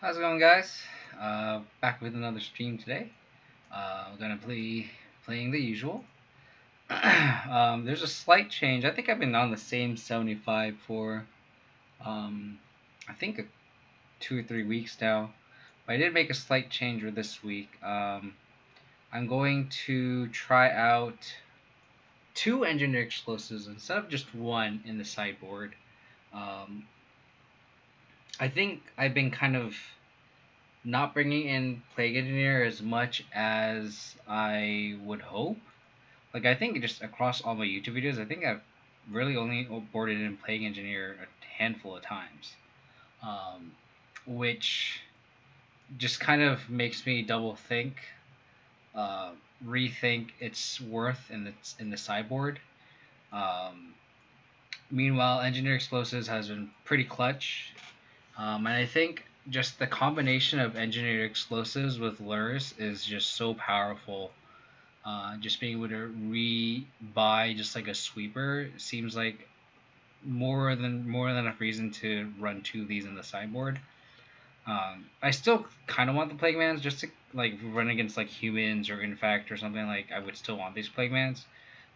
How's it going, guys? Back with another stream today. I'm gonna playing the usual. There's a slight change. I think I've been on the same 75 for um, I think 2 or 3 weeks now. But I did make a slight change for this week. I'm going to try out two engineer explosives instead of just one in the sideboard. Um, I think I've been kind of not bringing in Plague Engineer as much as I would hope. Like, I think just across all my YouTube videos, I think I've really only boarded in Plague Engineer a handful of times. Um, which just kind of makes me double think, uh, rethink its worth in the sideboard. Um, Meanwhile, Engineer Explosives has been pretty clutch. And I think just the combination of engineered explosives with Lurrus is just so powerful. Just being able to re-buy just like a sweeper seems like more than enough reason to run two of these in the sideboard. I still kind of want the Plague Mans just to like run against like humans or Infect or something. Like I would still want these Plague Mans,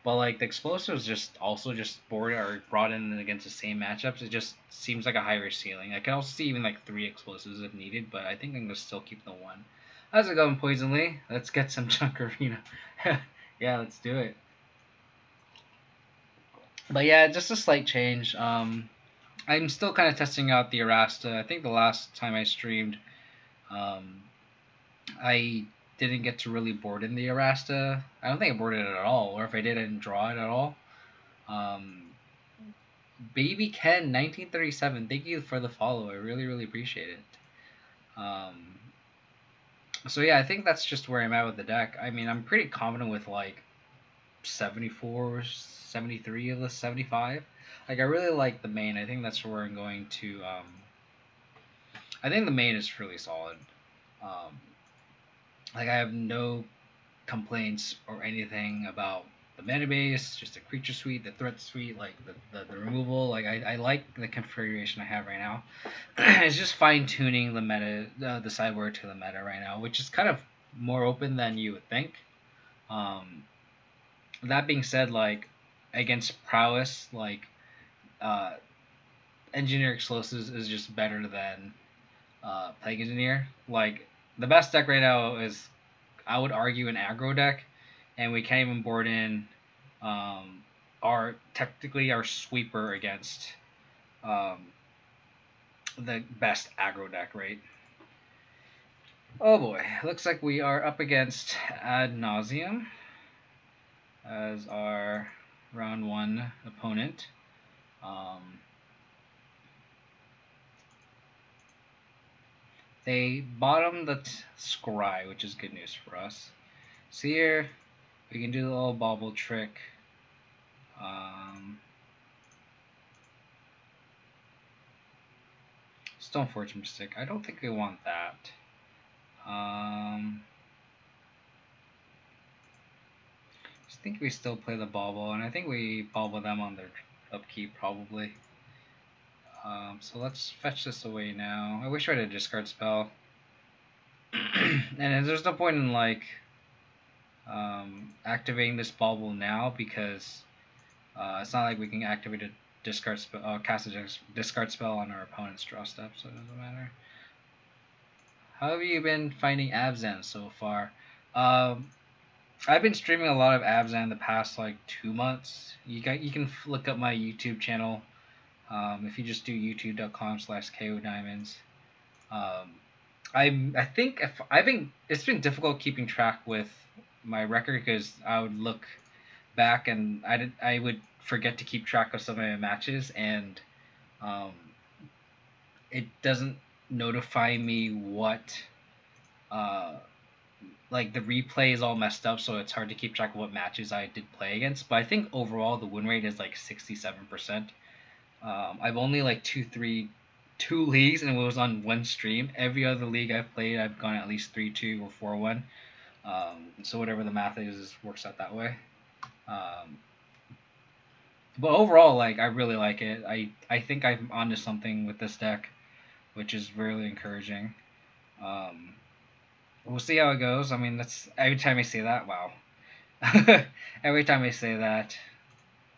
but like the explosives just also just board or brought in against the same matchups. It just seems like a higher ceiling. I can also see even like three explosives if needed, but I think I'm gonna still keep the one. How's it going, Poisonly? Let's get some Chunk Arena. Yeah, let's do it. But yeah, just a slight change. I'm still kind of testing out the Arasta. I think the last time I streamed, um, I didn't get to really board in the Arasta. I don't think I boarded it at all, or if I did, I didn't draw it at all. Um, Baby Ken 1937, thank you for the follow. I really appreciate it. Um, so yeah, I think that's just where I'm at with the deck. I mean, I'm pretty confident with like 74, 73 of the 75. Like I really like the main. I think that's where I'm going to. I think the main is really solid. Um, like I have no complaints or anything about the meta base, just the creature suite, the threat suite, like the removal. Like I like the configuration I have right now. It's just fine tuning the meta, the sideboard to the meta right now, which is kind of more open than you would think. Um, that being said, like against prowess, like uh, engineer explosives is just better than plague engineer. Like the best deck right now is, I would argue, an aggro deck, and we can't even board in our technically our sweeper against um, the best aggro deck, right? Oh boy, looks like we are up against Ad Nauseum as our round one opponent. Um, they bottomed the Scry, which is good news for us. So here we can do the little bobble trick. Stone Fortune Mystic. I don't think we want that. I think we still play the bobble, and I think we bobble them on their upkeep probably. So let's fetch this away now. I wish I had a discard spell. And there's no point in like activating this bobble now because it's not like we can activate a discard spell, cast a discard spell on our opponent's draw step, so it doesn't matter. How have you been finding Abzan so far? Um, I've been streaming a lot of Abzan the past like 2 months. You can look up my YouTube channel. If you just do youtube.com/ko diamonds. Um, I think if I've been it's been difficult keeping track with my record because I would look back and I would forget to keep track of some of my matches, and um, it doesn't notify me what uh, like the replay is all messed up, so it's hard to keep track of what matches I did play against. But I think overall the win rate is like 67%. I've only like two leagues, and it was on one stream. Every other league I've played, I've gone at least 3-2 or 4-1. So whatever the math is works out that way. Um, but overall, like I really like it. I think I'm onto something with this deck, which is really encouraging. We'll see how it goes. I mean, that's every time I say that. Wow. Every time I say that,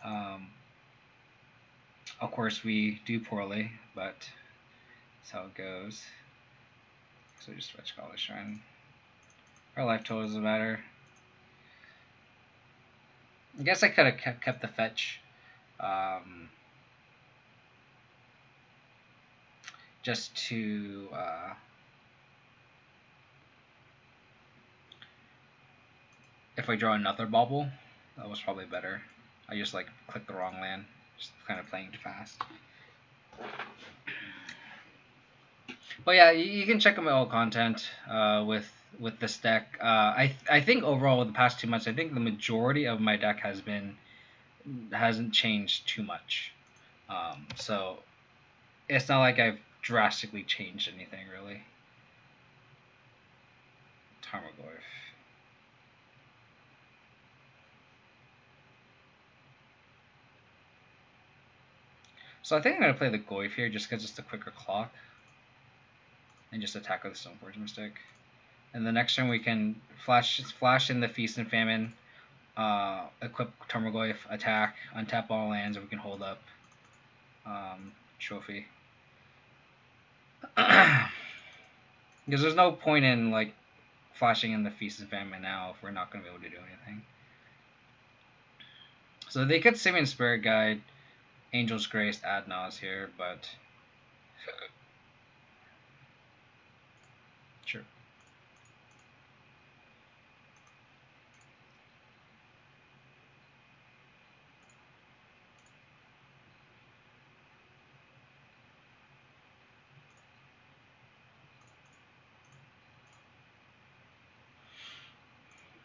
um, of course we do poorly, but that's how it goes. So just switch College Shrine. Our life total doesn't matter. I guess I could have kept the fetch. Just to if I draw another bauble, that was probably better. I just like clicked the wrong land, just kind of playing too fast. But yeah, you can check out my old content with this deck. I think overall with the past 2 months, I think the majority of my deck hasn't changed too much. So it's not like I've drastically changed anything really. Tarmogoyf. So I think I'm gonna play the Goyf here just because it's the quicker clock, and just attack with the Stoneforge Mystic. And the next turn we can flash in the Feast and Famine, equip Tarmogoyf, attack, untap all lands, and we can hold up trophy. Because there's no point in like flashing in the Feast and Famine now if we're not going to be able to do anything. So they could Simian Spirit Guide, Angel's Grace, Ad Nas here, but sure.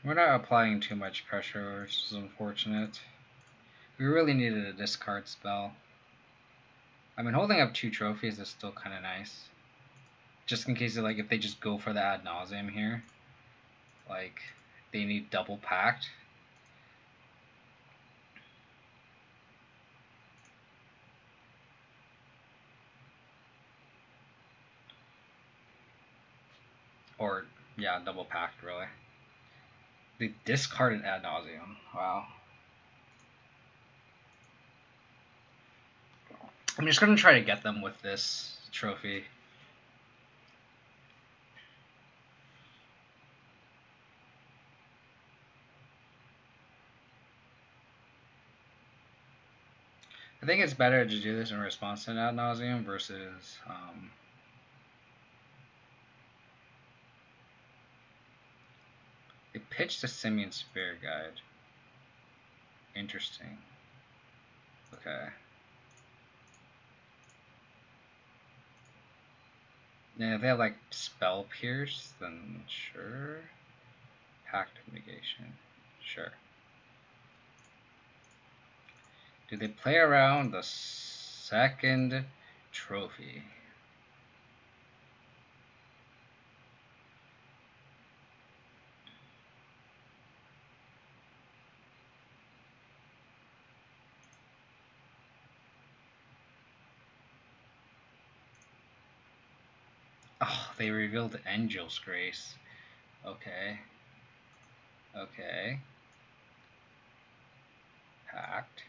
We're not applying too much pressure, which is unfortunate. We really needed a discard spell. I mean, holding up 2 trophies is still kind of nice. Just in case of, like, if they just go for the ad nauseum here. Like, they need double pact. Or, yeah, double pact, really. They discarded ad nauseum. Wow. I'm just going to try to get them with this trophy. I think it's better to do this in response to ad nauseum versus they pitched a Simian Spirit Guide. Interesting. Okay. Yeah, if they have like Spell Pierce, then sure. Pact of Negation. Sure. Do they play around the second trophy? Oh, they revealed Angel's Grace. Okay. Okay. Pact.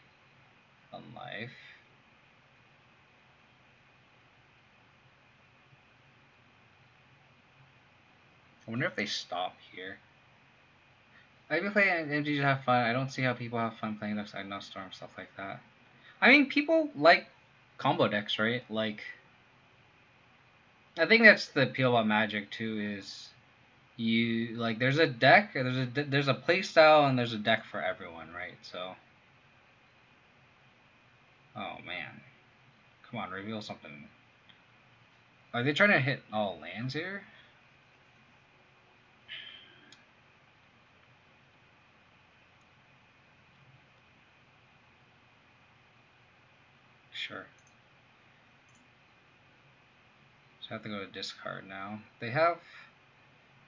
Unlife. I wonder if they stop here. I've been playing MG to have fun. I don't see how people have fun playing this Agnos Storm, stuff like that. I mean, people like combo decks, right? Like, I think that's the appeal about Magic too. Is you like there's a deck, there's a play style, and there's a deck for everyone, right? So, oh man, come on, reveal something. Are they trying to hit all lands here? Sure. So I have to go to discard now. They have,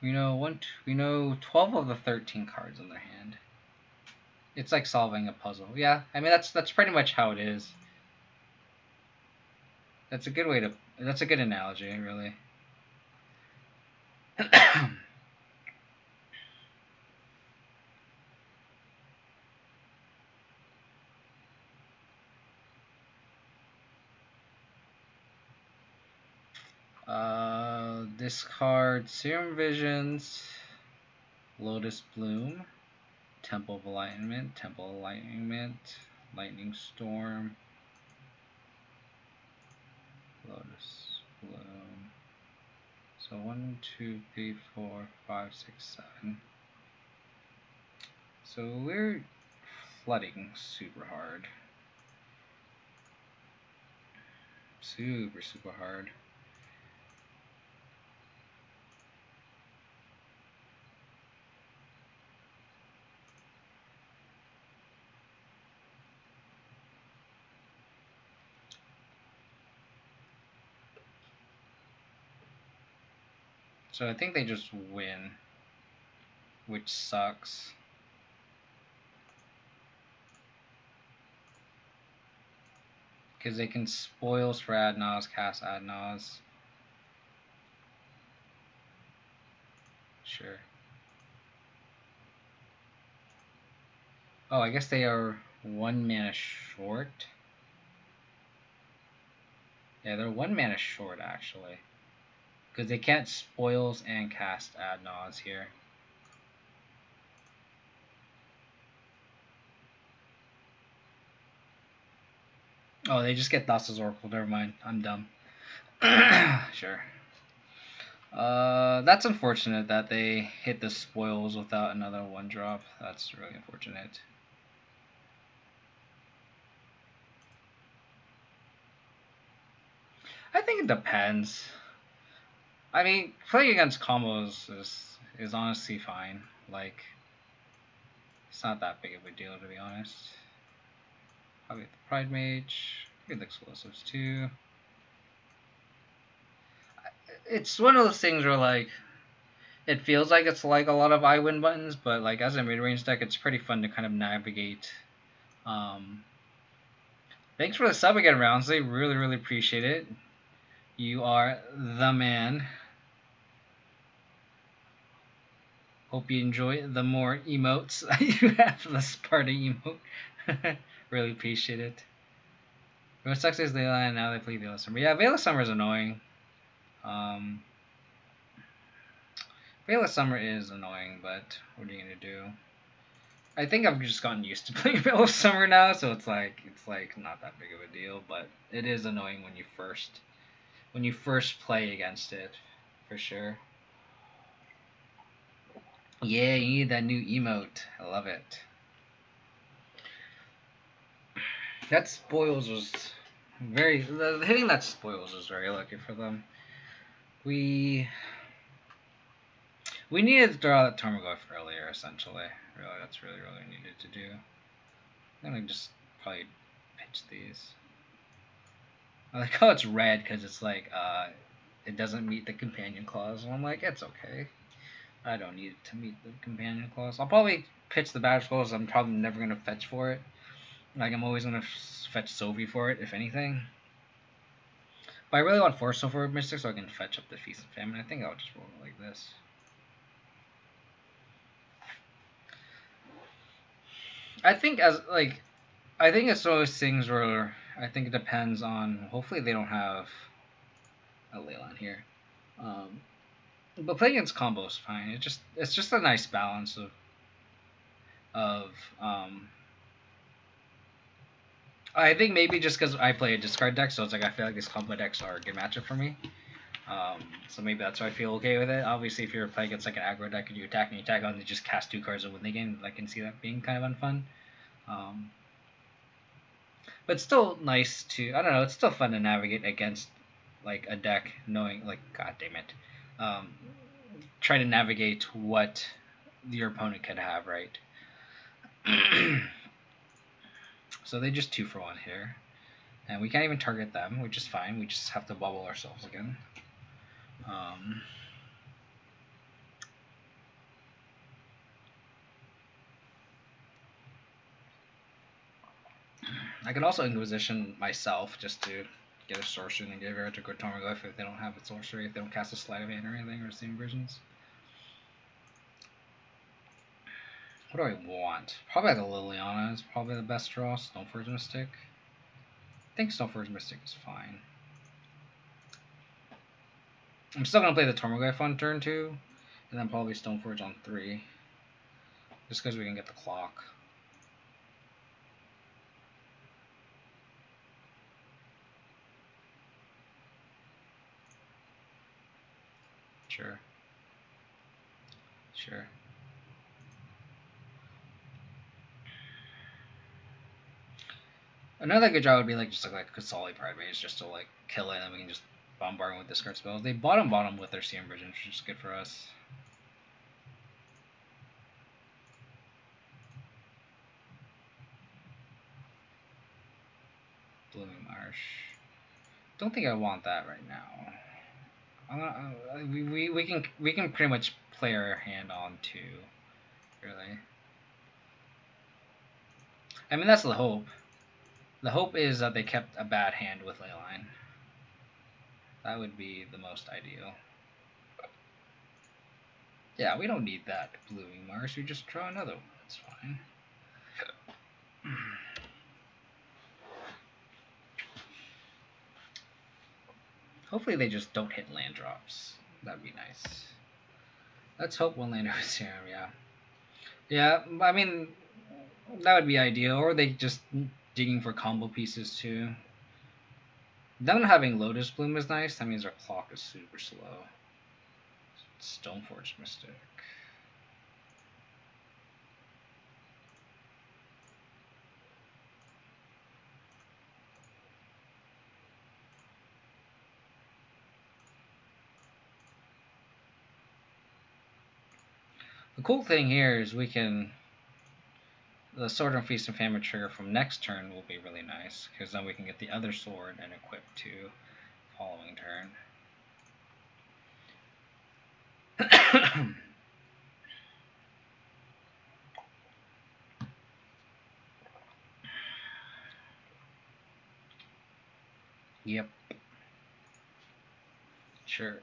we know 12 of the 13 cards in their hand. It's like solving a puzzle. Yeah, I mean that's pretty much how it is. That's a good way to. That's a good analogy, really. Discard Serum Visions, Lotus Bloom, Temple of Alignment, Lightning Storm, Lotus Bloom. So 1, 2, 3, 4, 5, 6, 7. So we're flooding super hard. Super hard. So I think they just win, which sucks. Because they can spoils for Ad Naz, cast Ad Naz. Sure. Oh, I guess they are 1 mana short. Yeah, they're 1 mana short, actually. Because they can't spoils and cast Ad Naz here. Oh, they just get Thassa's Oracle. Never mind. I'm dumb. Sure. That's unfortunate that they hit the spoils without another 1-drop. That's really unfortunate. I think it depends. I mean, playing against combos is honestly fine. Like, it's not that big of a deal, to be honest. Probably the Pride Mage. Get the explosives too. It's one of those things where, like, it feels like it's like a lot of I win buttons, but like as a mid-range deck, it's pretty fun to kind of navigate. Thanks for the sub again, Roundsley. Really appreciate it. You are the man. Hope you enjoy the more emotes you have. The Sparta emote. Really appreciate it. What sucks is now they play Veil of Summer. Yeah, Veil of Summer is annoying. Veil of Summer is annoying, but what are you gonna do? I think I've just gotten used to playing Veil of Summer now, so it's like not that big of a deal. But it is annoying when you first play against it, for sure. Yeah, you need that new emote. I love it. That spoils was hitting that spoils was very lucky for them. We needed to draw that Tormaglyph earlier, essentially. Really, that's really needed to do. I'm gonna just probably pitch these. I like how it's red because it's like it doesn't meet the companion clause, and I'm like, it's okay. I don't need it to meet the companion clause. I'll probably pitch the badge clause. I'm probably never gonna fetch for it. Like I'm always gonna fetch Sovi for it, if anything. But I really want Force for Mystic so I can fetch up the Feast and Famine. I think I'll just roll it like this. I think it's one of those things where I think it depends on. Hopefully they don't have a Leyline here. But playing against combo is fine. It's just a nice balance of I think maybe just because I play a discard deck, so it's like I feel like these combo decks are a good matchup for me. So maybe that's why I feel okay with it. Obviously, if you're playing against like an aggro deck and you attack on, they just cast 2 cards and win the game. I can see that being kind of unfun. But it's still nice to, I don't know, it's still fun to navigate against like a deck knowing, like, god damn it, try to navigate what your opponent could have, right? So they just 2 for 1 here. And we can't even target them, which is fine. We just have to bubble ourselves again. I could also Inquisition myself just to get a sorcery and give it to go Tormaglyph if they don't have a sorcery, if they don't cast a sleight of hand or anything, or same versions. What do I want? Probably like a Liliana is probably the best draw. Stoneforge Mystic. I think Stoneforge Mystic is fine. I'm still gonna play the Tormaglyph on turn 2, and then probably Stoneforge on 3. Just because we can get the clock. Sure. Sure. Another good job would be like just like Kasali Pride Mage just to like kill it, and we can just bombard him with discard spells. They bottom with their CM Vision, which is good for us. Blooming Marsh. Don't think I want that right now. We can pretty much play our hand on 2, really. I mean, that's the hope. The hope is that they kept a bad hand with Leyline. That would be the most ideal. Yeah, we don't need that Blooming Marsh. We just draw another one. That's fine. Hopefully they just don't hit land drops. That'd be nice. Let's hope one land goes here, yeah. Yeah, I mean, that would be ideal. Or they just digging for combo pieces too. Them having Lotus Bloom is nice. That means our clock is super slow. Stoneforge Mystic. The cool thing here is we can... The Sword and Feast and Famine trigger from next turn will be really nice, because then we can get the other sword and equip to following turn. Yep. Sure.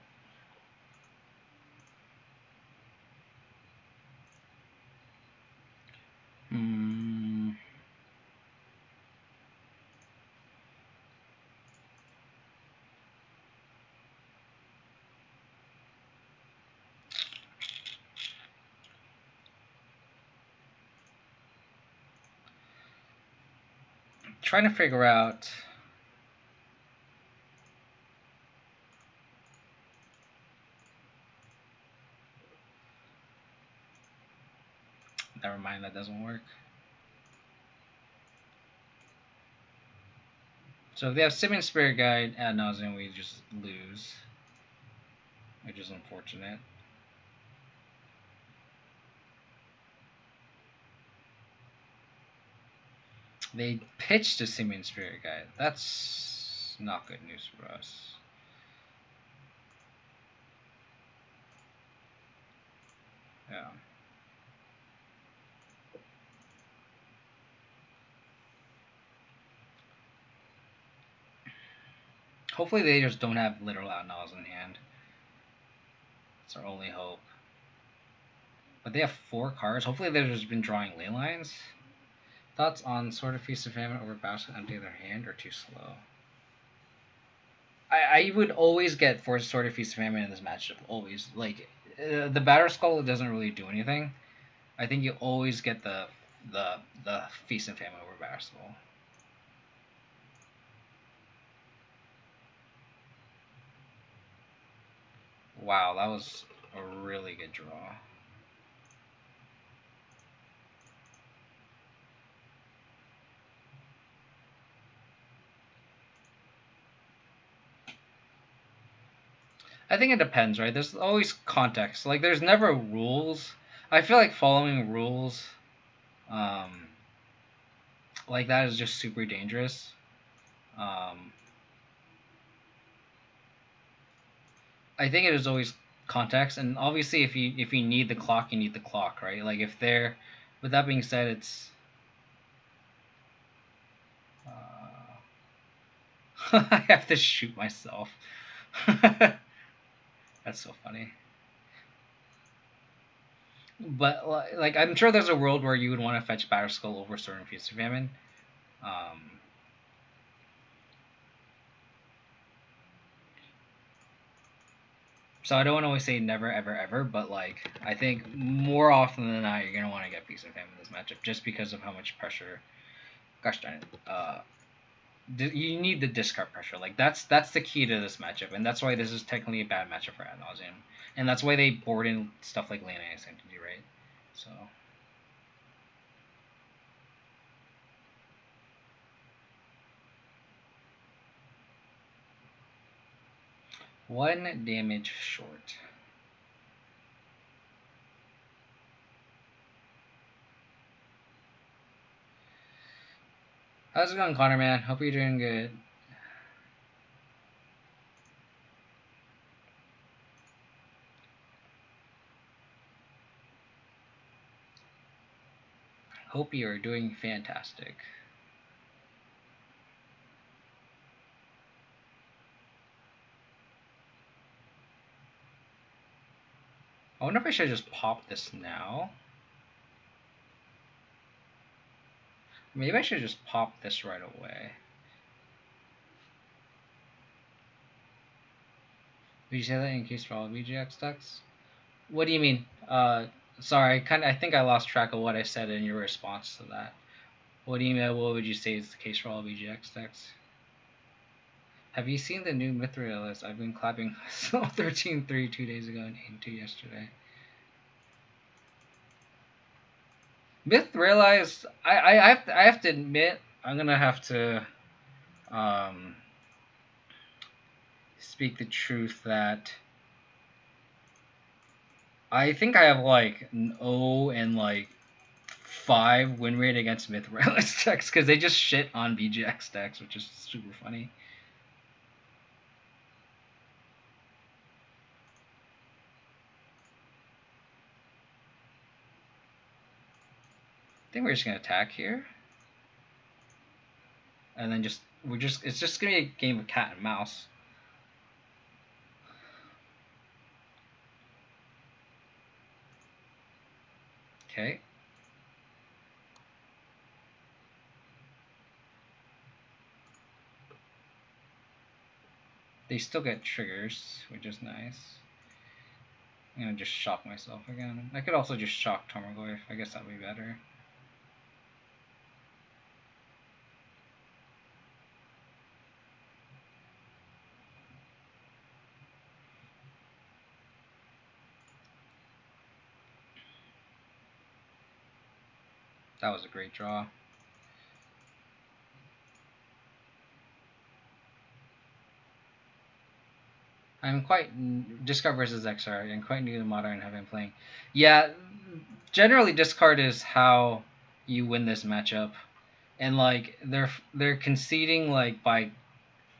Trying to figure out... Never mind, that doesn't work. So if they have Simian Spirit Guide ad nauseam, we just lose, which is unfortunate. They pitched a Simian Spirit Guide. That's not good news for us. Yeah. Hopefully they just don't have literal Outlaws in hand. That's our only hope. But they have 4 cards. Hopefully they've just been drawing ley lines. Thoughts on Sword of Feast of Famine over Bastion empty their hand or too slow? I would always get for Sword of Feast of Famine in this matchup. Always. Like, the Batter Skull doesn't really do anything. I think you always get the Feast and Famine over Batter Skull. Wow, that was a really good draw. I think it depends, right? There's always context. Like, there's never rules. I feel like following rules like that is just super dangerous. I think it is always context, and obviously if you need the clock, you need the clock, right? Like, if they're... With that being said, it's... I have to shoot myself. That's so funny. But like, I'm sure there's a world where you would want to fetch Batterskull over Sword and Feast of Famine. Um, so I don't want to always say never, ever, ever, but like, I think more often than not, you're gonna want to get Feast of Famine in this matchup just because of how much pressure. Gosh darn it. You need the discard pressure. Like that's the key to this matchup, and that's why this is technically a bad matchup for Ad Nauseam, and that's why they board in stuff like Lane Sanctity, right? So. One damage short. How's it going, Connor, man? Hope you're doing good. Hope you are doing fantastic. I wonder if I should just pop this now. Maybe I should just pop this right away. Did you say that in case for all VGX decks? What do you mean? Sorry, I think I lost track of what I said in your response to that. What do you mean? What would you say is the case for all VGX decks? Have you seen the new Mithril list? I've been clapping 13-3 2 days ago and 8-2 yesterday. Mithril, I have to admit, I'm gonna have to speak the truth that I think I have like an 0 and like 5 win rate against Mithril decks because they just shit on VGX decks, which is super funny. I think we're just gonna attack here, and then it's just gonna be a game of cat and mouse. Okay. They still get triggers, which is nice. I'm gonna just shock myself again. I could also just shock Tarmogoyf. I guess that would be better. That was a great draw. I'm quite discard versus XR. I'm quite new to modern and have been playing. Yeah, generally discard is how you win this matchup, and like they're conceding like by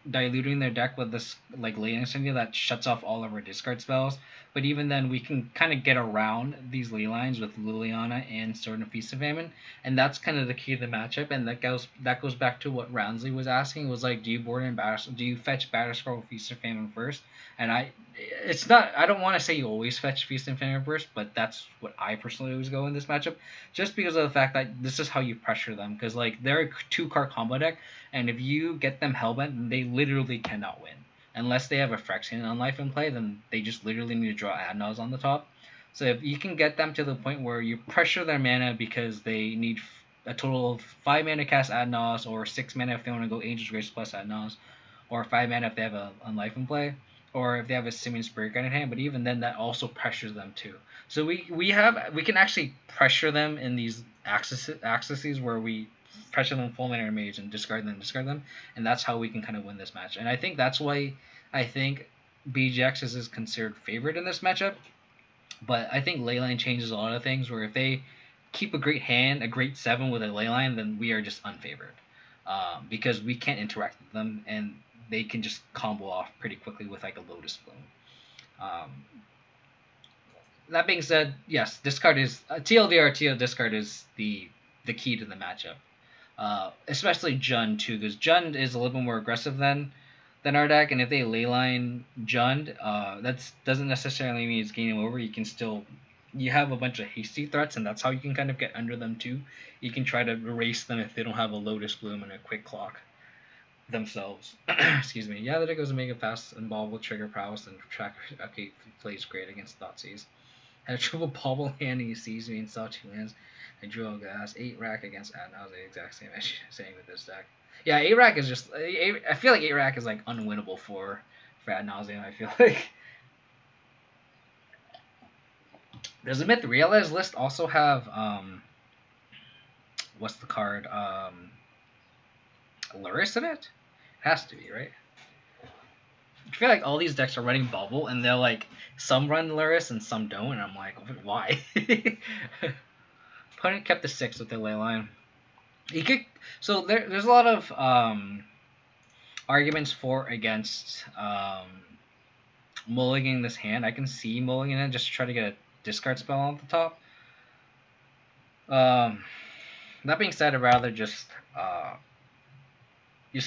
diluting their deck with this like lane extender that shuts off all of our discard spells. But even then, we can kind of get around these ley lines with Liliana and Sword and Feast of Famine, and that's kind of the key to the matchup. And that goes back to what Roundsley was asking. Was like, do you board in do you fetch Batterskull Feast of Famine first? And it's not. I don't want to say you always fetch Feast and Famine first, but that's what I personally always go in this matchup, just because of the fact that this is how you pressure them. Because like they're a 2-card combo deck, and if you get them hellbent, they literally cannot win. Unless they have a Phyrexian on life in play, then they just literally need to draw Adnaz on the top. So if you can get them to the point where you pressure their mana because they need a total of 5 mana to cast Adnaz, or 6 mana if they want to go Angel's Grace plus Adnaz, or 5 mana if they have a on life in play, or if they have a Simian Spirit Guide in hand, but even then that also pressures them too. So we can actually pressure them in these axes where we pressure them full mana mage and discard them, and that's how we can kind of win this match. And I think that's why I think BGX is considered favorite in this matchup. But I think Leyline changes a lot of things, where if they keep a great hand, a great 7 with a Leyline, then we are just unfavored. Because we can't interact with them, and they can just combo off pretty quickly with like a Lotus Bloom. That being said, yes, discard is TLDR. Discard is the key to the matchup. Especially Jund too, because Jund is a little bit more aggressive than than our deck, and if they leyline Jund, that doesn't necessarily mean it's game over. You have a bunch of hasty threats, and that's how you can kind of get under them too. You can try to erase them if they don't have a Lotus Bloom and a Quick Clock themselves. Excuse me. Yeah, the deck goes Mega Pass and Ball with Trigger Prowess and Tracker. Okay, plays great against Thoughtseize. Had a triple bobble hand and he sees me and saw 2 lands. I drew a gas 8 rack against Ad. Now the exact same issue same with this deck. Yeah, 8 rack is just I feel like 8 rack is like unwinnable for Ad nauseum. I feel like does the Myth Realize list also have what's the card Lurrus in it? It has to be, right? I feel like all these decks are running Bubble, and they're like some run Lurrus and some don't, and I'm like, why? Opponent kept the 6 with the leyline. He could, so there's a lot of arguments for against mulliganing this hand. I can see mulliganing it just to try to get a discard spell on the top. That being said, I'd rather just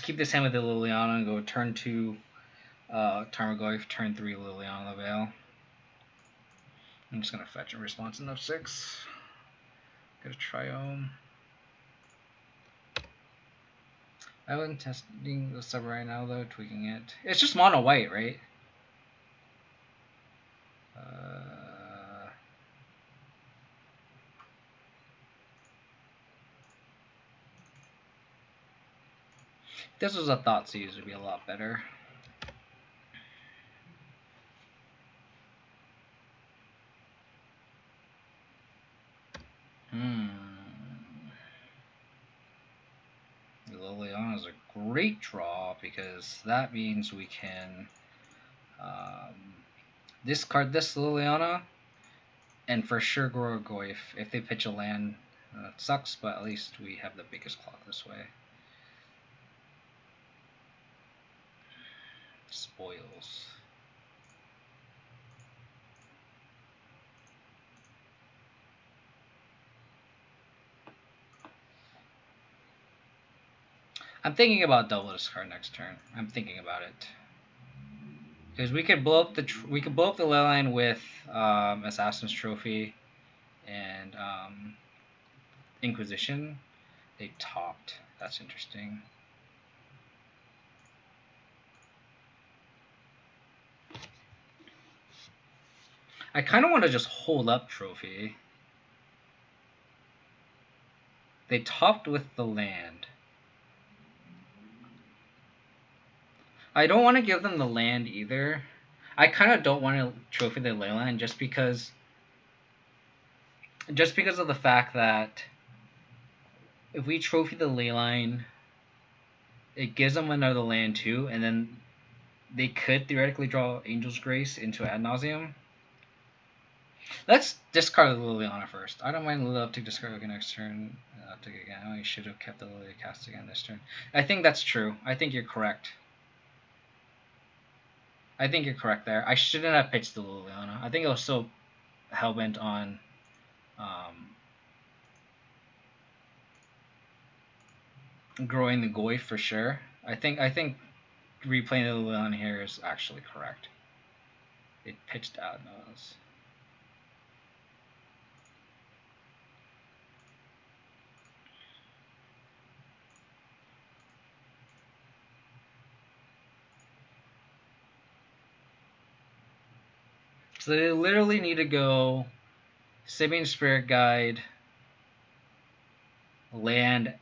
keep this hand with the Liliana and go turn 2 Tarmogoyf, turn 3 Liliana Veil. I'm just gonna fetch a response in F6. Get a Triome. I wasn't testing the sub right now though, tweaking it. It's just mono white, right? If this was a Thoughtseize, it would be a lot better. Liliana is a great draw because that means we can discard this Liliana and for sure Gorgoyf. If they pitch a land, it sucks, but at least we have the biggest clock this way. Spoils. I'm thinking about double discard next turn. I'm thinking about it because we could blow up the leyline with Assassin's Trophy and Inquisition. They topped. That's interesting. I kind of want to just hold up Trophy. They topped with the land. I don't want to give them the land either. I kind of don't want to trophy the leyline just because of the fact that if we trophy the leyline, it gives them another land too, and then they could theoretically draw Angel's Grace into Ad Nauseam. Let's discard the Liliana first. I don't mind Liliana to discard again next turn. Again. I should have kept the Lilia cast again this turn. I think that's true. I think you're correct. I think you're correct there. I shouldn't have pitched the Liliana. I think I was so hellbent on growing the Goy for sure. I think replaying the Liliana here is actually correct. It pitched out nose. So they literally need to go Simian Spirit Guide, land,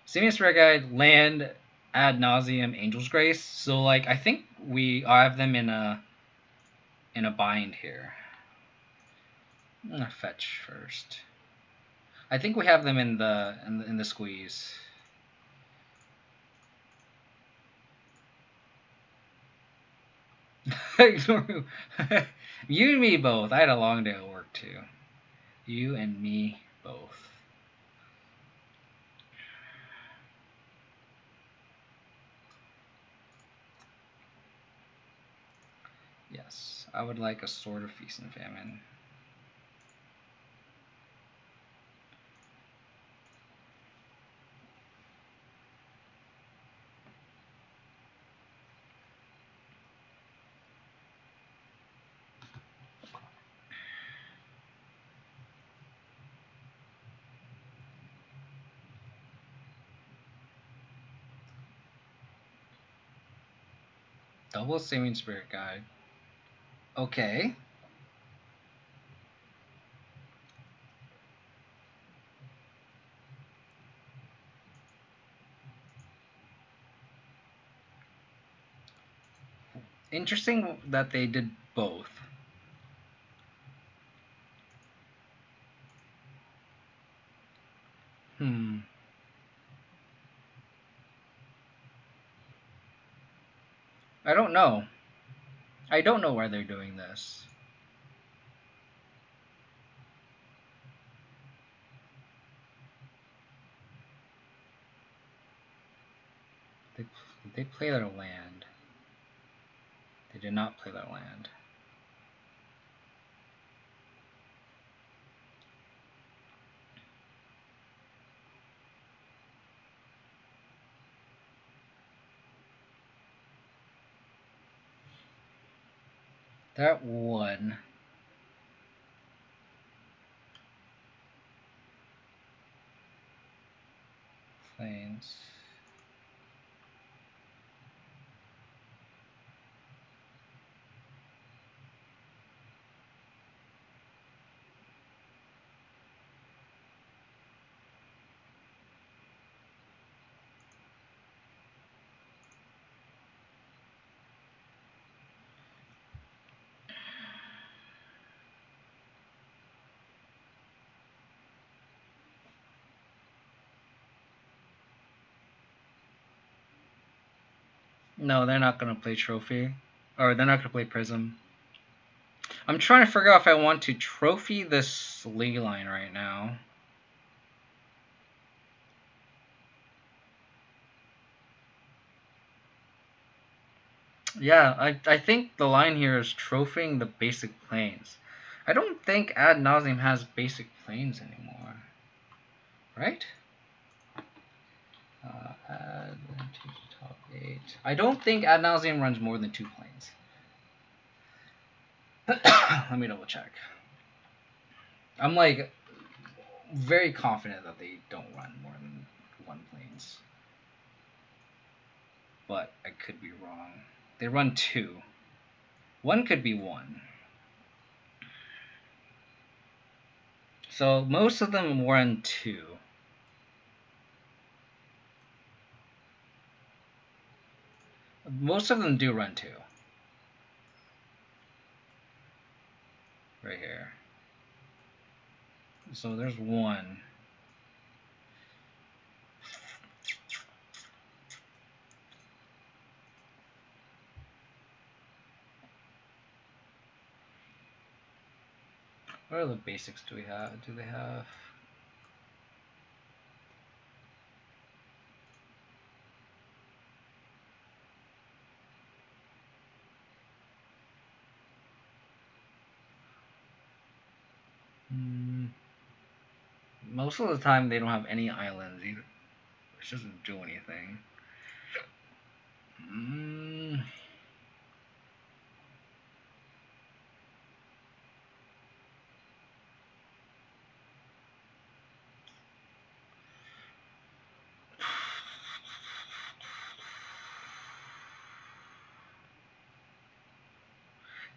Simian Spirit Guide, land, Ad Nauseam, Angel's Grace. So like I think we have them in a bind here. I'm gonna fetch first. I think we have them in the squeeze. You and me both. I had a long day at work too. You and me both. Yes, I would like a Sword of Feast and Famine. Double Saving Spirit Guide. Okay. Interesting that they did both. I don't know. I don't know why they're doing this. They play their land. They did not play their land. That one. Plains. No, they're not going to play Trophy. Or they're not going to play Prism. I'm trying to figure out if I want to Trophy this Leyline right now. Yeah, I think the line here is trophying the basic planes. I don't think Ad Nauseam has basic planes anymore. Right? Add to top 8. I don't think Ad Nauseam runs more than 2 planes. Let me double check. I'm like very confident that they don't run more than 1 planes. But I could be wrong. They run 2. 1 could be 1. So most of them run 2. Most of them do run 2. Right here. So there's 1. What other basics do we have? Do they have? Most of the time they don't have any islands either. Which doesn't do anything.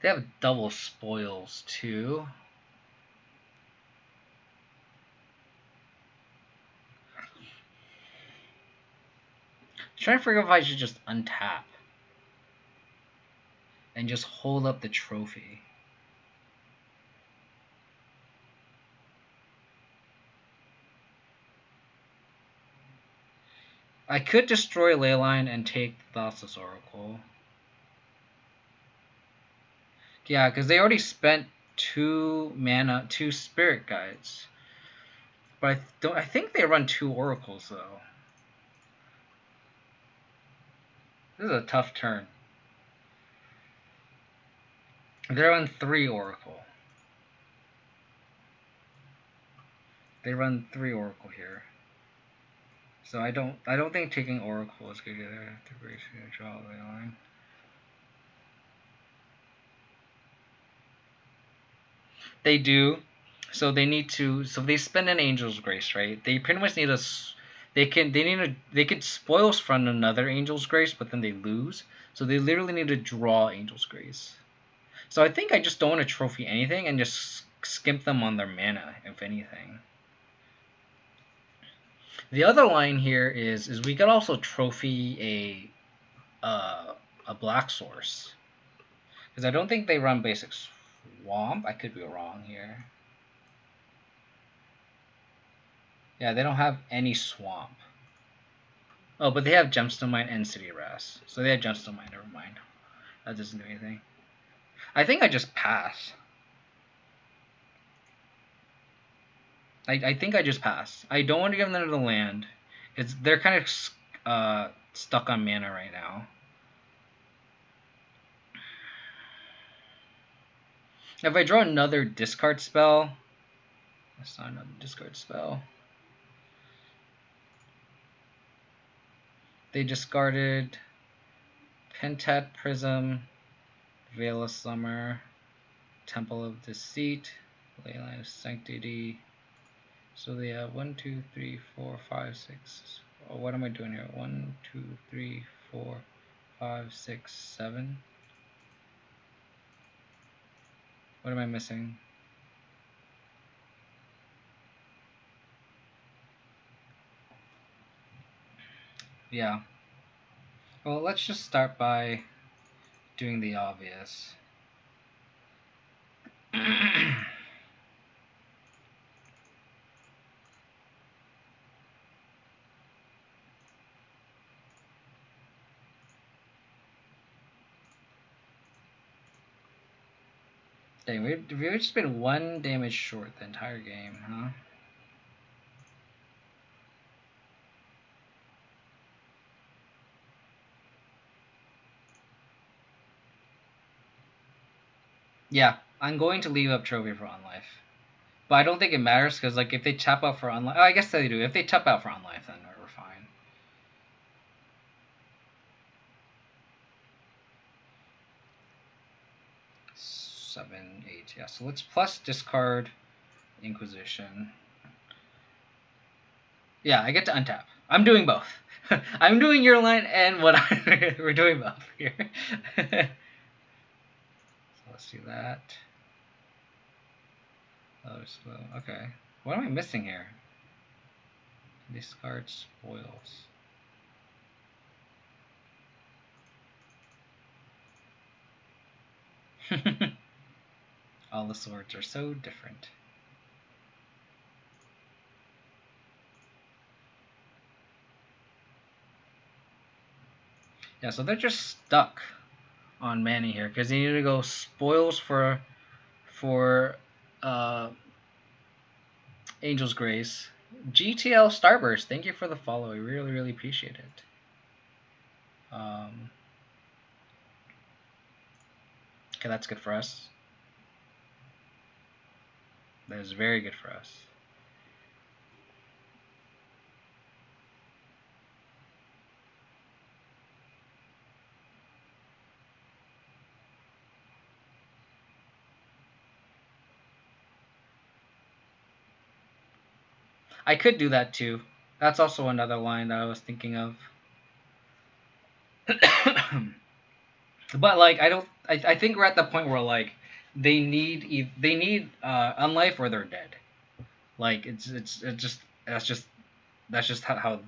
They have double spoils too. Trying to figure out if I should just untap and just hold up the trophy. I could destroy Leyline and take Thassa's Oracle. Yeah, because they already spent 2 mana, 2 Spirit Guides. But I think they run 2 Oracles though. This is a tough turn. They run 3 Oracle. They run 3 Oracle here. So I don't think taking Oracle is good either. To draw the line. They do. So they need to. So they spend an Angel's Grace, right? They pretty much need They could spoils from another Angel's Grace, but then they lose. So they literally need to draw Angel's Grace. So I think I just don't want to trophy anything and just skimp them on their mana, if anything. The other line here is we could also trophy a black source, because I don't think they run basic swamp. I could be wrong here. Yeah, they don't have any swamp. Oh, but they have Gemstone Mine and City Ras. So they have Gemstone Mine, never mind. That doesn't do anything. I think I just pass. I think I just pass. I don't want to give them the land. They're kind of stuck on mana right now. If I draw another discard spell, that's not another discard spell. They discarded Pentat Prism, Veil of Summer, Temple of Deceit, Leyline of Sanctity. So they have 1, 2, 3, 4, 5, 6. Oh, what am I doing here? 1, 2, 3, 4, 5, 6, 7. What am I missing? Yeah. Well, let's just start by doing the obvious. Dang, we've just been 1 damage short the entire game, huh? Yeah, I'm going to leave up Trophy for Unlife. But I don't think it matters, because like if they tap out for Unlife... Oh, I guess they do. If they tap out for Unlife, then we're fine. Seven, 8, yeah. So let's plus discard Inquisition. Yeah, I get to untap. I'm doing both. I'm doing your line and what we're doing both here. So let's do that. Oh, slow. Okay. What am I missing here? Discard spoils. All the swords are so different. Yeah, so they're just stuck on Manny here because they need to go spoils for Angel's Grace. GTL Starburst, thank you for the follow. I really, really appreciate it. Okay, that's good for us. That is very good for us. I could do that too. That's also another line that I was thinking of. But like I think we're at the point where like they need Unlife or they're dead. Like it's just that's just how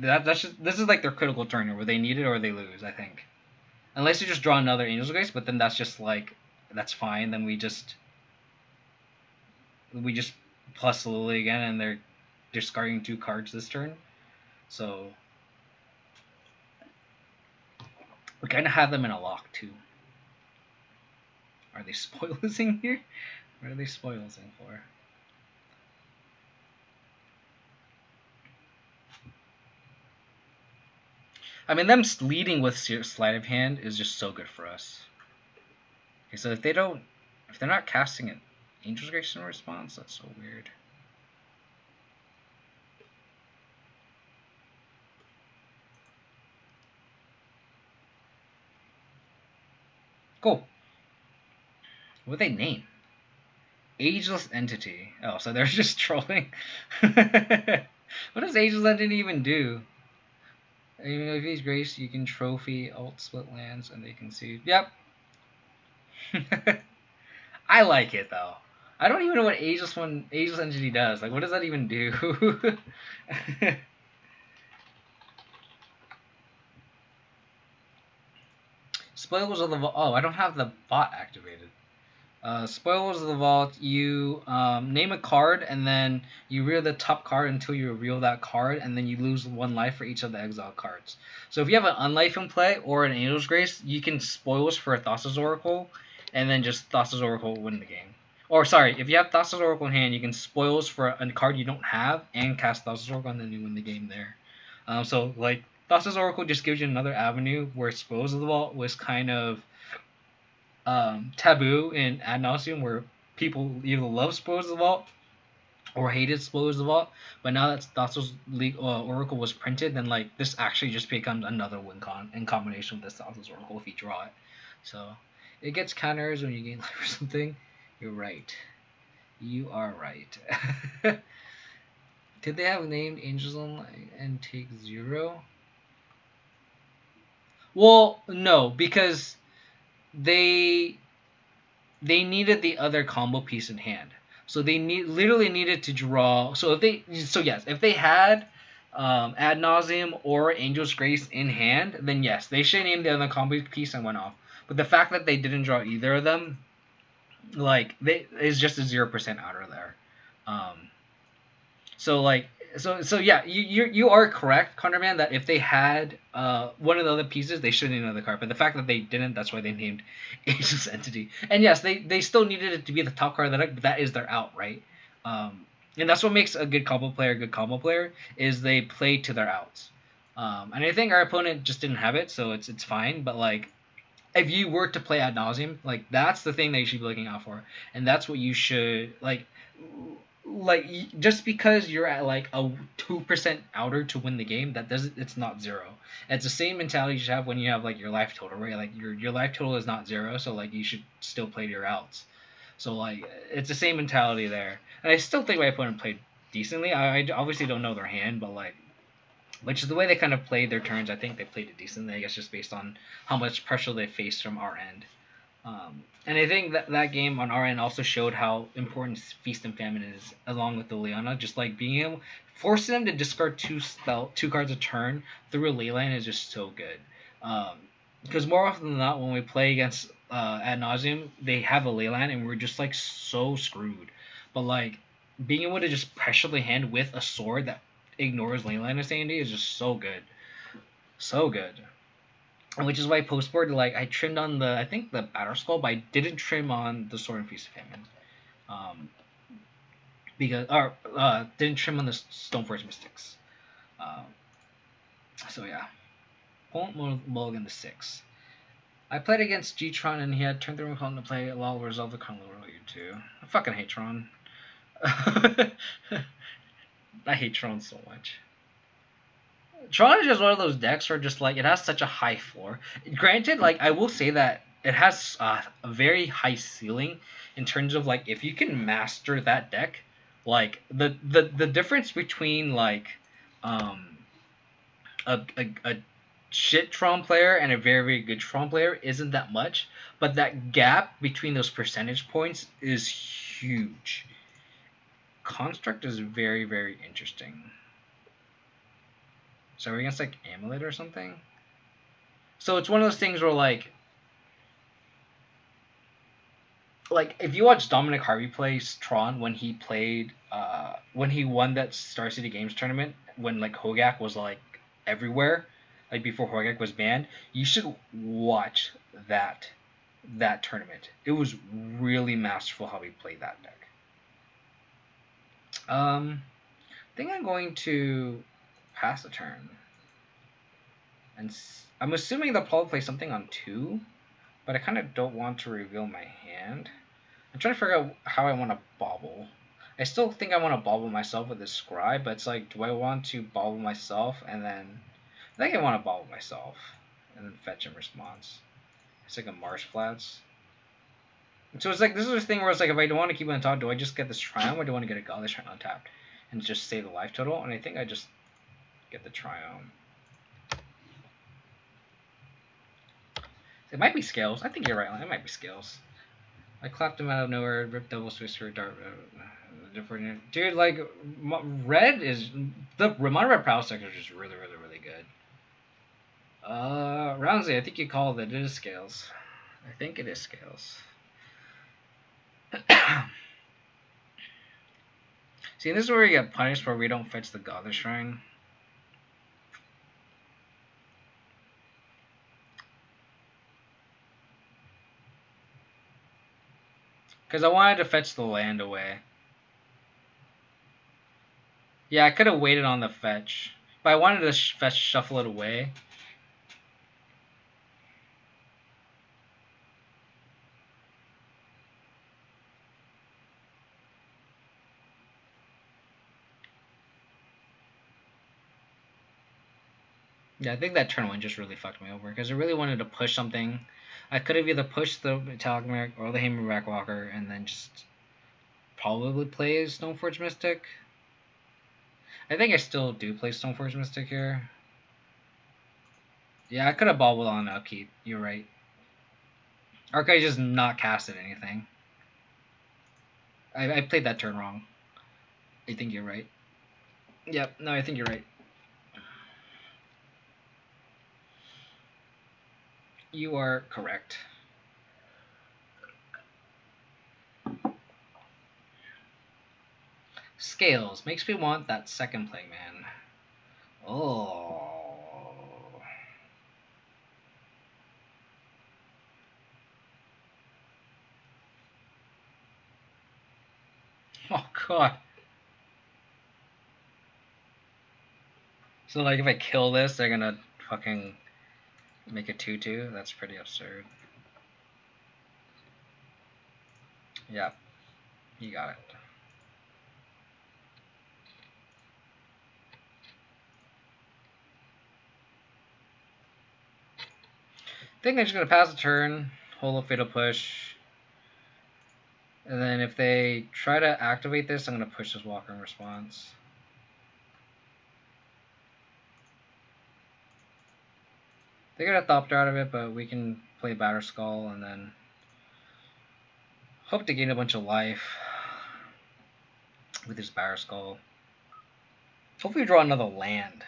that's just this is like their critical turn where they need it or they lose, I think. Unless you just draw another Angel's Grace, but then that's just like that's fine. Then we just plus Lily again, and they're discarding 2 cards this turn. So we kind of have them in a lock too. Are they spoilsing here? What are they spoilsing for? I mean, them leading with Sleight of Hand is just so good for us. Okay, so if they're not casting an Angel's Grace in response, that's so weird. Cool. What they name? Ageless Entity. Oh, so they're just trolling. What does Ageless Entity even do? Even if he's Grace, you can trophy, alt split lands, and they can see. Yep. I like it though. I don't even know what Ageless Entity does. Like, what does that even do? Spoils of the Vault. Oh, I don't have the bot activated. Spoils of the Vault. You name a card and then you reveal the top card until you reveal that card, and then you lose 1 life for each of the exiled cards. So if you have an Unlife in play or an Angel's Grace, you can Spoils for a Thassa's Oracle, and then just Thassa's Oracle win the game. Or sorry, if you have Thassa's Oracle in hand, you can Spoils for a card you don't have and cast Thassa's Oracle, and then you win the game there. So like Thassa's Oracle just gives you another avenue where Spoils of the Vault was kind of taboo in Ad Nauseam, where people either love Spoils of the Vault or hated Spoils of the Vault. But now that Thassa's Oracle was printed, then like this actually just becomes another win con in combination with the Thassa's Oracle if you draw it. So it gets counters when you gain life or something. You're right. You are right. Did they have named Angels Online and take 0? Well, no, because they needed the other combo piece in hand. So they literally needed to draw. So if they had Ad Nauseam or Angel's Grace in hand, then yes, they should name the other combo piece and went off. But the fact that they didn't draw either of them, like is just a 0% outer there. So yeah, you are correct, Connorman, that if they had one of the other pieces, they should name another card. But the fact that they didn't, that's why they named Ageless Entity. And yes, they still needed it to be the top card of the deck, but that is their out, right? And that's what makes a good combo player is they play to their outs. And I think our opponent just didn't have it, so it's fine. But like, if you were to play Ad Nauseam, like that's the thing that you should be looking out for, and that's what you should like just because you're at like a 2% outer to win the game, that doesn't it's not 0. It's the same mentality you should have when you have like your life total, right? Like your life total is not 0, so like you should still play to your outs. So like it's the same mentality there, and I still think my opponent played decently. I obviously don't know their hand, but like, which is the way they kind of played their turns. I think they played it decently. I guess just based on how much pressure they faced from our end. And I think that game on our end also showed how important Feast and Famine is, along with the Leona. Just like being able, forcing them to discard two cards a turn through a Leyline is just so good. Because more often than not, when we play against Ad Nauseam, they have a Leyline and we're just like so screwed. But like being able to just pressure the hand with a sword that ignores Leyline Insanity is just so good, so good. Which is why postboard, like I trimmed on I think the Battle Skull, but I didn't trim on the Sword and Feast of Famine. Because didn't trim on the Stoneforge Mystics. So yeah, won't mulligan the 6. I played against G-Tron and he had turn 3 McCollum to play. Lol, resolve the Conlo earlier too. I fucking hate Tron. I hate Tron so much. Tron is just one of those decks where just like it has such a high floor. Granted, like I will say that it has a very high ceiling in terms of like if you can master that deck, like the difference between like a shit Tron player and a very very good Tron player isn't that much, but that gap between those percentage points is huge. Construct is very very interesting. So are we against like Amulet or something? So it's one of those things where like if you watch Dominic Harvey play Tron when he played when he won that Star City Games tournament when like Hogak was like everywhere, like before Hogak was banned, you should watch that tournament. It was really masterful how he played that deck. I think I'm going to pass the turn. And I'm assuming they'll probably play something on 2, but I kind of don't want to reveal my hand. I'm trying to figure out how I want to bobble. I still think I want to bobble myself with this Scribe, but it's like, do I want to bobble myself and then... I think I want to bobble myself and then fetch in response. It's like a Marsh Flats. And so it's like, this is the thing where it's like, if I don't want to keep it on top, do I just get this Triumph or do I want to get a Godless Shrine on tap? and just save the life total, and I think I just get the Triumph. It might be Scales. I think you're right. It might be Scales. I clapped him out of nowhere, ripped double switch for dart. Different, dude. Like red is the mono red Prowl sector is just really good. Roundsley, I think you called it. It is Scales. I think it is Scales. See, this is where we get punished where we don't fetch the Godless Shrine. Because I wanted to fetch the land away. Yeah, I could have waited on the fetch. But I wanted to fetch shuffle it away. Yeah, I think that turn one just really fucked me over. Because I really wanted to push something. I could have either pushed the Metallic Merc or the Hammerback Walker and then just probably play Stoneforge Mystic. I think I still do play Stoneforge Mystic here. Yeah, I could have bobbled on upkeep. You're right. Or could I just not casted anything? I played that turn wrong. I think you're right. Yep, no, I think you're right. You are correct. Scales makes me want that second play, man. Oh. Oh, God. So, like, if I kill this, they're gonna fucking make a 2-2? That's pretty absurd. Yeah. You got it. I think they're just gonna pass the turn, hold a Fatal Push. And then if they try to activate this, I'm gonna push this Walker in response. They got a Thopter out of it, but we can play Batter Skull and then hope to gain a bunch of life with this Batter Skull. Hopefully we draw another land.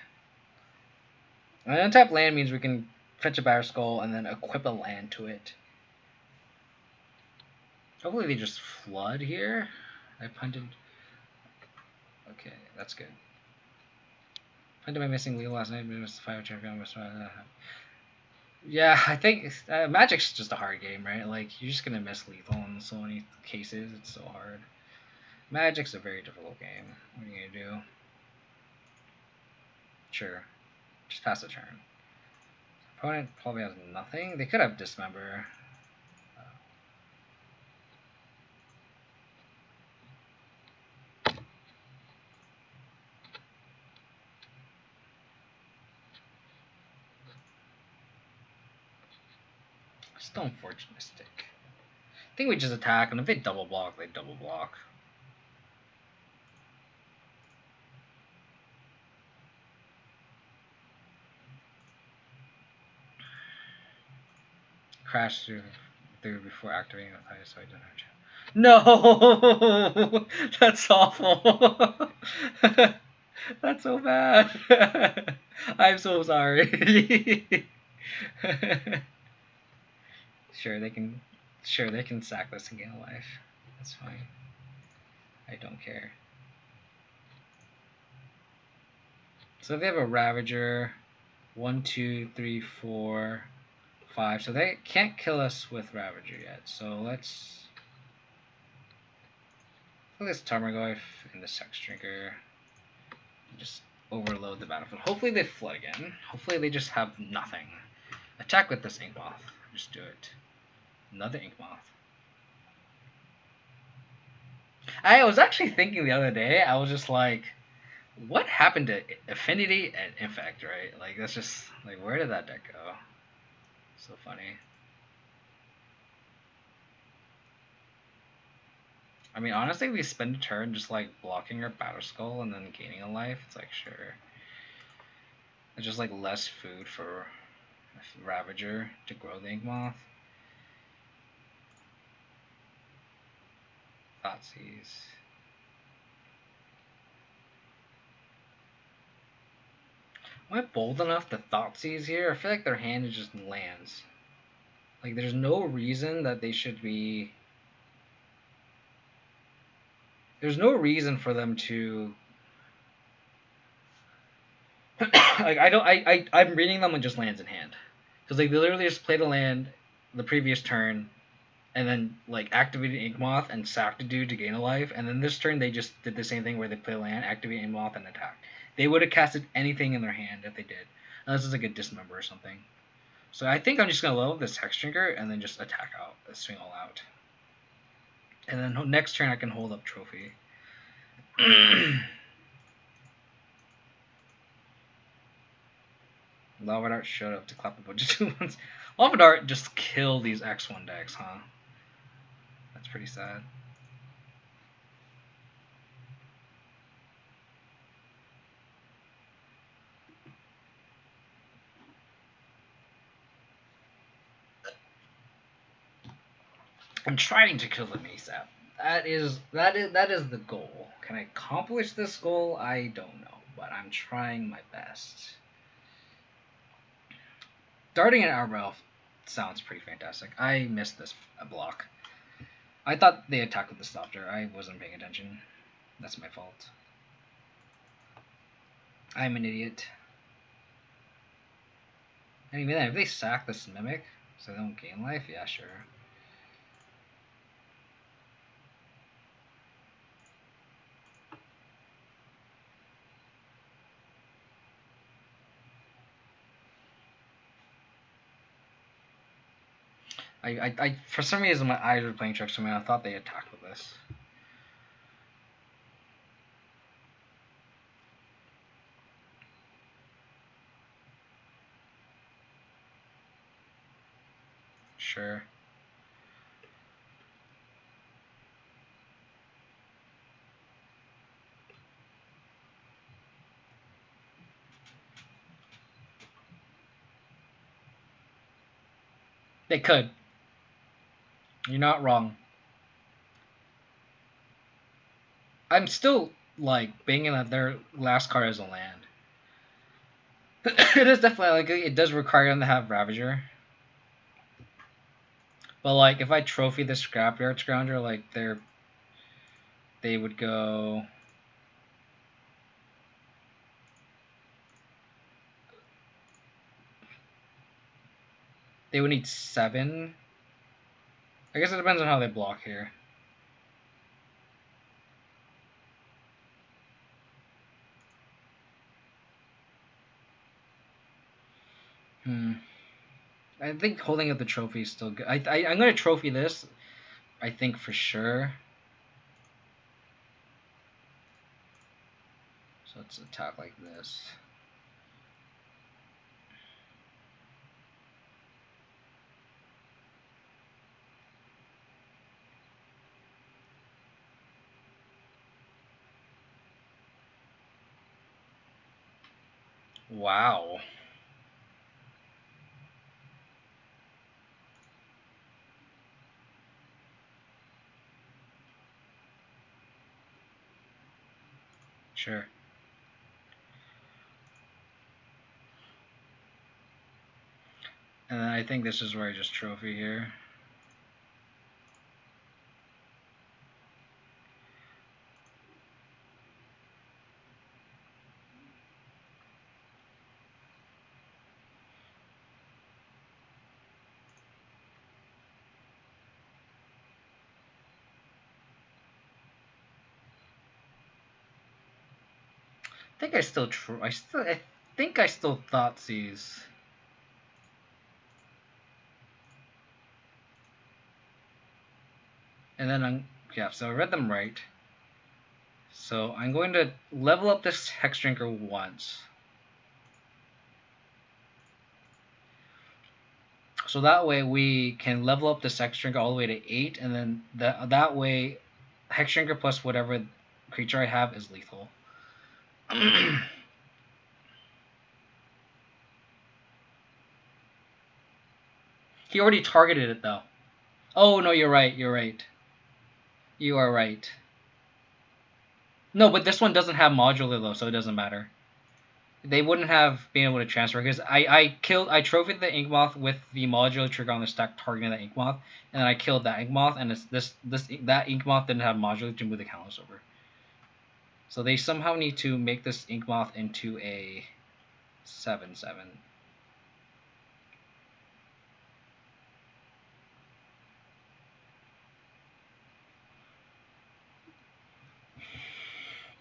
An untapped land means we can fetch a Batter Skull and then equip a land to it. Hopefully they just flood here. I punted. Okay, that's good. Punted my missing Leo last night. Missed 5 champion. Yeah, I think Magic's just a hard game, right? Like, you're just gonna miss lethal in so many cases. It's so hard. Magic's a very difficult game. What are you gonna do? Sure. Just pass the turn. Opponent probably has nothing. They could have Dismember. Stoneforge Mystic. I think we just attack, and if they double block, they double block. Crash through before activating the fire, so I don't have to. No! That's awful. That's so bad. I'm so sorry. Sure, they can sack this and gain a life. That's fine. I don't care. So they have a Ravager. 1, 2, 3, 4, 5. So they can't kill us with Ravager yet. So let's put this Tarmogoyf in the Sex Drinker. Just overload the battlefield. Hopefully they flood again. Hopefully they just have nothing. Attack with this Ink Moth. Just do it. Another Ink Moth. I was actually thinking the other day, I was just like, what happened to Affinity and Infect, right? Like, that's just, like, where did that deck go? So funny. I mean, honestly, we spend a turn just like blocking our Battle Skull and then gaining a life. It's like, sure. It's just like less food for Ravager to grow the Ink Moth. Thoughtseize. Am I bold enough to Thoughtseize here? I feel like their hand is just lands. Like, there's no reason that they should be. There's no reason for them to. Like, I don't. I'm reading them on just lands in hand, because like they literally just played a land the previous turn, and then like activated Ink Moth and sacked a dude to gain a life, and then this turn they just did the same thing where they play land, activate Ink Moth, and attack. They would have casted anything in their hand if they did, unless it's like a dismember or something. So I think I'm just gonna level this Hex Drinker and then just attack out, swing all out, and then next turn I can hold up Trophy. Lava Dart showed up to clap a bunch of 2-1s. Lava Dart just killed these X1 decks, huh? That's pretty sad. I'm trying to kill them ASAP. That is the goal. Can I accomplish this goal? I don't know, but I'm trying my best. Darting an Armor sounds pretty fantastic. I missed this block. I thought they attacked with the Stopper. I wasn't paying attention. That's my fault. I'm an idiot. Anyway, if they sack this Mimic so they don't gain life, yeah, sure. I for some reason my eyes were playing tricks on me. I thought they attacked with this. Sure. They could. You're not wrong. I'm still like banging that their last card is a land. It is definitely like it does require them to have Ravager. But like if I trophy the Scrapyard Scrounger, like they would go. They would need 7. I guess it depends on how they block here. I think holding up the trophy is still good. I'm going to trophy this, I think for sure. So let's attack like this. Wow. Sure. And then I think this is where I just trophy here. I think I still I think I still Thoughtseize. And then so I read them right. So I'm going to level up this Hex Drinker once. So that way we can level up this Hex Drinker all the way to 8, and then that way Hex Shrinker plus whatever creature I have is lethal. He already targeted it though. Oh no, you're right. You're right. You are right. No, but this one doesn't have modular though, so it doesn't matter. They wouldn't have been able to transfer because I trophied the ink moth with the modular trigger on the stack targeting the ink moth, and then I killed that ink moth, and that ink moth didn't have modular to move the counters over. So they somehow need to make this ink moth into a 7/7.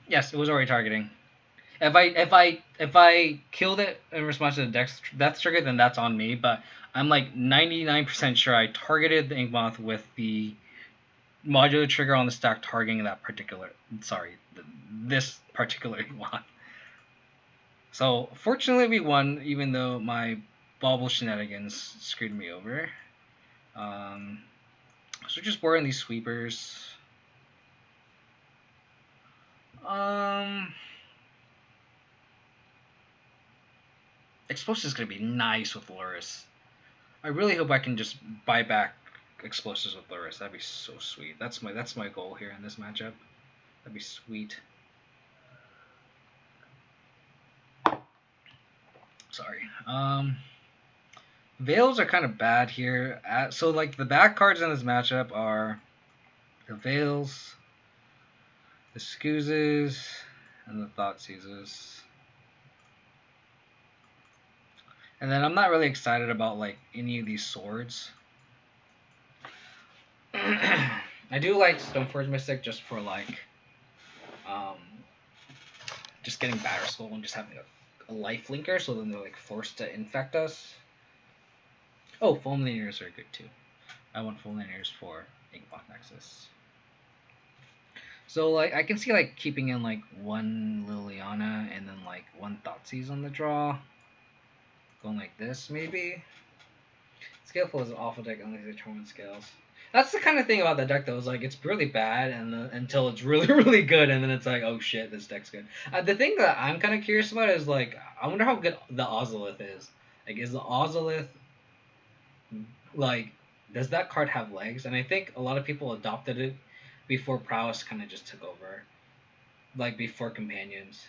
Yes, it was already targeting. If I killed it in response to the death trigger, then that's on me. But I'm like 99% sure I targeted the ink moth with the modular trigger on the stack targeting that particular. Sorry, this particular ink moth. So fortunately we won, even though my bauble shenanigans screwed me over. So just wearing these sweepers. Explosive is gonna be nice with Lurrus. I really hope I can just buy back explosives with Lurrus. That'd be so sweet. That's my goal here in this matchup. That'd be sweet. Sorry. Veils are kind of bad here. So like the bad cards in this matchup are the Veils, the Scoozes, and the Thoughtseizes. And then I'm not really excited about like any of these swords. I do like Stoneforge Mystic just for like just getting Batterskull and just having a life linker, so then they're like forced to infect us. Oh, Fulminators are good too. I want Fulminators for Inkmoth Nexus. So like I can see like keeping in like one Liliana and then like one Thoughtseize on the draw. Going like this maybe. Scaleful is an awful deck unless they turn with scales. That's the kind of thing about the deck though, is like it's really bad and until it's really really good, and then it's like, oh shit, this deck's good. The thing that I'm kind of curious about is like, I wonder how good the Ozolith is. Like, is the Ozolith like, does that card have legs? And I think a lot of people adopted it before Prowess kind of just took over, like before Companions.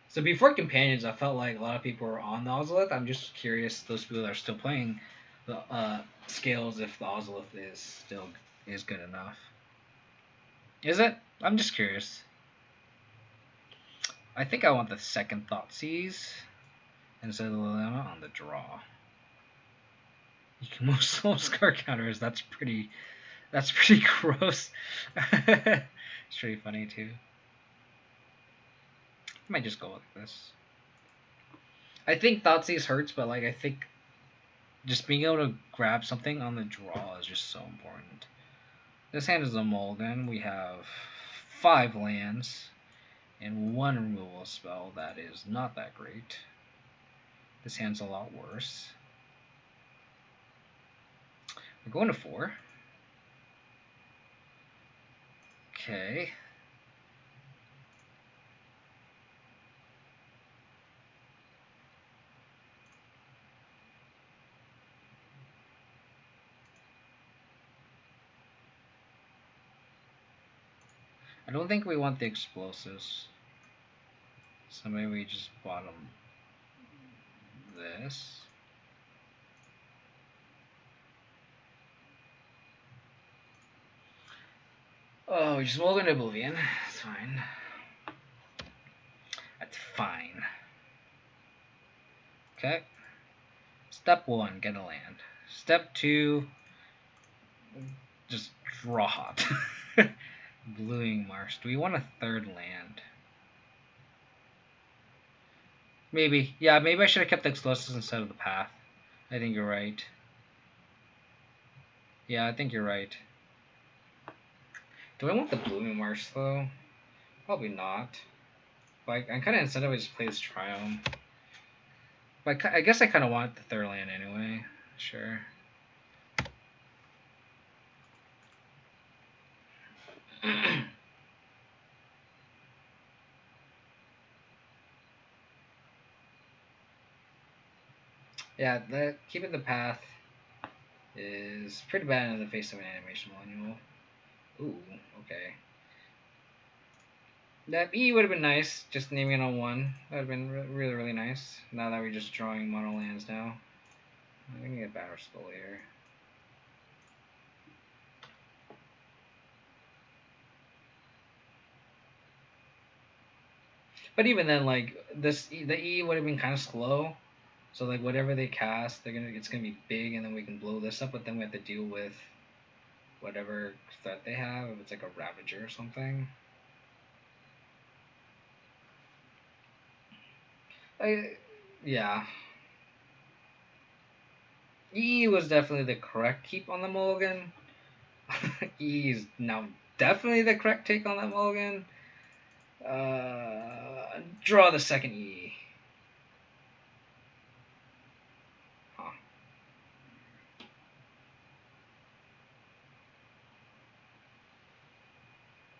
So before Companions, I felt like a lot of people were on the Ozolith. I'm just curious, those people that are still playing the scales, if the Ozolith is good enough. Is it? I'm just curious. I think I want the second Thoughtseize instead of the Liliana on the draw. You can move Soul Scar counters. That's pretty gross. It's pretty funny too. I might just go with this. I think Thoughtseize hurts, but like I think just being able to grab something on the draw is just so important. This hand is a mulligan. We have 5 lands and 1 removal spell. That is not that great. This hand's a lot worse. We're going to 4. Okay. I don't think we want the explosives. So maybe we just bottom this. Oh, we just mulligan Oblivion. That's fine. That's fine. Okay. Step 1, get a land. Step 2, just draw hot. Bluing Marsh. Do we want a 3rd land? Maybe. Yeah, maybe I should have kept the explosives instead of the path. I think you're right. Yeah, I think you're right. Do I want the Blooming Marsh though? Probably not. But I'm kind of incentivized to play this Triome. But I guess I kind of want the 3rd land anyway. Sure. Yeah, keeping the path is pretty bad in the face of an animation manual. Ooh, okay. That E would have been nice, just naming it on one. That would have been really, really nice. Now that we're just drawing mono lands now. I'm gonna get Battle Skull here. But even then, like the E would have been kind of slow. So like whatever they cast, it's gonna be big, and then we can blow this up. But then we have to deal with whatever threat they have. If it's like a Ravager or something. Yeah. E was definitely the correct keep on the mulligan. E is now definitely the correct take on that mulligan. Draw the second E. Huh.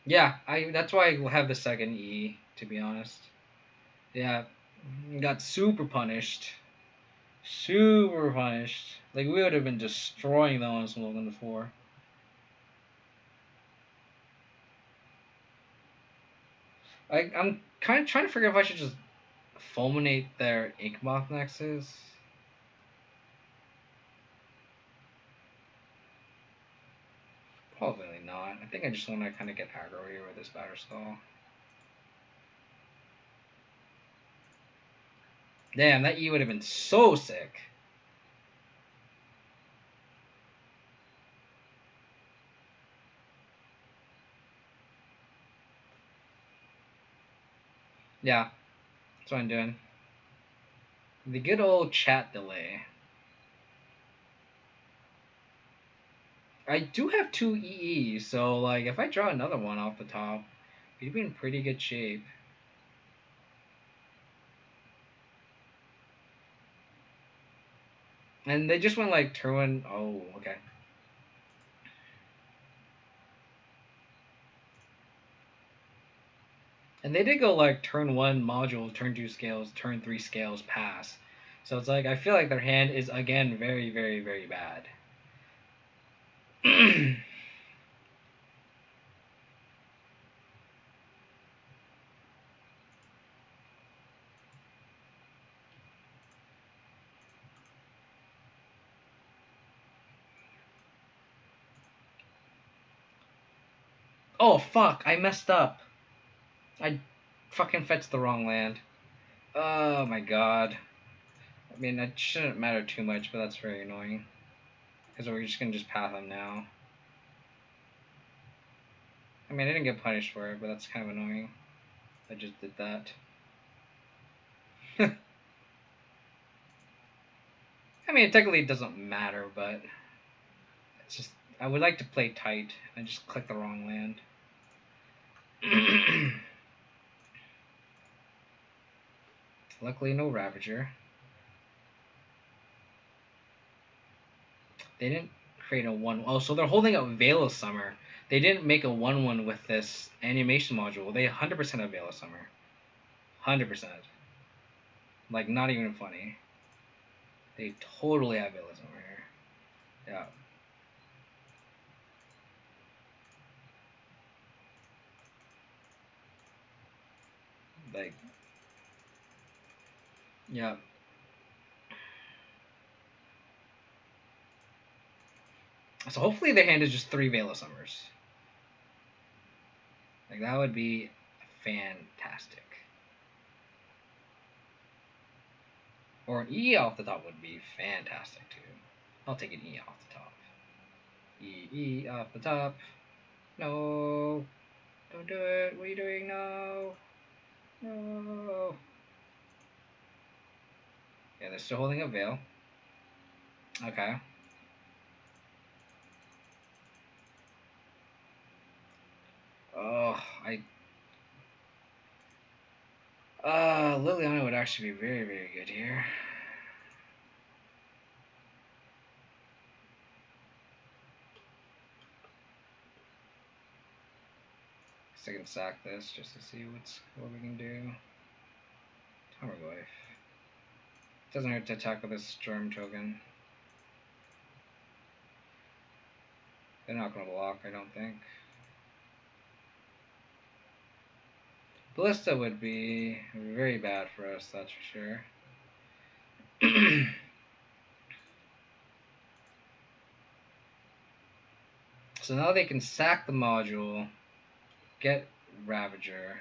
Yeah, that's why I have the second E, to be honest. Yeah, got super punished. Super punished. Like, we would have been destroying the honest mulligan before. I'm kind of trying to figure out if I should just fulminate their Inkmoth nexus. Probably not. I think I just want to kind of get aggro here with this Batter Skull. Damn, that E would have been so sick. Yeah, that's what I'm doing. The good old chat delay. I do have two EEs, so like if I draw another one off the top, we'd be in pretty good shape. And they just went like turn one. Oh, okay. And they did go like turn one module, turn two scales, turn three scales, pass. So it's like I feel like their hand is again very, very, very bad. Oh fuck! I messed up. I fucking fetched the wrong land. Oh my god. I mean, it shouldn't matter too much, but that's very annoying. Because we're just gonna just path them now. I mean, I didn't get punished for it, but that's kind of annoying. I just did that. I mean, technically it doesn't matter, but it's just I would like to play tight. I just clicked the wrong land. Luckily, no Ravager. They didn't create a 1. Oh, so they're holding up Veil of Summer. They didn't make a 1/1 with this animation module. They 100% have Veil of Summer. 100%. Like, not even funny. They totally have Veil of Summer here. Yeah. Like, yeah. So hopefully their hand is just 3 Veil of Summers. Like, that would be fantastic. Or an E off the top would be fantastic too. I'll take an E off the top. E off the top. No. Don't do it. What are you doing? No. No. Yeah, they're still holding a veil. Okay. Oh, Liliana would actually be very, very good here. I can sack this just to see what we can do. Tower Glyph. Doesn't hurt to attack with this Storm token. They're not going to block, I don't think. Ballista would be very bad for us, that's for sure. So now they can sack the module, get Ravager.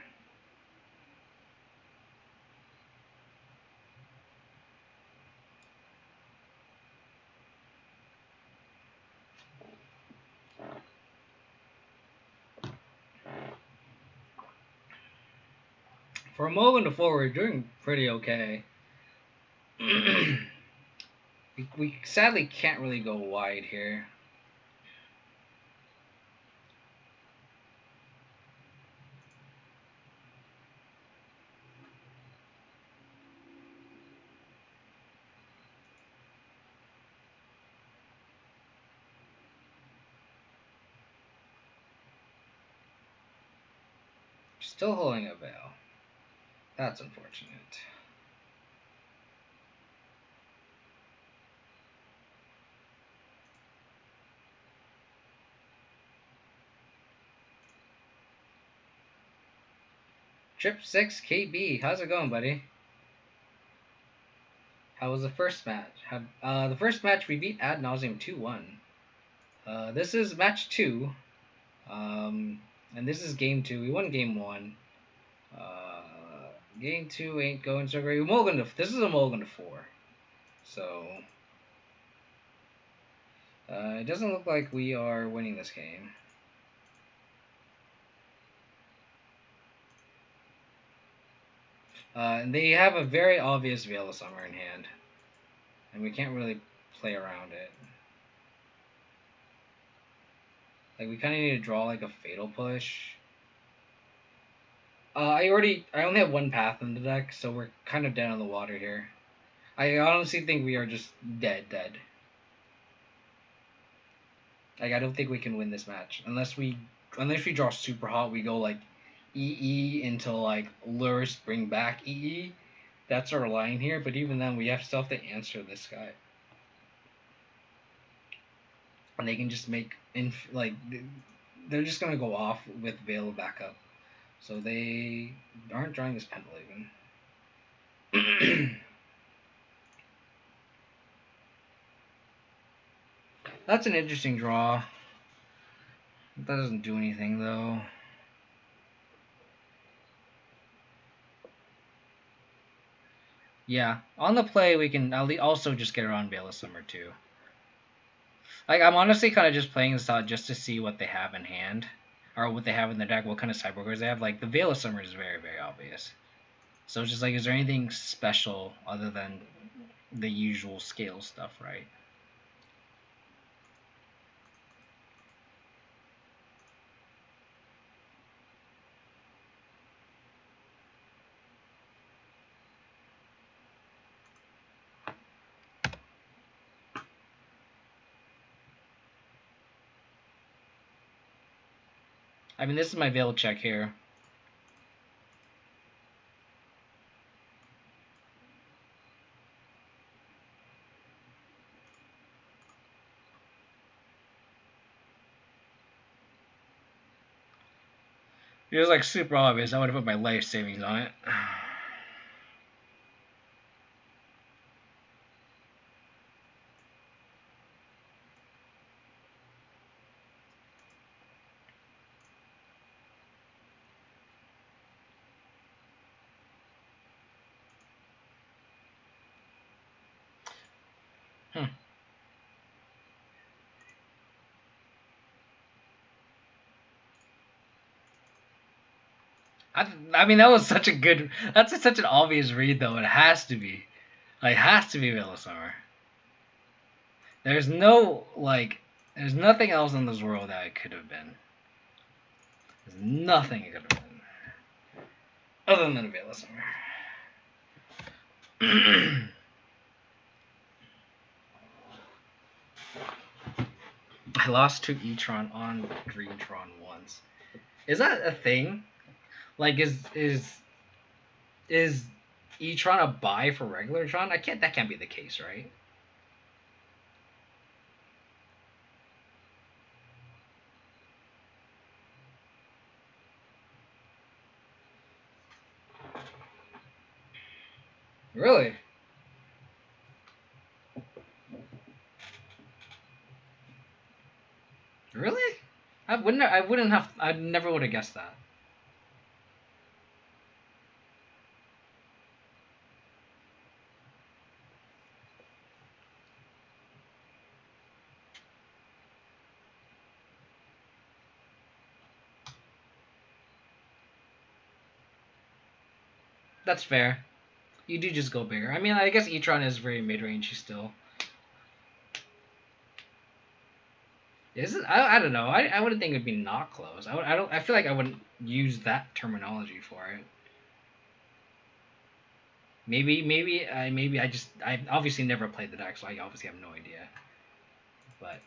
For a moment before, we're doing pretty okay. we sadly can't really go wide here. Still holding a veil. That's unfortunate. Trip 6 KB, how's it going, buddy? How was the first match? The first match we beat Ad Nauseam 2-1. This is match 2. And this is game 2. We won game 1. Game 2 ain't going so great. This is a mulligan to 4. So, it doesn't look like we are winning this game. And they have a very obvious Veil of Summer in hand. And we can't really play around it. Like, we kind of need to draw, like, a Fatal Push. I only have one path in the deck, so we're kind of dead on the water here. I honestly think we are just dead. Like, I don't think we can win this match. Unless we draw super hot, we go, like, EE until, like, Lurrus bring back EE. That's our line here, but even then, we still have to answer this guy. And they can just make, they're just going to go off with Veil of Backup. So they aren't drawing this Pendle even. That's an interesting draw. That doesn't do anything, though. Yeah, on the play, we can also just get around Veil of Summer, too. Like, I'm honestly kind of just playing this out just to see what they have in hand. Or what they have in their deck, what kind of sideboard cards they have. Like, the Veil of Summer is very, very obvious. So it's just like, is there anything special other than the usual scale stuff, right? I mean, this is my Veil check here. It was like super obvious. I would have put my life savings on it. I mean, that was such a good. That's such an obvious read, though. It has to be. Like, it has to be Veil of Summer. There's no, like, there's nothing else in this world that it could have been. There's nothing it could have been. Other than a Veil of Summer. I lost to E-Tron on Greentron once. Is that a thing? Like, is E-tron a buy for regular Tron? That can't be the case, right? Really? Really? I wouldn't have. I never would have guessed that. That's fair. You do just go bigger. I mean, I guess E-tron is very mid-rangey still. Is it? I don't know. I wouldn't think it'd be not close. I don't. I feel like I wouldn't use that terminology for it. Maybe I obviously never played the deck, so I obviously have no idea. But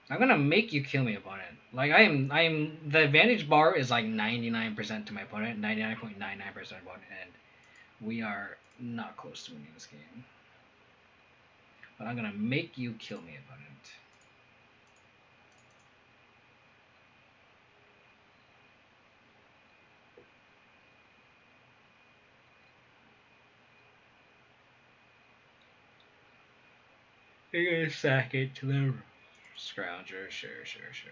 I'm gonna make you kill me, opponent. Like I am. The advantage bar is like 99% to my opponent, 99.99% opponent, and we are not close to winning this game. But I'm gonna make you kill me, opponent. You're gonna sack it to the scrounger. Sure, sure, sure.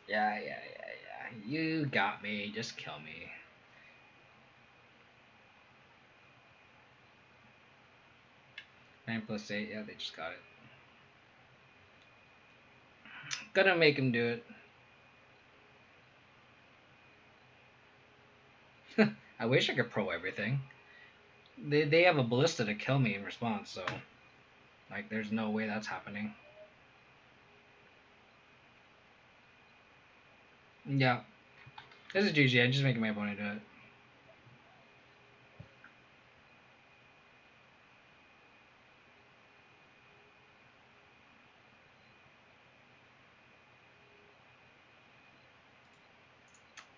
Yeah. You got me. Just kill me. 9+8. Yeah, they just got it. Gonna make him do it. I wish I could pro everything. They have a ballista to kill me in response, so like there's no way that's happening. Yeah. This is GG. I'm just making my opponent do it.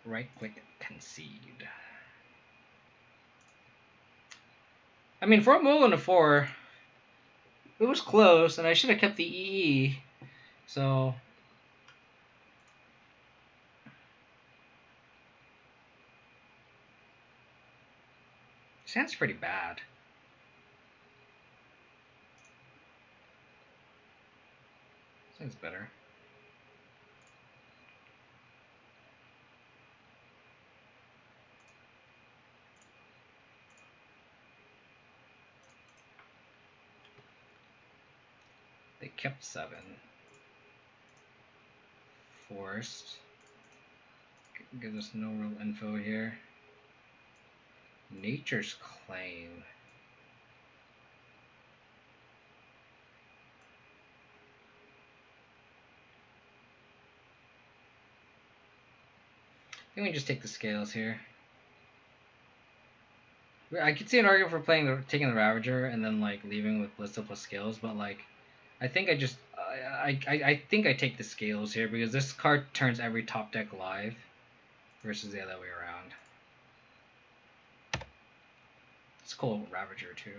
Right click concede. I mean, for a move and a 4, it was close, and I should have kept the EE. So sounds pretty bad. Sounds better. They kept 7. Forced. Gives us no real info here. Nature's Claim. I think we just take the scales here. I could see an argument for taking the Ravager and then like leaving with Ballista plus scales, but like I think I think I take the scales here because this card turns every top deck live versus the other way around. It's cool Ravager too.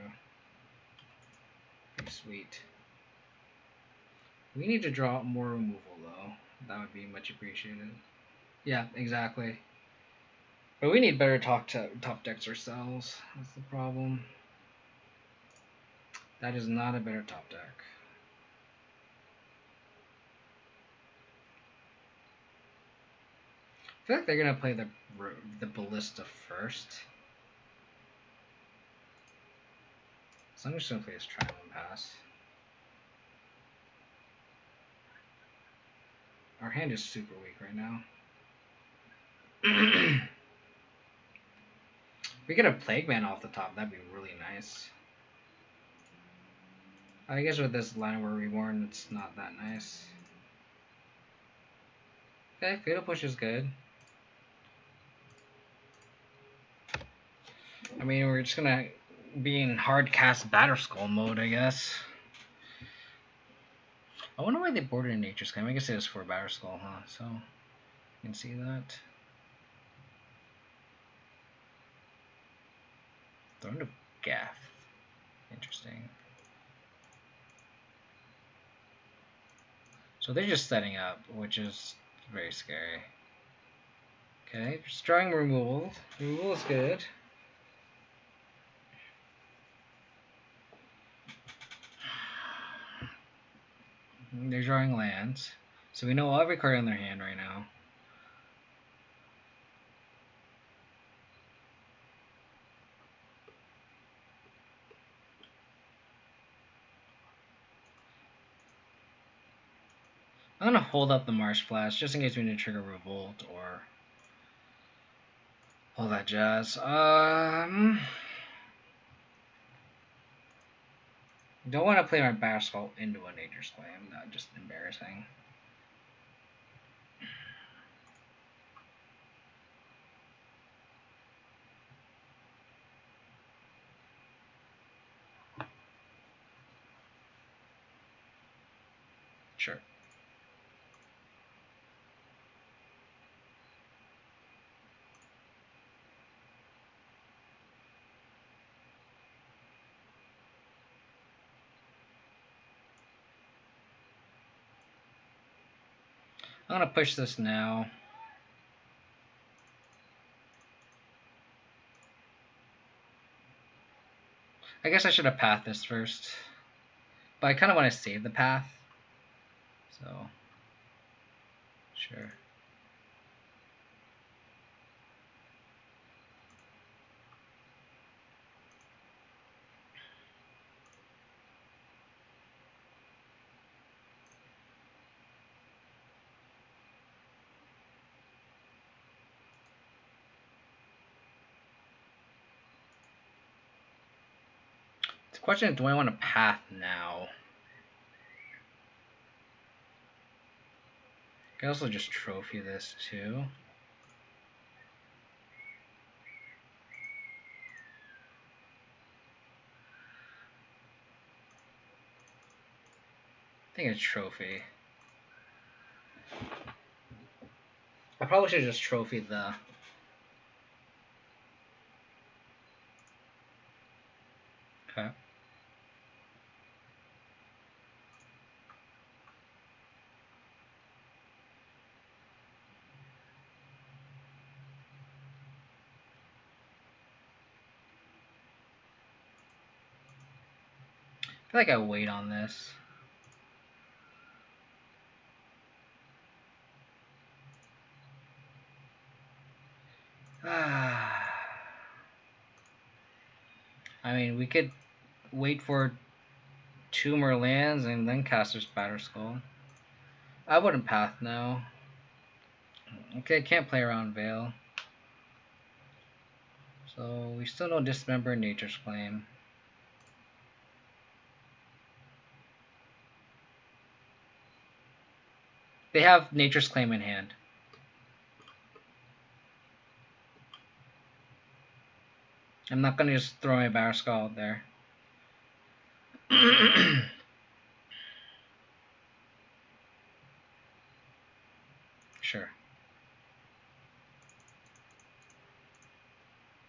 Pretty sweet. We need to draw more removal though. That would be much appreciated. Yeah, exactly. But we need better top decks ourselves. That's the problem. That is not a better top deck. I feel like they're gonna play the Ballista first. So I'm just gonna play this Triumph Pass. Our hand is super weak right now. We get a Plague Man off the top, that'd be really nice. I guess with this line we're reborn, it's not that nice. Okay, Fatal Push is good. I mean, we're just gonna be in hard cast Batterskull mode, I guess. I wonder why they boarded in Nature's Claim. I guess it is for Batterskull, huh? So, you can see that. Thrown to Gaff. Interesting. So they're just setting up, which is very scary. Okay, just drawing removal. Removal is good. They're drawing lands. So we know every card in their hand right now. I'm gonna hold up the Marsh Flash just in case we need to trigger Revolt or all that jazz. Don't want to play my Batterskull into a Nature's Claim. That's just embarrassing. Sure. I'm gonna push this now. I guess I should have pathed this first. But I kind of want to save the path. So, sure. The question is, do I want to path now? I can also just trophy this too. I think it's trophy. I probably should just trophy the... Okay. I feel like I wait on this. I mean, we could wait for 2 more lands and then cast this Batterskull. I wouldn't path now. Okay, can't play around Veil. So we still don't dismember Nature's Claim. They have Nature's Claim in hand. I'm not gonna just throw my Batterskull out there. Sure.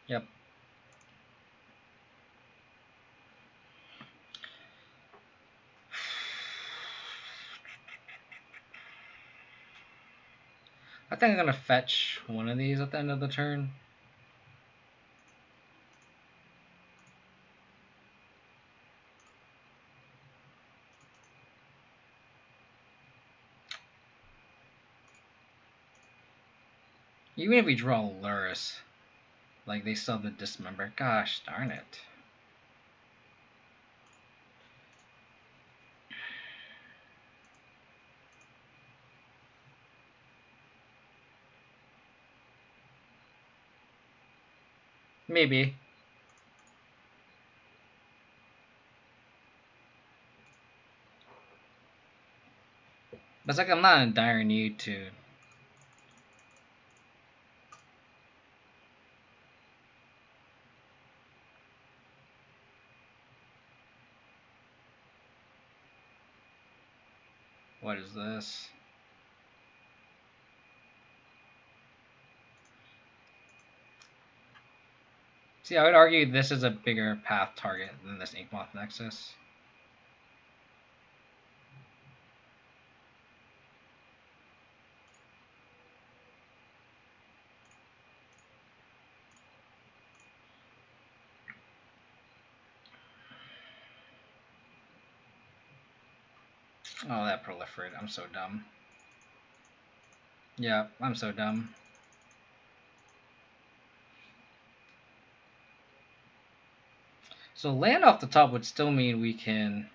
Yep. I think I'm gonna fetch one of these at the end of the turn. Even if we draw Lurrus, like they still have the dismember. Gosh darn it. Maybe. But it's like I'm not in dire need to. What is this? See, I would argue this is a bigger path target than this Inkmoth Nexus. Oh, that proliferate. I'm so dumb. Yeah, I'm so dumb. So land off the top would still mean we can...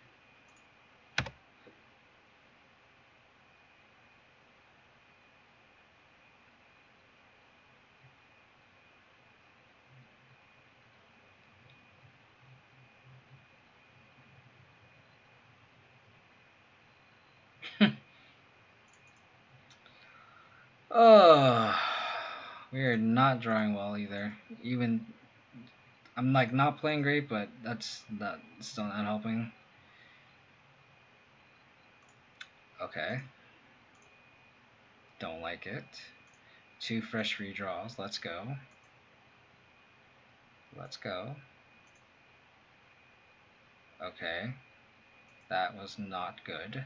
Oh, we are not drawing well either. Even I'm like not playing great, but that's still not helping. Okay. Don't like it. 2 fresh redraws. Let's go. Let's go. Okay. That was not good.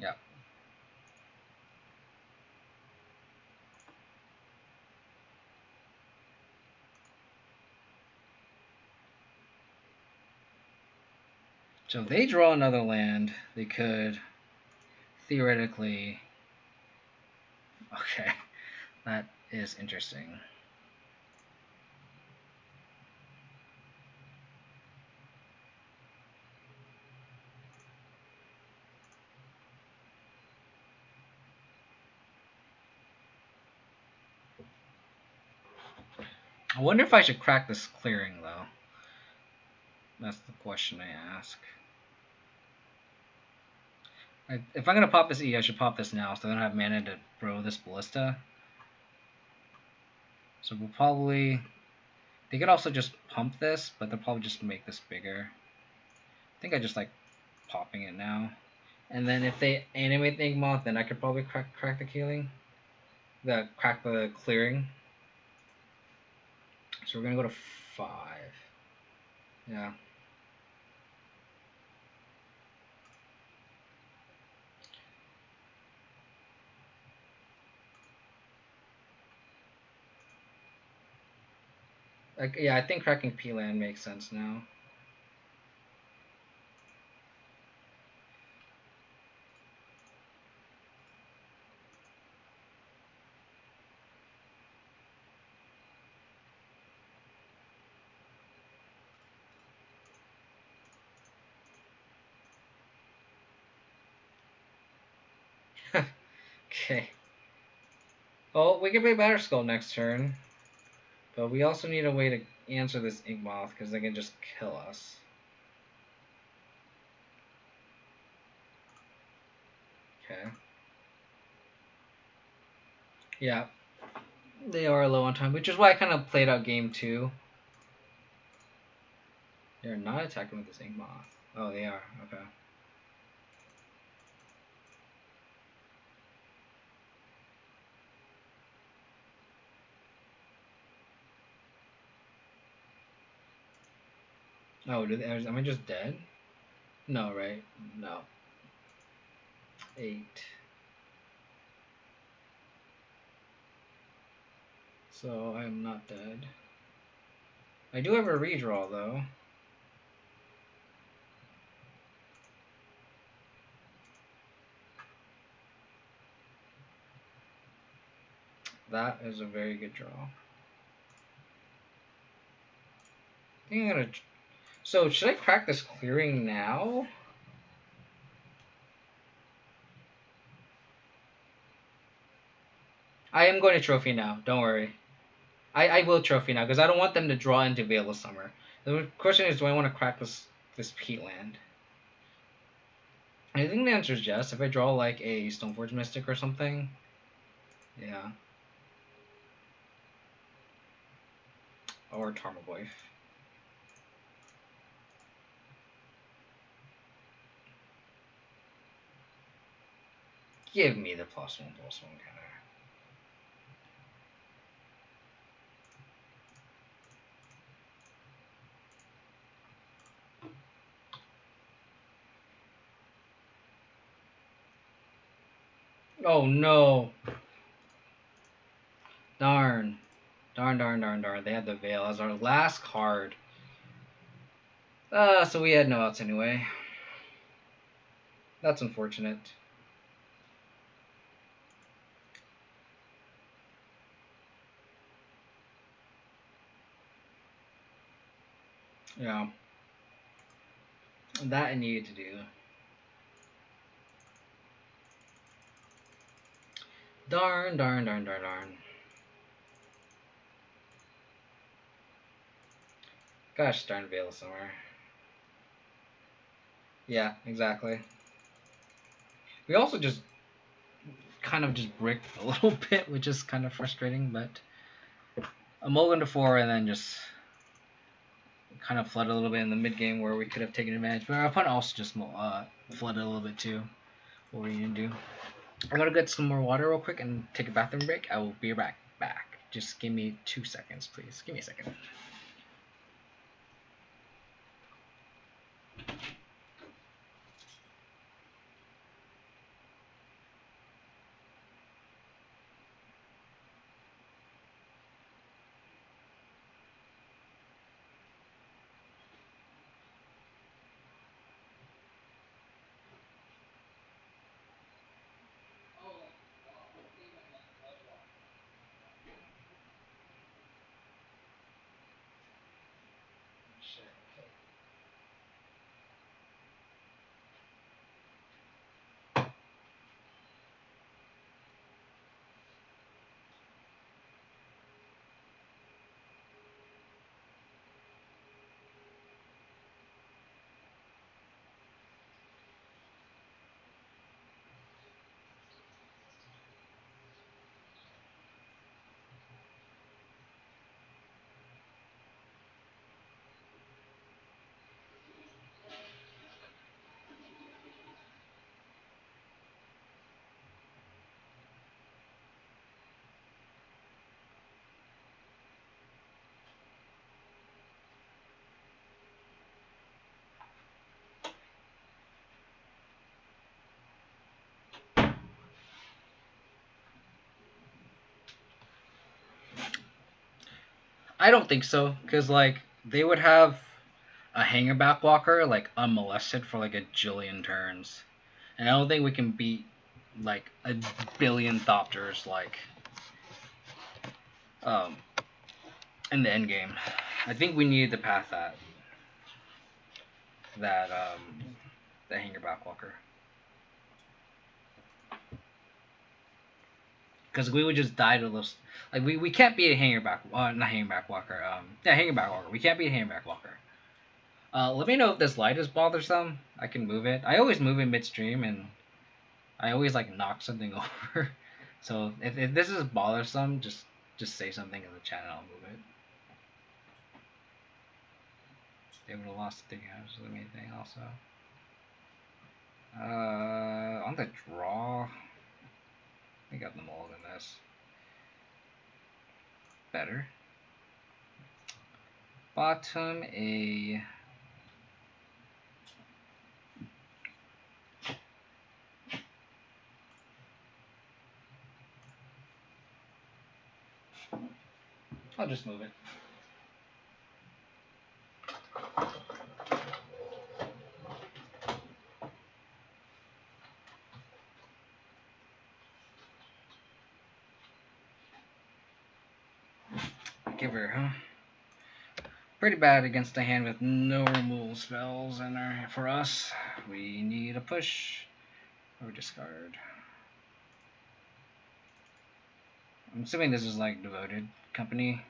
Yep. So if they draw another land, they could theoretically... Okay. That is interesting. I wonder if I should crack this clearing, though. That's the question I ask. If I'm going to pop this E, I should pop this now, so I don't have mana to throw this Ballista. So we'll probably... They could also just pump this, but they'll probably just make this bigger. I think I just like popping it now. And then if they animate the Inkmoth, then I could probably crack the clearing. Crack the clearing. So we're going to go to 5. Yeah. Yeah, I think cracking P-Land makes sense now. Okay. Well, we can play Batter Skull next turn. But we also need a way to answer this Inkmoth, because they can just kill us. Okay. Yeah. They are low on time, which is why I kind of played out game 2. They're not attacking with this Inkmoth. Oh, they are. Okay. Oh, am I just dead? No, right? No. 8. So I am not dead. I do have a redraw, though. That is a very good draw. I think I'm gonna. So should I crack this clearing now? I am going to trophy now. Don't worry. I will trophy now because I don't want them to draw into Veil of Summer. The question is, do I want to crack this Peatland? I think the answer is yes. If I draw like a Stoneforge Mystic or something, yeah, or Tarmogoyf. Give me the +1/+1 counter. Oh no! Darn. Darn. They had the Veil as our last card. So we had no outs anyway. That's unfortunate. Yeah. That I needed to do. Darn. Gosh darn Veil of Summer. Yeah, exactly. We also just kind of just bricked a little bit, which is kind of frustrating, but a mulligan to 4 and then just kind of flooded a little bit in the mid game where we could have taken advantage. But our opponent also just flooded a little bit too. What were you gonna do? I'm gonna get some more water real quick and take a bathroom break. I will be back. Just give me 2 seconds, please. Give me a second. I don't think so, because like they would have a hangerback walker like unmolested for like a jillion turns, and I don't think we can beat like a billion Thopters like um in the end game. I think we needed to path that hangerback walker. Because we would just die to those. Like we can't beat a hangerback, not hangerback walker. Yeah, hangerback walker. We can't beat a hangerback walker. Let me know if this light is bothersome. I can move it. I always move it midstream, and I always like knock something over. So if this is bothersome, just say something in the chat and I'll move it. They would have lost the house of the main thing also. On the draw, I got them all in this. Better. Bottom a. I'll just move it. Giver, huh? Pretty bad against a hand with no removal spells, and for us, we need a push or discard. I'm assuming this is like Devoted Company.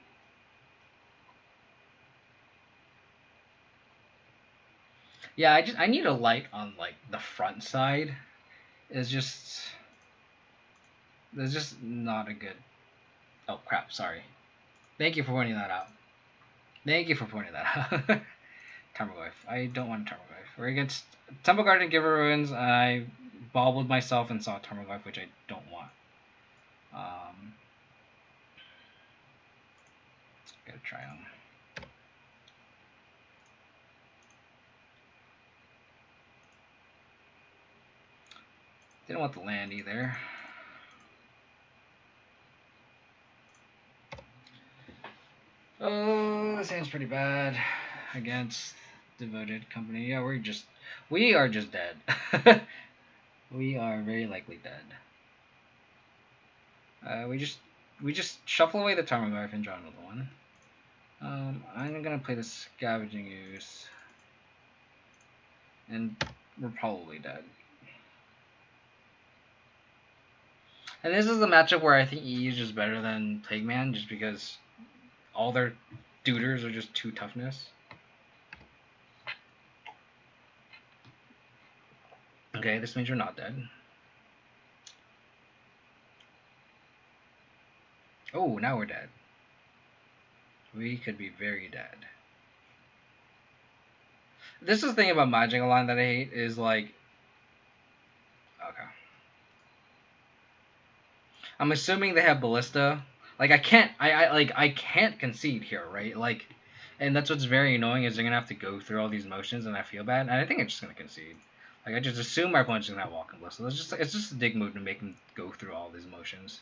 Yeah, I need a light on like the front side. It's just there's just not a good. Oh crap! Sorry. Thank you for pointing that out. Thank you for pointing that out. Tarmogoyf. I don't want Tarmogoyf. We're against Temple Garden Giver Ruins. I bobbled myself and saw Tarmogoyf, which I don't want. Gotta try them. Didn't want the land either. Oh, this hand's pretty bad against Devoted Company. Yeah, we are just dead. We are very likely dead. We just shuffle away the Tarmogoyf and draw another one. I'm gonna play the Scavenging Ooze, and we're probably dead. And this is the matchup where I think EU is just better than Plague Man, just because all their duders are just 2 toughness. Okay, this means you're not dead. Oh, now we're dead. We could be very dead. This is the thing about Magic Online that I hate is like, okay. I'm assuming they have Ballista. Like I can't concede here, right? Like, and that's what's very annoying is they're gonna have to go through all these motions, and I feel bad. And I think I'm just gonna concede. Like I just assume my opponent's gonna have Walking Ballista. It's just a dick move to make them go through all these motions.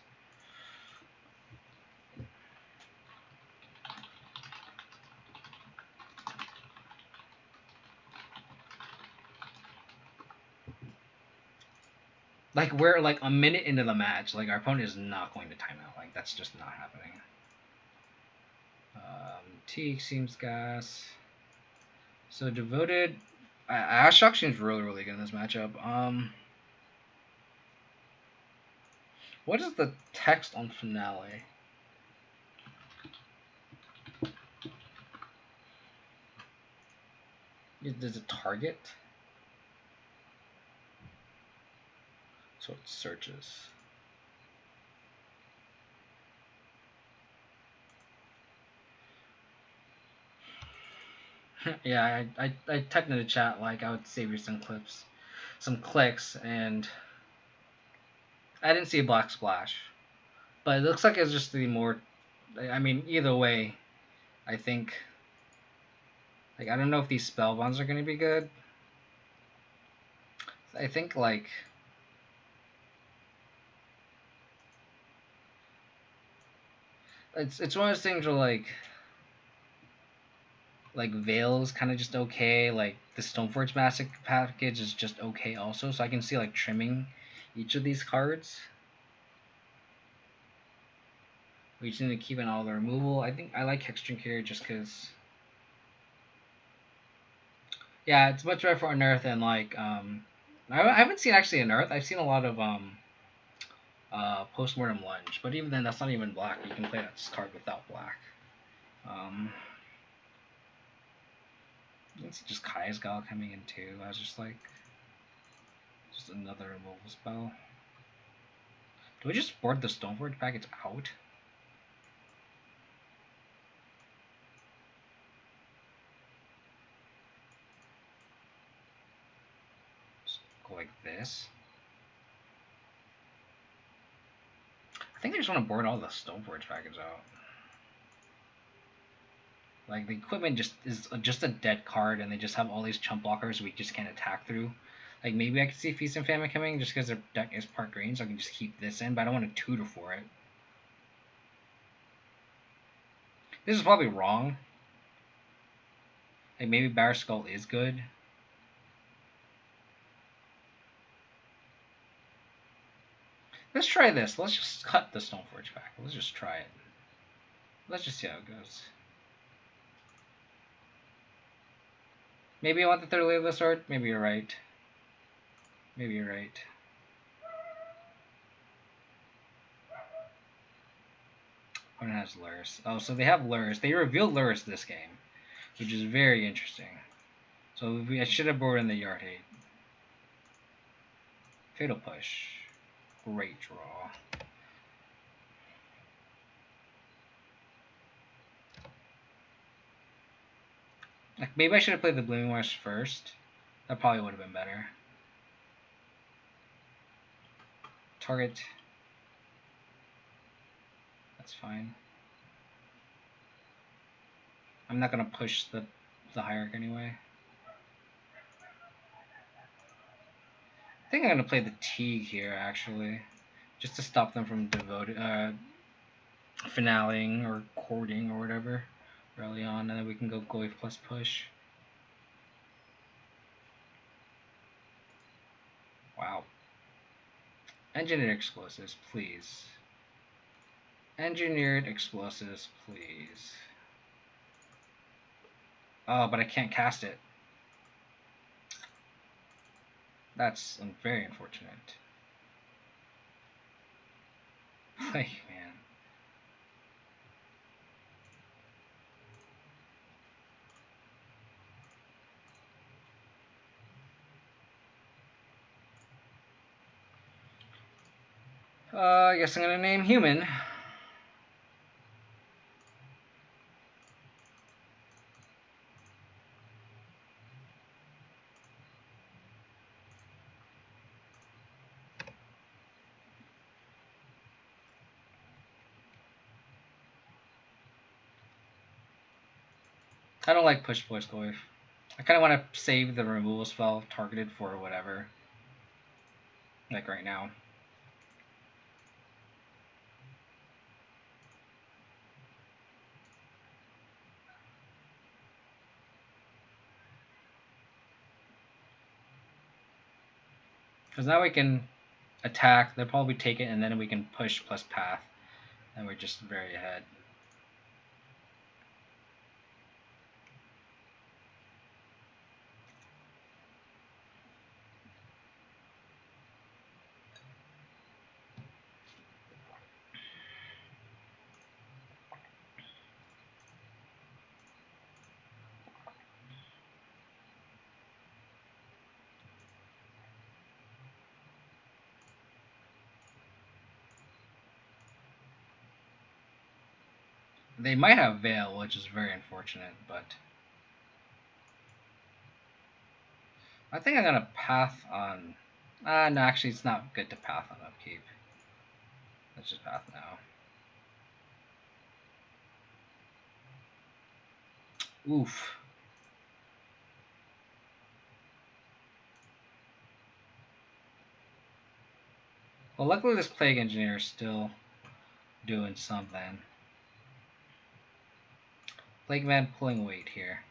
Like we're like a minute into the match, like our opponent is not going to time out. Like that's just not happening. Teak seems gas. So Devoted. Ashok seems really good in this matchup. What is the text on Finale? Does it target? So it searches. Yeah, I typed in the chat like I would save you some clicks, and I didn't see a black splash. But it looks like it's just the more. I mean, either way, I think. Like, I don't know if these spell bonds are going to be good. I think, like. It's one of those things where, like Veil is kind of just okay. Like, the Stoneforge Massive package is just okay also. So I can see, like, trimming each of these cards. We just need to keep in all the removal. I think I like Hexdrink here just because. Yeah, it's much better for Unearth and like I haven't seen actually Unearth. I've seen a lot of Postmortem Lunge, but even then that's not even black. You can play that card without black. It's just Kaya's Gal coming in too. I was just like another removal spell. Do we just board the Stoneforge package out? Just go like this. I think they just want to board all the Stoneforge package out. Like the equipment is just a dead card, and they just have all these chump blockers we just can't attack through. Like maybe I could see Feast and Famine coming just because their deck is part green, so I can just keep this in, but I don't want to tutor for it. This is probably wrong. Like maybe Barra Skull is good. Let's try this. Let's just cut the Stoneforge pack. Let's just try it. Let's just see how it goes. Maybe I want the third Lady of the Sword. Maybe you're right. Maybe you're right. Opponent has Lurrus. Oh, so they have Lurrus. They revealed Lurrus this game, which is very interesting. So I should have boarded in the Yard Hate. Fatal Push. Great draw. Like maybe I should have played the Blooming West first. That probably would have been better. Target. That's fine. I'm not gonna push the Hierarch anyway. I think I'm gonna play the Teague here actually, just to stop them from finaling or courting or whatever early on, and then we can go Goyf plus push. Wow. Engineered explosives, please. Engineered explosives, please. Oh, but I can't cast it. That's very unfortunate. Like, man. I guess I'm gonna name human. I don't like push voice Goyf. I kind of want to save the removal spell targeted for whatever. Like right now. Because now we can attack, they'll probably take it, and then we can push plus path. And we're just very ahead. They might have Veil, which is very unfortunate, but I think I'm gonna path on. No, actually, it's not good to path on upkeep. Let's just path now. Oof. Well, luckily this Plague Engineer is still doing something. Plague Man pulling weight here.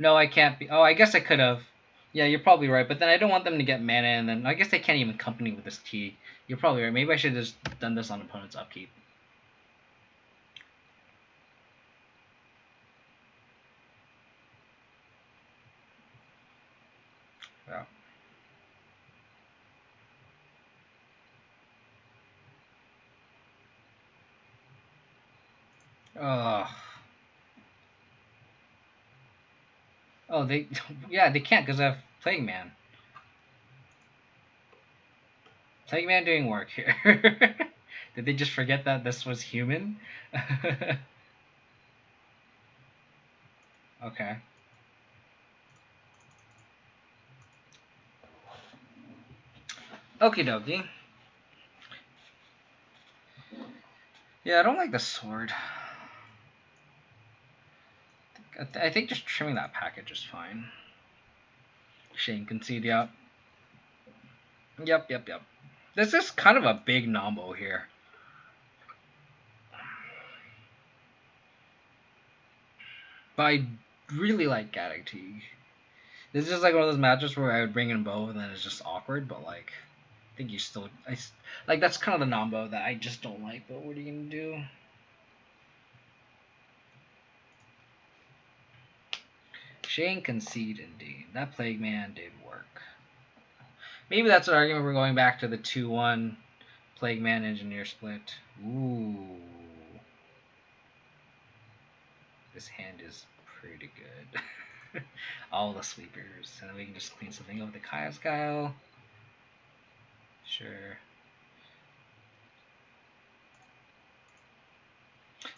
No, I can't be. Oh, I guess I could have. Yeah, you're probably right. But then I don't want them to get mana, and then I guess they can't even company with this T. You're probably right. Maybe I should have just done this on opponent's upkeep. Yeah. Oh. Oh, they. Yeah, they can't because I have Plague Man. Plague Man doing work here. Did they just forget that this was human? Okay. Okie dokie. Yeah, I don't like the sword. I think just trimming that package is fine. Shane concede, yep. Yep. This is kind of a big nombo here. But I really like Gaddock Teague. This is like one of those matches where I would bring in both and then it's just awkward, but like think you still, like that's kind of the nombo that I just don't like. But what are you gonna do? Shane concede indeed. That Plague Man did work. Maybe that's an argument we're going back to the 2-1 Plague Man Engineer split. Ooh. This hand is pretty good. All the sweepers. And then we can just clean something up with the Kaya's Guile. Sure.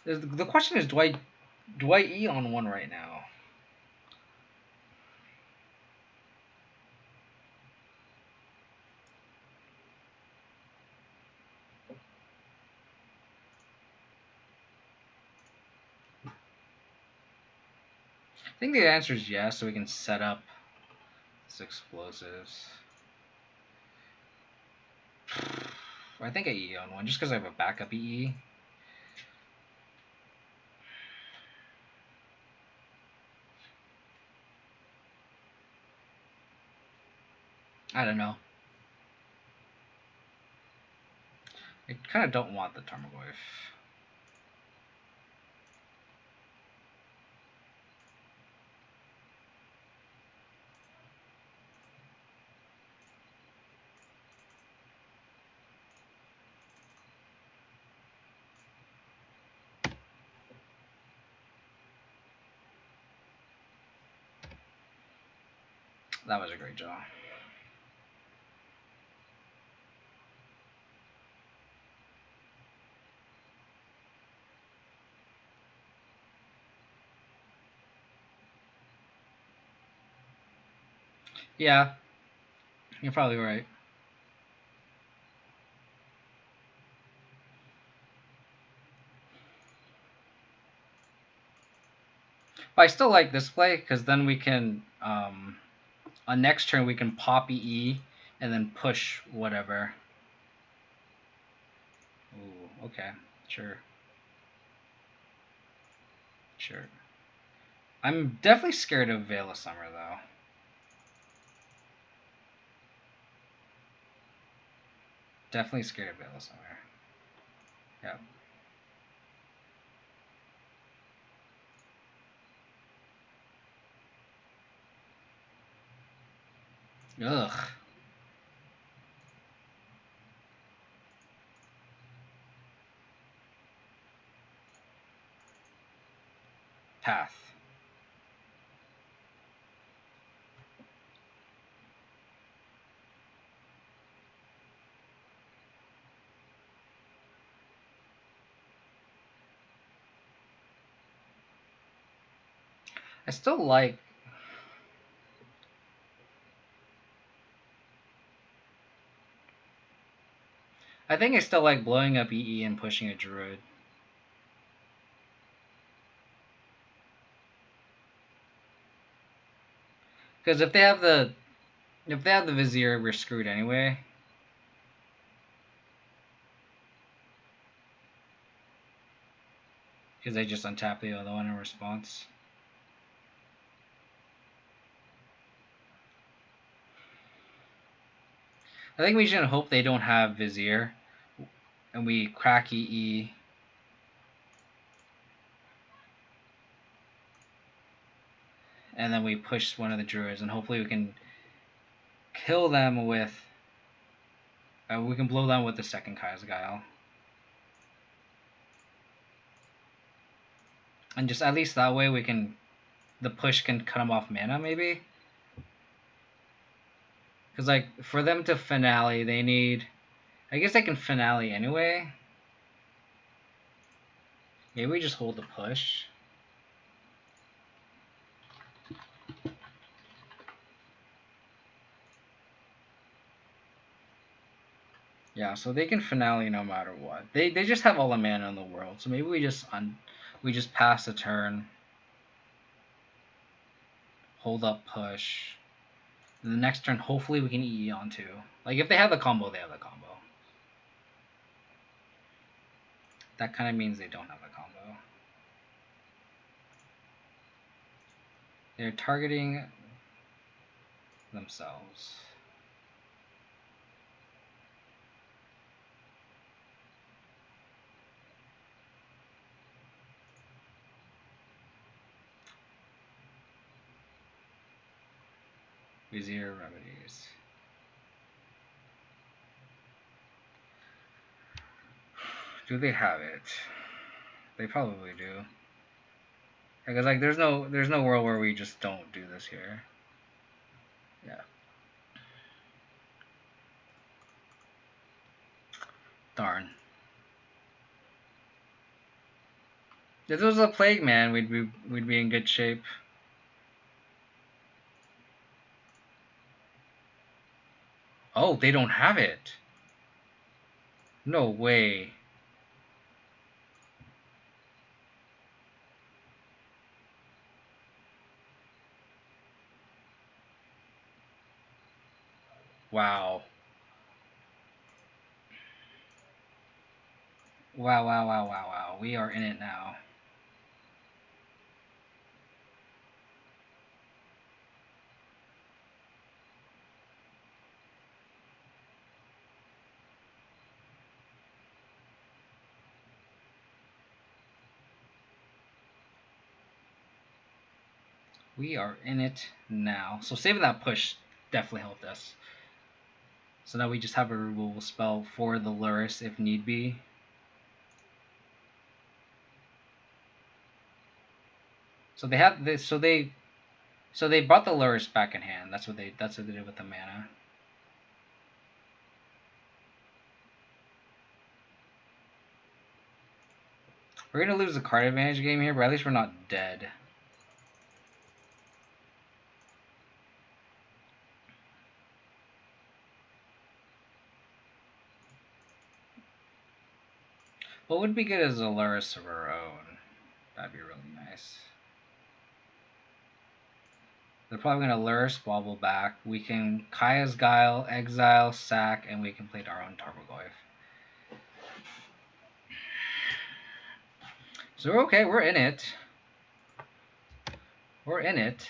The question is, do I E on one right now? I think the answer is yes, so we can set up this explosives. I think I E on one, just because I have a backup EE. I don't know. I kind of don't want the Tarmogoyf. That was a great draw. Yeah, you're probably right. But I still like this play, because then we can, on next turn, we can pop EE and then push whatever. Ooh, okay, sure. Sure. I'm definitely scared of Veil of Summer, though. Definitely scared of Veil of Summer. Yeah. Ugh. Path. I still like... I think I still like blowing up EE and pushing a Druid. Because if they have the Vizier, we're screwed anyway. Because they just untap the other one in response. I think we should hope they don't have Vizier. And we crack EE. And then we push one of the Druids. And hopefully we can kill them with... we can blow them with the second Kaya's Guile. And just at least that way we can... The push can cut them off mana, maybe? Because, like, for them to finale, they need... I guess they can finale anyway. Maybe we just hold the push. Yeah, so they can finale no matter what. They just have all the mana in the world. So maybe we just pass the turn. Hold up push. And the next turn, hopefully we can EE on too. Like, if they have the combo, they have the combo. That kind of means they don't have the combo. They're targeting themselves. Vizier Remedies. Do they have it? They probably do. Because like there's no world where we just don't do this here. Yeah. Darn. If this was a Plague Man, we'd be in good shape. Oh, they don't have it. No way. Wow. Wow, wow, wow, wow, wow. We are in it now. We are in it now. So saving that push definitely helped us. So now we just have a removal spell for the Lurrus if need be. So they have this. So they brought the Lurrus back in hand. That's what they did with the mana. We're gonna lose the card advantage game here, but at least we're not dead. What would be good is a Lurrus of our own. That'd be really nice. They're probably going to Lurrus wobble back. We can Kaya's Guile, exile, sack, and we can play our own Tarmogoyf. So we're okay. We're in it. We're in it.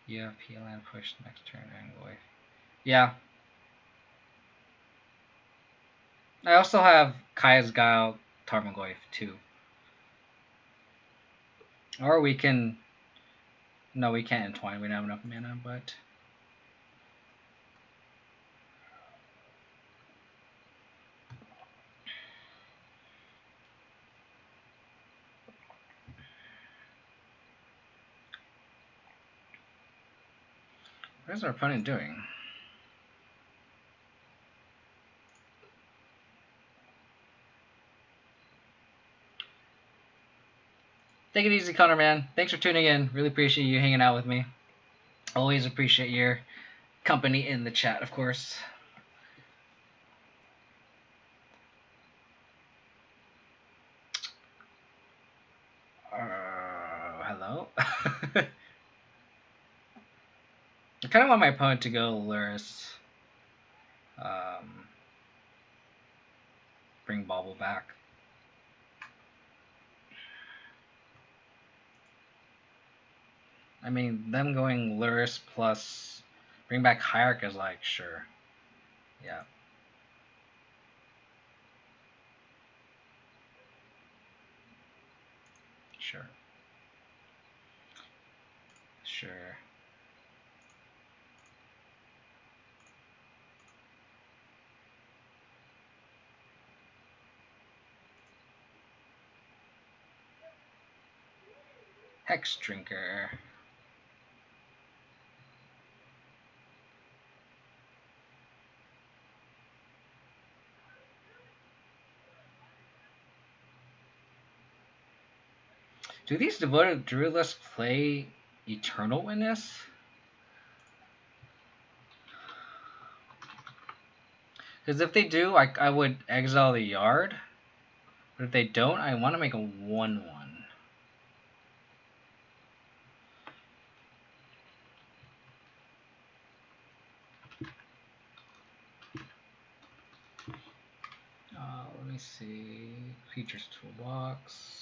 Yeah, PLN push next turn, Angoy. Yeah. I also have Kaya's Guile, Tarmogoyf too. Or we can... No, we can't entwine. We don't have enough mana, but... What is our opponent doing? Take it easy, Connor, man. Thanks for tuning in. Really appreciate you hanging out with me. Always appreciate your company in the chat, of course. Hello? I kind of want my opponent to go Lurrus. Bring Bauble back. I mean, them going Lurrus plus bring back Hierarch is like, sure. Yeah. Sure. Sure. Hex Drinker. Do these devoted druidlists play Eternal Witness? Because if they do, I would exile the Yard. But if they don't, I want to make a 1/1. Let me see. Features Toolbox.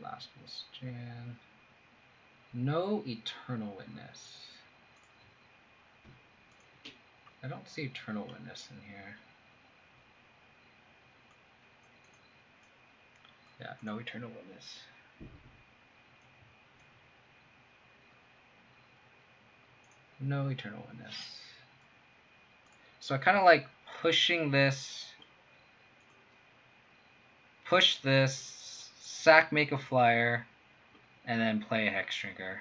Last Jan. No Eternal Witness. I don't see Eternal Witness in here. No eternal witness. No eternal witness. So I kind of like pushing this. Push this. Sack, make a flyer, and then play a Hex Drinker.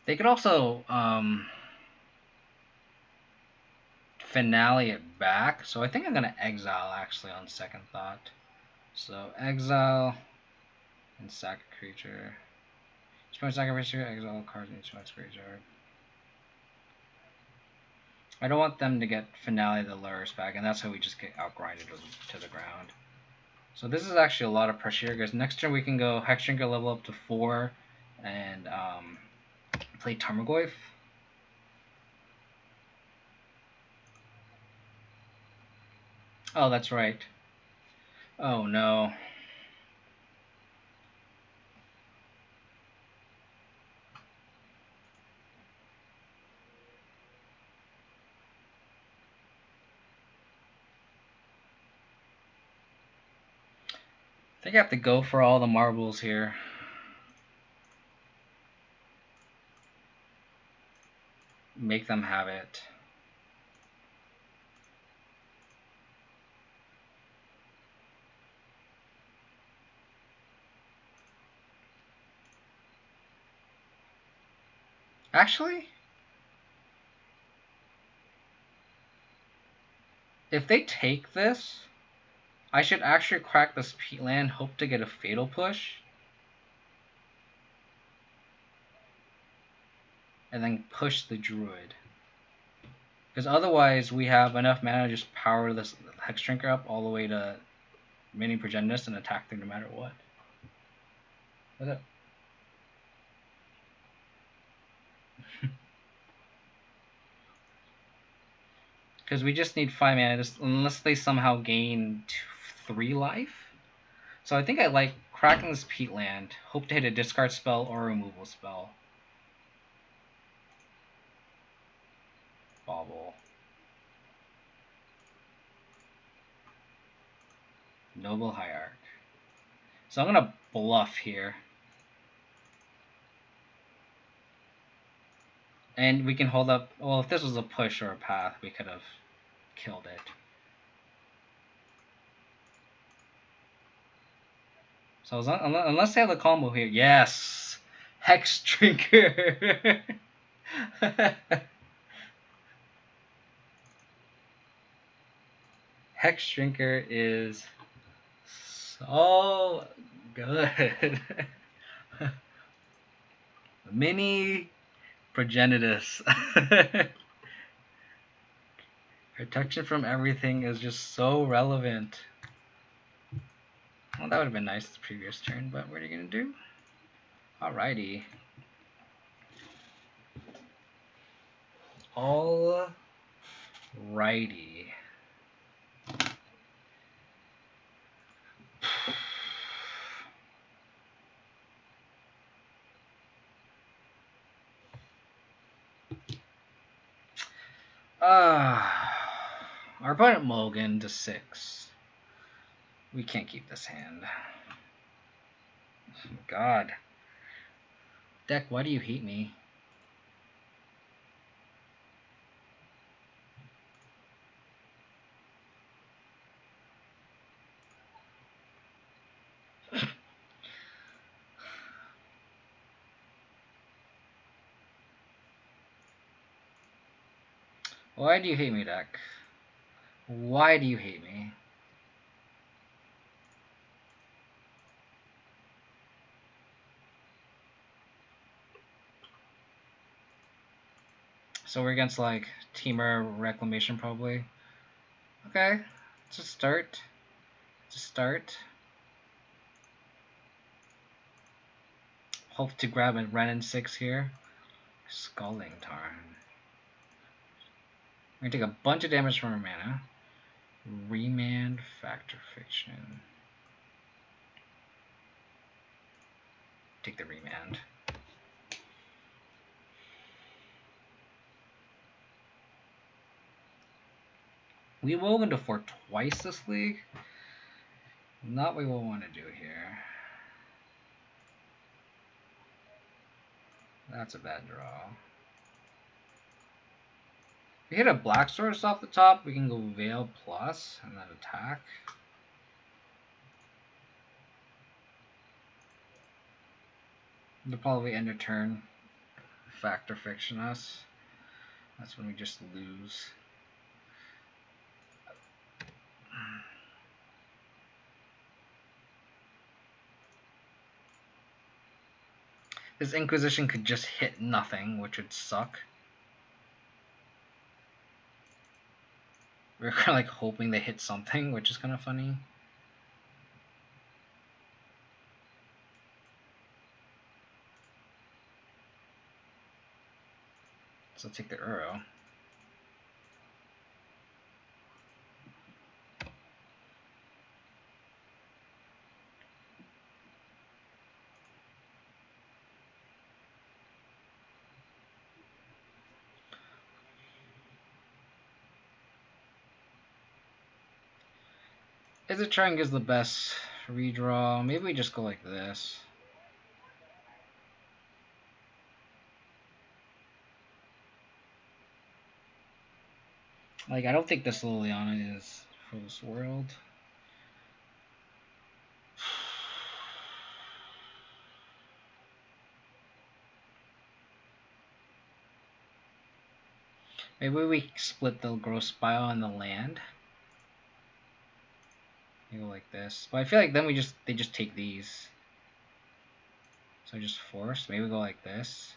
They could also finale it back. So I think I'm going to exile actually on second thought. So exile and sack a creature. Each point sack a creature, exile cards in each one's graveyard. I don't want them to get finale the Lurrus back, and that's how we just get outgrinded to the ground. So this is actually a lot of pressure here, because next turn we can go Hex Drinker level up to 4 and play Tarmogoyf. Oh, that's right. Oh no. I think I have to go for all the marbles here. Make them have it. Actually, if they take this, I should actually crack this Peatland, hope to get a Fatal Push, and then push the Druid. Because otherwise we have enough mana to just power this Hex Drinker up all the way to Mini Progenist and attack them no matter what. What's up? Because we just need 5 mana, unless they somehow gain 3 life. So I think I like cracking this Peatland, hope to hit a discard spell or a removal spell. Bauble. Noble Hierarch. So I'm going to bluff here. And we can hold up, well, if this was a push or a path, we could have killed it. So unless they have the combo here, yes! Hex Drinker! Hex Drinker is so good. Mini Progenitus. Protection from everything is just so relevant. Well, that would have been nice the previous turn, but what are you going to do? Alrighty. Alrighty. Our opponent Mulligan to 6. We can't keep this hand. Oh, God. Deck, why do you hate me? Why do you hate me, deck? Why do you hate me? So we're against like Teamer Reclamation probably. Okay, just start. Just start. Hope to grab a Renin 6 here. Scalding Tarn. We're gonna take a bunch of damage from our mana. Remand, Factor Fiction. Take the remand. We will into 4 twice this league. Not what we will want to do here. That's a bad draw. If we hit a black source off the top, we can go Veil Plus and then attack. They'll probably end a turn. Factor Fiction us. That's when we just lose. This Inquisition could just hit nothing, which would suck. We're kind of like hoping they hit something, which is kind of funny. So I'll take the Uro. Is it trying gives the best redraw? Maybe we just go like this. Like, I don't think this Liliana is for this world. Maybe we split the gross bile and the land. You go like this. But I feel like then they just take these. So just force. Maybe we go like this.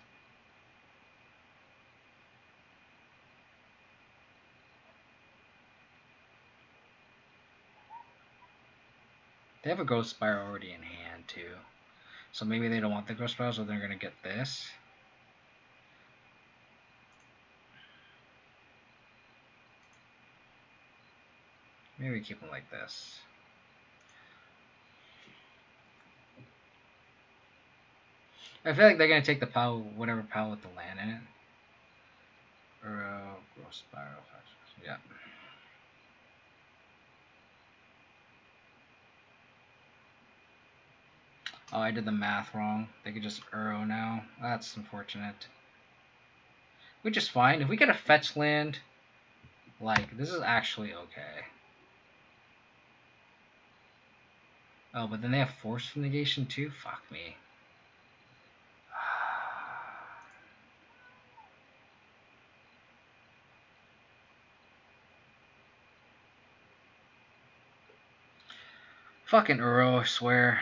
They have a growth spiral already in hand too. So maybe they don't want the growth spiral, so they're gonna get this. Maybe we keep them like this. I feel like they're gonna take the pile, whatever pile with the land in it. Or growth spiral. Yeah. Oh, I did the math wrong. They could just Uro now. That's unfortunate. Which is fine. If we get a fetch land, like, this is actually okay. Oh, but then they have force negation too? Fuck me. Fucking Uro, I swear.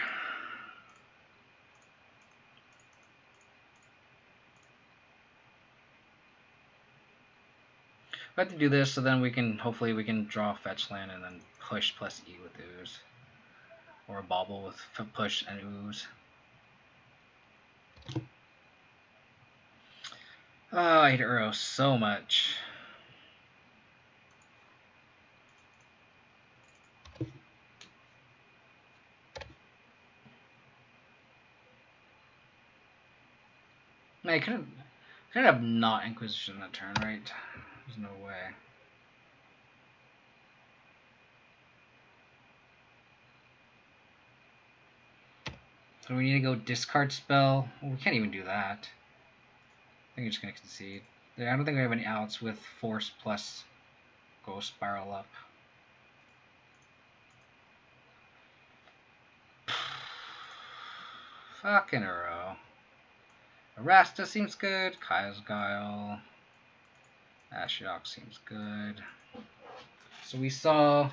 We have to do this so then we can, hopefully we can draw fetch land and then push plus E with ooze. Or a bauble with push and ooze. Oh, I hate Uro so much. I could have not Inquisition that turn, right? There's no way. So we need to go discard spell. Well, we can't even do that. I think we're just gonna concede. I don't think we have any outs with force plus go spiral up. Fucking Uro. Arasta seems good. Kaya's Guile. Ashiok seems good. So we saw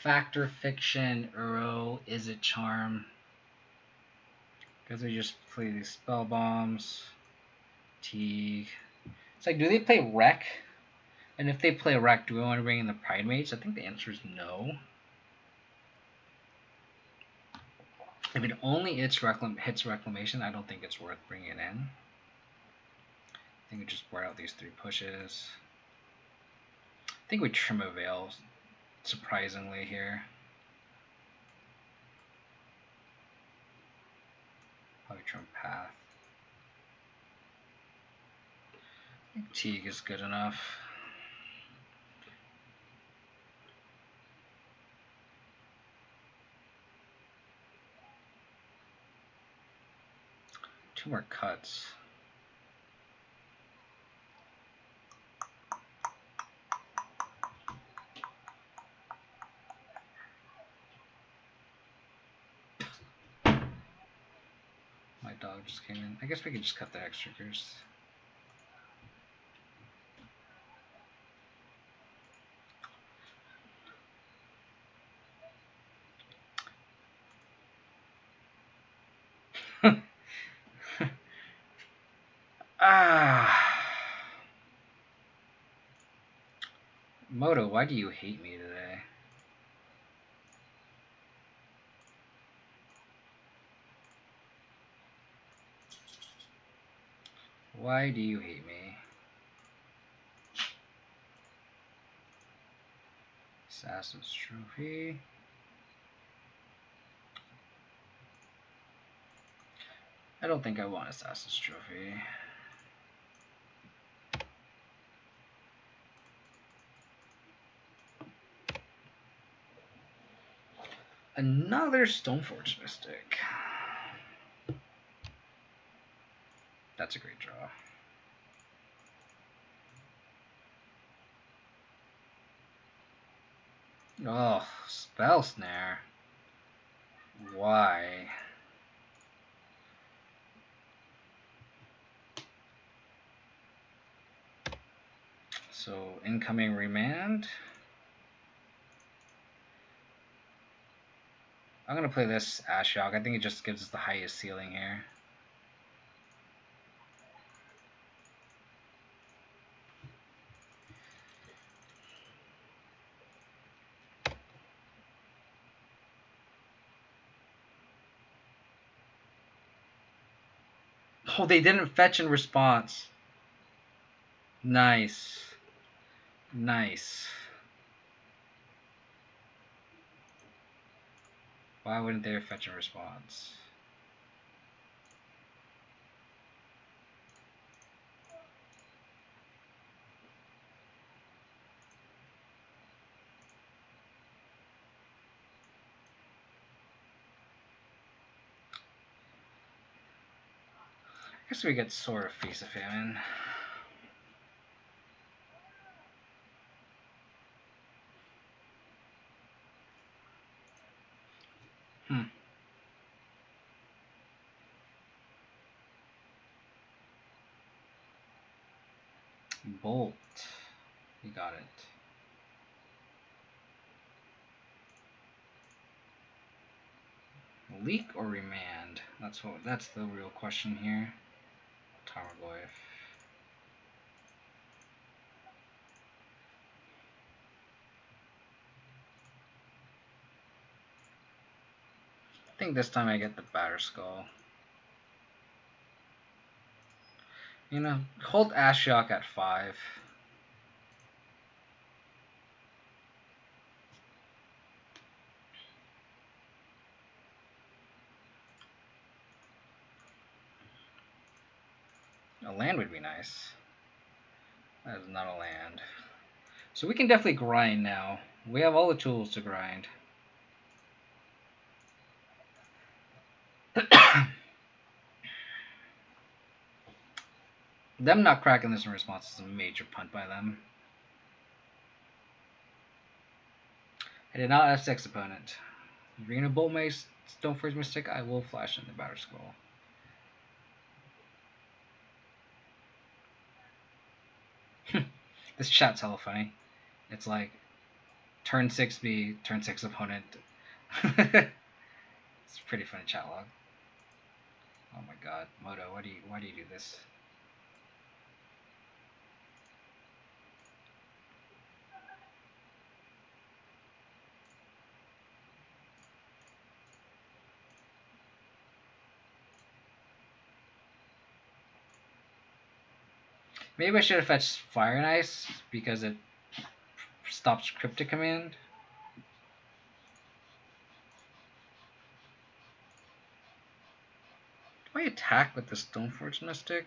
Factor Fiction, Uro, Is It Charm. Because we just play these spell bombs. Teague. It's like, do they play Wreck? And if they play Wreck, do we want to bring in the Pride Mates? I think the answer is no. If it only hits Reclamation, I don't think it's worth bringing it in. I think we just board out these 3 pushes. I think we trim a veil, surprisingly, here. Probably trim path. I think Teague is good enough. Two more cuts. My dog just came in. I guess we could just cut the X triggers. Moto, why do you hate me today? Why do you hate me? Assassin's Trophy. I don't think I want Assassin's Trophy. Another Stoneforge Mystic. That's a great draw. Oh, Spell Snare. Why? So, incoming Remand. I'm going to play this Ashiok. I think it just gives us the highest ceiling here. Oh, they didn't fetch in response. Nice. Nice. Why wouldn't they fetch in response? I guess we get sort of Feast of Famine. Bolt. You got it. Leak or Remand? That's the real question here. Tarmogoyf. I think this time I get the Batterskull. You know, hold Ashiok at 5. A land would be nice. That is not a land. So we can definitely grind now. We have all the tools to grind. Them not cracking this in response is a major punt by them. I did not F6 opponent. If you're gonna bolt my Stoneforge Mystic, I will flash in the Batterskull. This chat's hella funny. It's like turn 6 me, turn 6 opponent. It's a pretty funny chat log. Oh my god, Moto, why do you do this? Maybe I should have fetched Fire and Ice because it stops cryptic command. Do I attack with the Stoneforge Mystic?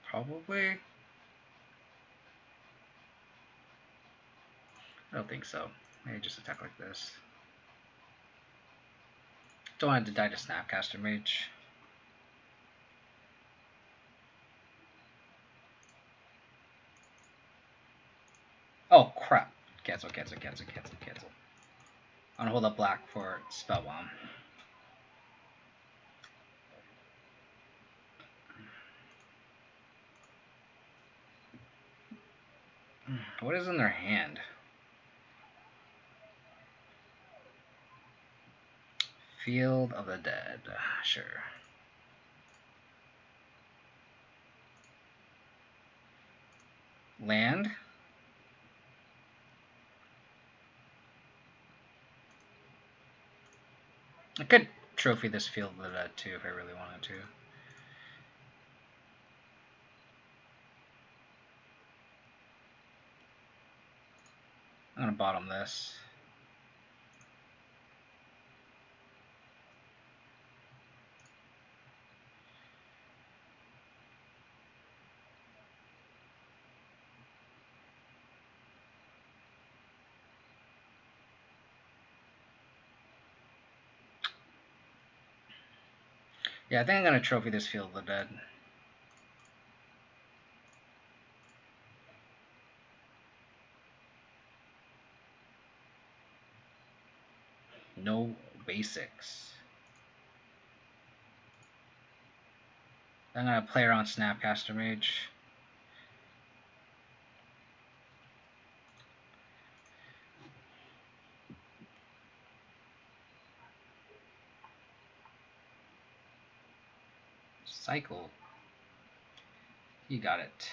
Probably. I don't think so. Maybe just attack like this. Don't want to die to Snapcaster Mage. Oh crap. Cancel. I'm gonna hold up black for Spellbomb. What is in their hand? Field of the Dead. Sure. Land. I could trophy this Field of the Dead too if I really wanted to. I'm gonna bottom this. Yeah, I think I'm gonna trophy this Field of the Dead. No basics. I'm gonna play around Snapcaster Mage. Cycle. You got it.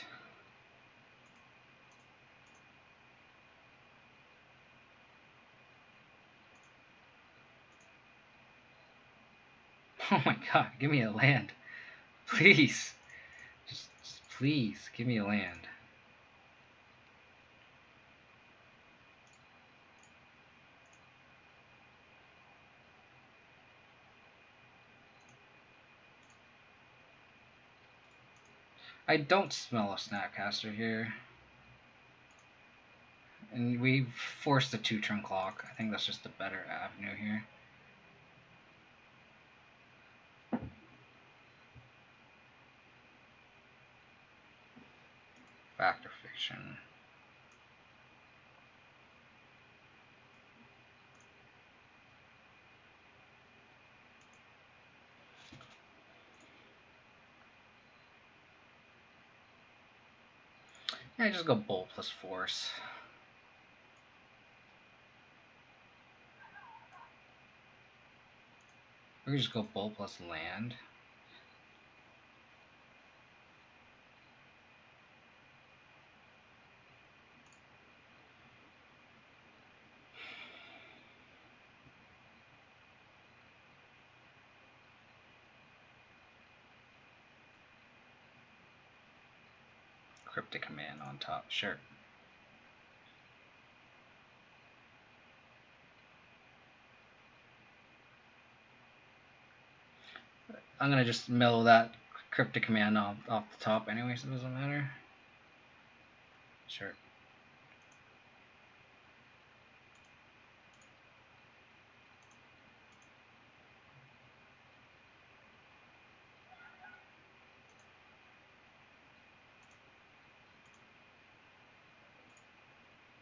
Oh my god, give me a land. Please. Just please, give me a land. I don't smell a Snapcaster here. And we forced the 2-turn clock. I think that's just a better avenue here. Fact or fiction? Yeah, just go bolt plus force. We could just go bolt plus land. Cryptic command on top, sure. I'm gonna just mill that cryptic command off the top anyway, so it doesn't matter. Sure.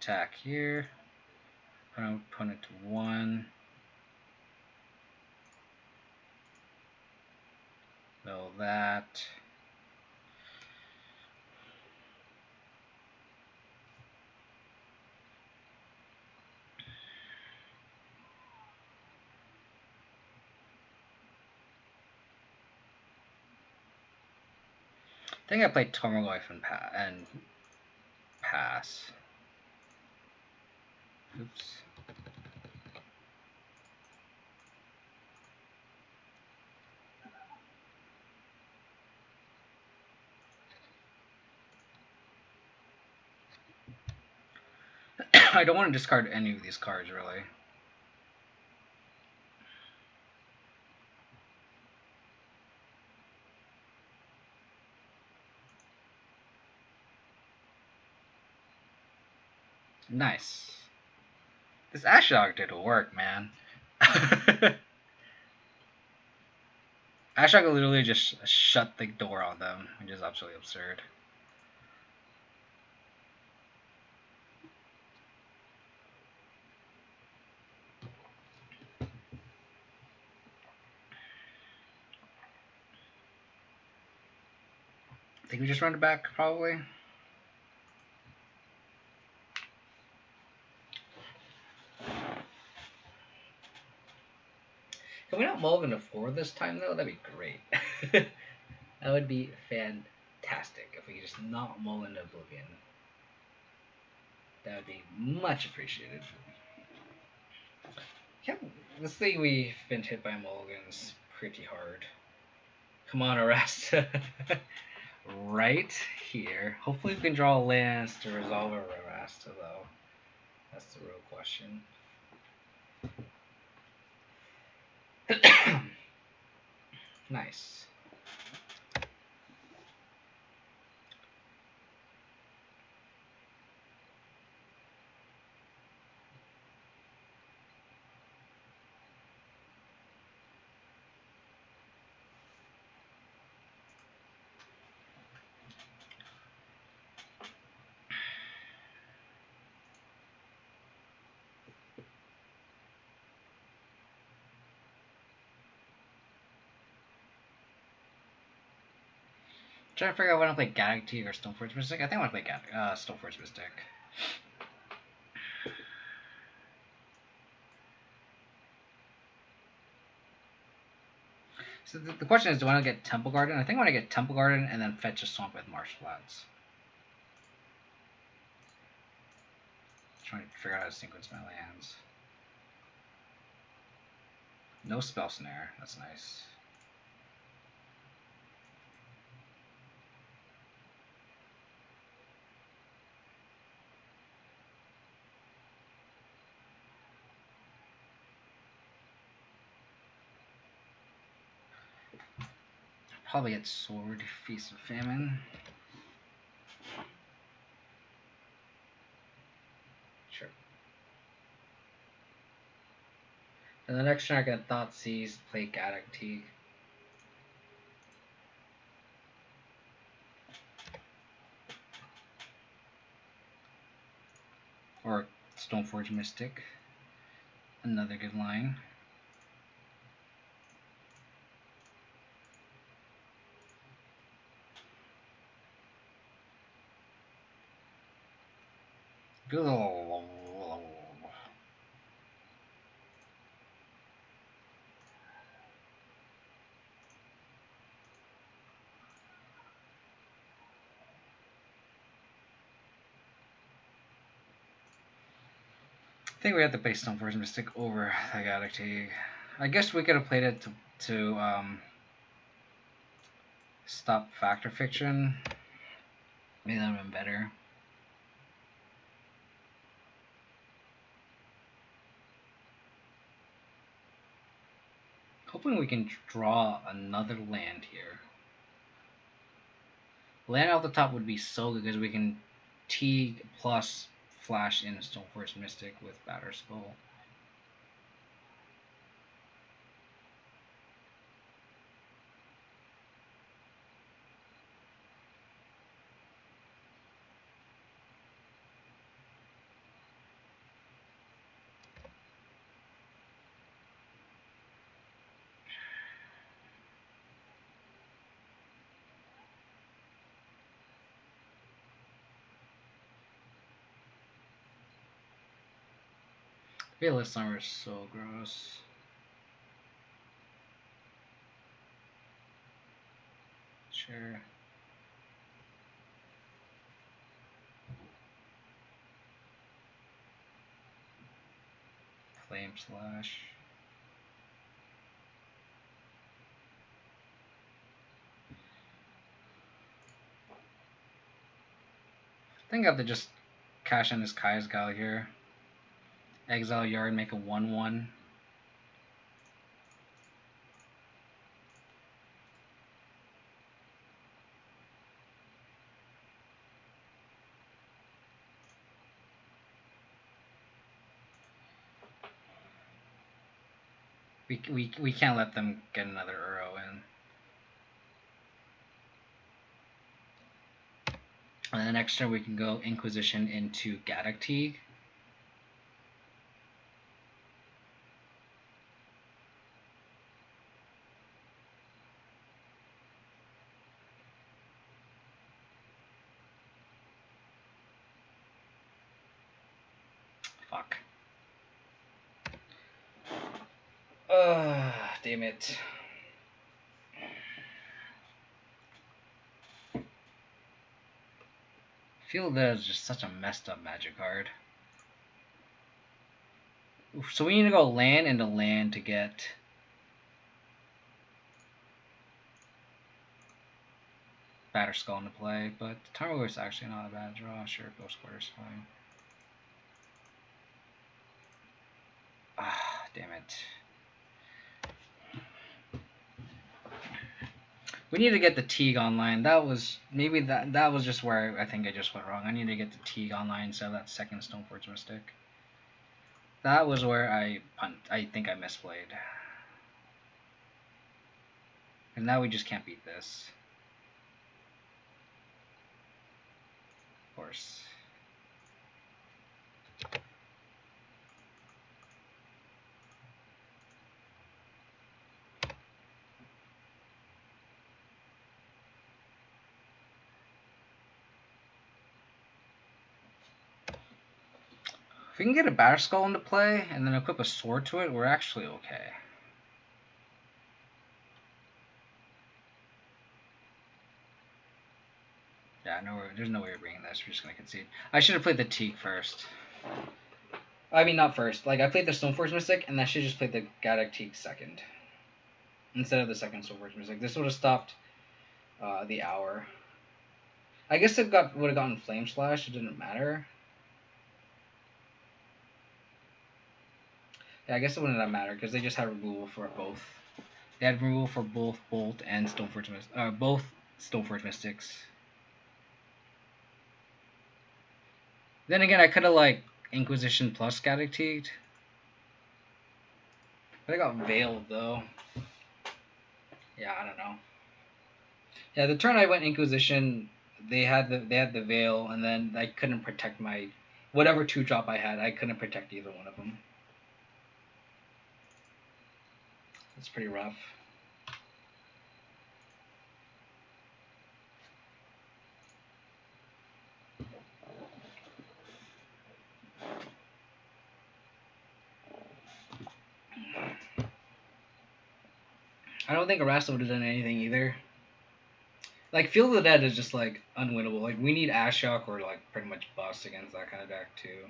Attack here. Opponent to 1. Mill that. I think I played Tormaglyph and pass. Oops. I don't want to discard any of these cards, really. Nice. This Ashdog did work, man. Ashdog literally just shut the door on them, which is absolutely absurd. I think we just run it back, probably. Can we not mulligan to 4 this time, though? That'd be great. That would be fantastic if we could just not mulligan to Oblivion. That would be much appreciated. Yeah, this thing we've been hit by mulligans pretty hard. Come on, Arrest. Right here. Hopefully we can draw lands to resolve our Arrest, though. That's the real question. Nice. Trying to figure out when I play Galactic or Stoneforge Mystic. I think I want to play Stoneforge Mystic. So the question is, do I want to get Temple Garden? I think I want to get Temple Garden and then fetch a Swamp with Marsh Flats. Trying to figure out how to sequence my lands. No Spell Snare. That's nice. Probably get Sword, Feast of Famine. Sure. And the next turn I get Thoughtseize, play Galactic. Or Stoneforge Mystic. Another good line. Good. I think we have to play Stoneforge Mystic over the Galactic. I guess we could have played it to stop Factor Fiction. Maybe that would have been better. Hoping we can draw another land here. Land off the top would be so good because we can T plus flash in Stoneforge Mystic with Batter Skull. Fearless Summer is so gross. Sure. Flame Slash. I think I have to just cash in this Kai's Gal here. Exile Yard, make a 1/1. We can't let them get another Uro in. And then next turn we can go Inquisition into Gaddock Teague. Fuck. Damn it. I feel that is just such a messed up Magic card. So we need to go land into land to get Batterskull into play, but Tarmogoyf is actually not a bad draw. Sure, Ghost Quarter's fine. Ah, damn it. We need to get the Teague online. That was maybe that was just where I think I just went wrong. I need to get the Teague online instead of that second Stoneforge Mystic. That was where I think I misplayed. And now we just can't beat this. Of course. If we can get a Batterskull into play and then equip a sword to it, we're actually okay. Yeah, there's no way we're bringing this. We're just going to concede. I should have played the Teague first. I mean, not first. Like, I played the Stoneforge Mystic, and I should just play the Gaddock Teague second. Instead of the second Stoneforge Mystic. This would have stopped the hour. I guess it would have gotten Flame Slash. It didn't matter. Yeah, I guess it wouldn't have mattered because they just had removal for both. They had removal for both Bolt and Stoneforge both Stoneforge Mystics. Then again, I could have like Inquisition plus Gaddock Teagued. But I got Veiled though. Yeah, I don't know. Yeah, the turn I went Inquisition, they had the Veil, and then I couldn't protect my whatever 2-drop I had. I couldn't protect either one of them. It's pretty rough. I don't think Arasta would have done anything either. Like, Field of the Dead is just, like, unwinnable. Like, we need Ashiok or, like, pretty much bust against that kind of deck, too.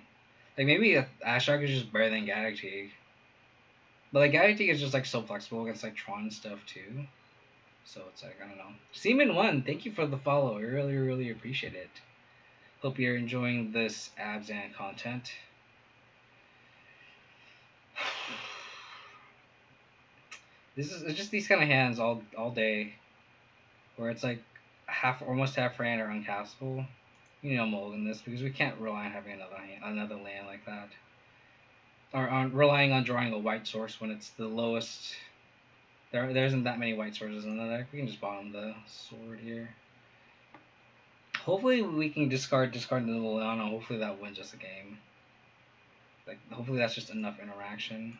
Like, maybe Ashiok is just better than Gaddock Teague. But, like, Gaddock Teague is just, like, so flexible against, like, Tron stuff, too. So, it's like, I don't know. Seaman1, thank you for the follow. I really, really appreciate it. Hope you're enjoying this Abzan content. It's just these kind of hands all day. Where it's, like, almost half ran or uncastable. You know, mulligan this because we can't rely on having another land like that, or on relying on drawing a white source when it's the lowest. There isn't that many white sources in the deck. We can just bottom the sword here. Hopefully we can discard the Liliana. Hopefully that wins us a game. Like, hopefully that's just enough interaction.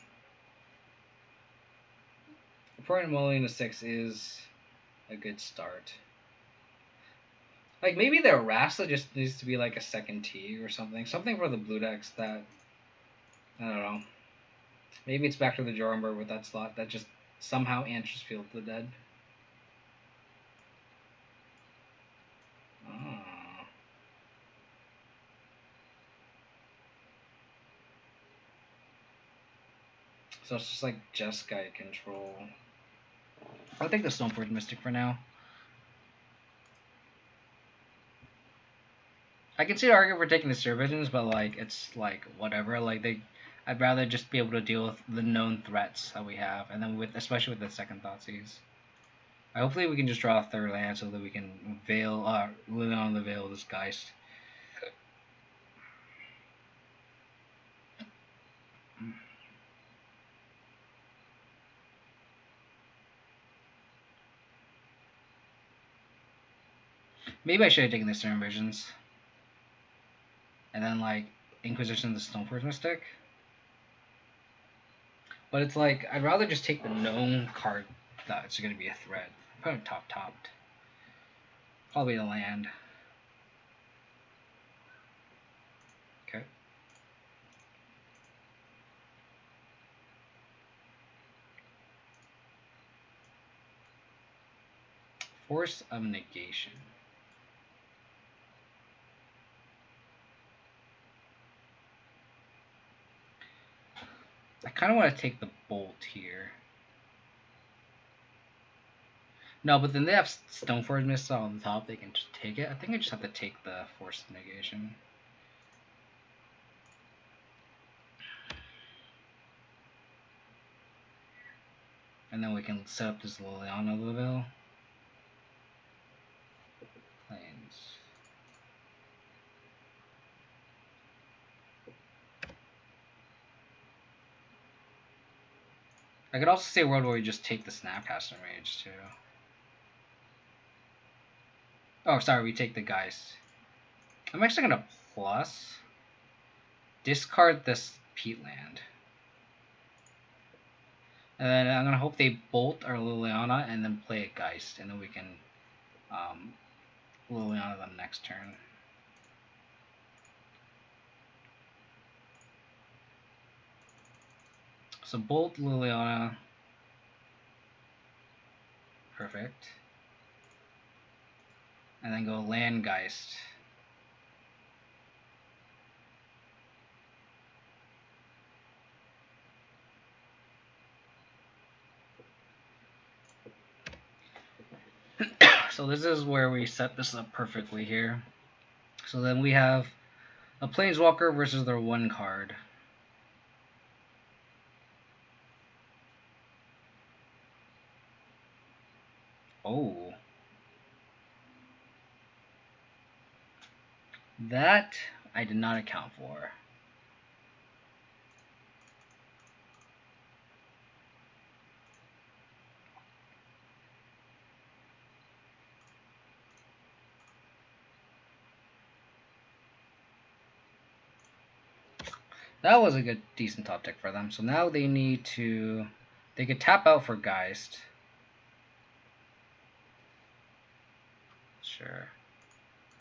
Reporting mulligan to 6 is a good start. Like, maybe their Rasta just needs to be like a second T or something. Something for the blue decks that, I don't know. Maybe it's back to the drawing board with that slot that just somehow answers Field of the Dead. Oh. So it's just like Jeskai control. I'll take the Stoneforge Mystic for now. I can see the argument for taking the Servants, but like it's like whatever. Like I'd rather just be able to deal with the known threats that we have, and then especially with the second Thoughtseize. Hopefully we can just draw a third land so that we can live on the Veil of this Geist. Maybe I should have taken the Stern Visions. And then, like, Inquisition of the Stoneforge Mystic. But it's like, I'd rather just take the known card that's going to be a threat. Probably top-topped. Probably the land. Okay. Force of Negation. I kind of want to take the Bolt here. No, but then they have Stoneforge Missile on the top. They can just take it. I think I just have to take the Force of Negation. And then we can set up this Liliana Lavelle. Planes. I could also say a world where we just take the Snapcaster Mage too. Oh, sorry, we take the Geist. I'm actually gonna plus discard this Peatland. And then I'm gonna hope they bolt our Liliana and then play a Geist, and then we can Liliana them next turn. So bolt Liliana. Perfect. And then go land Geist. So this is where we set this up perfectly here. So then we have a Planeswalker versus their one card. Oh. That I did not account for. That was a good, decent top deck for them. So now they need to... They could tap out for Geist. Sure.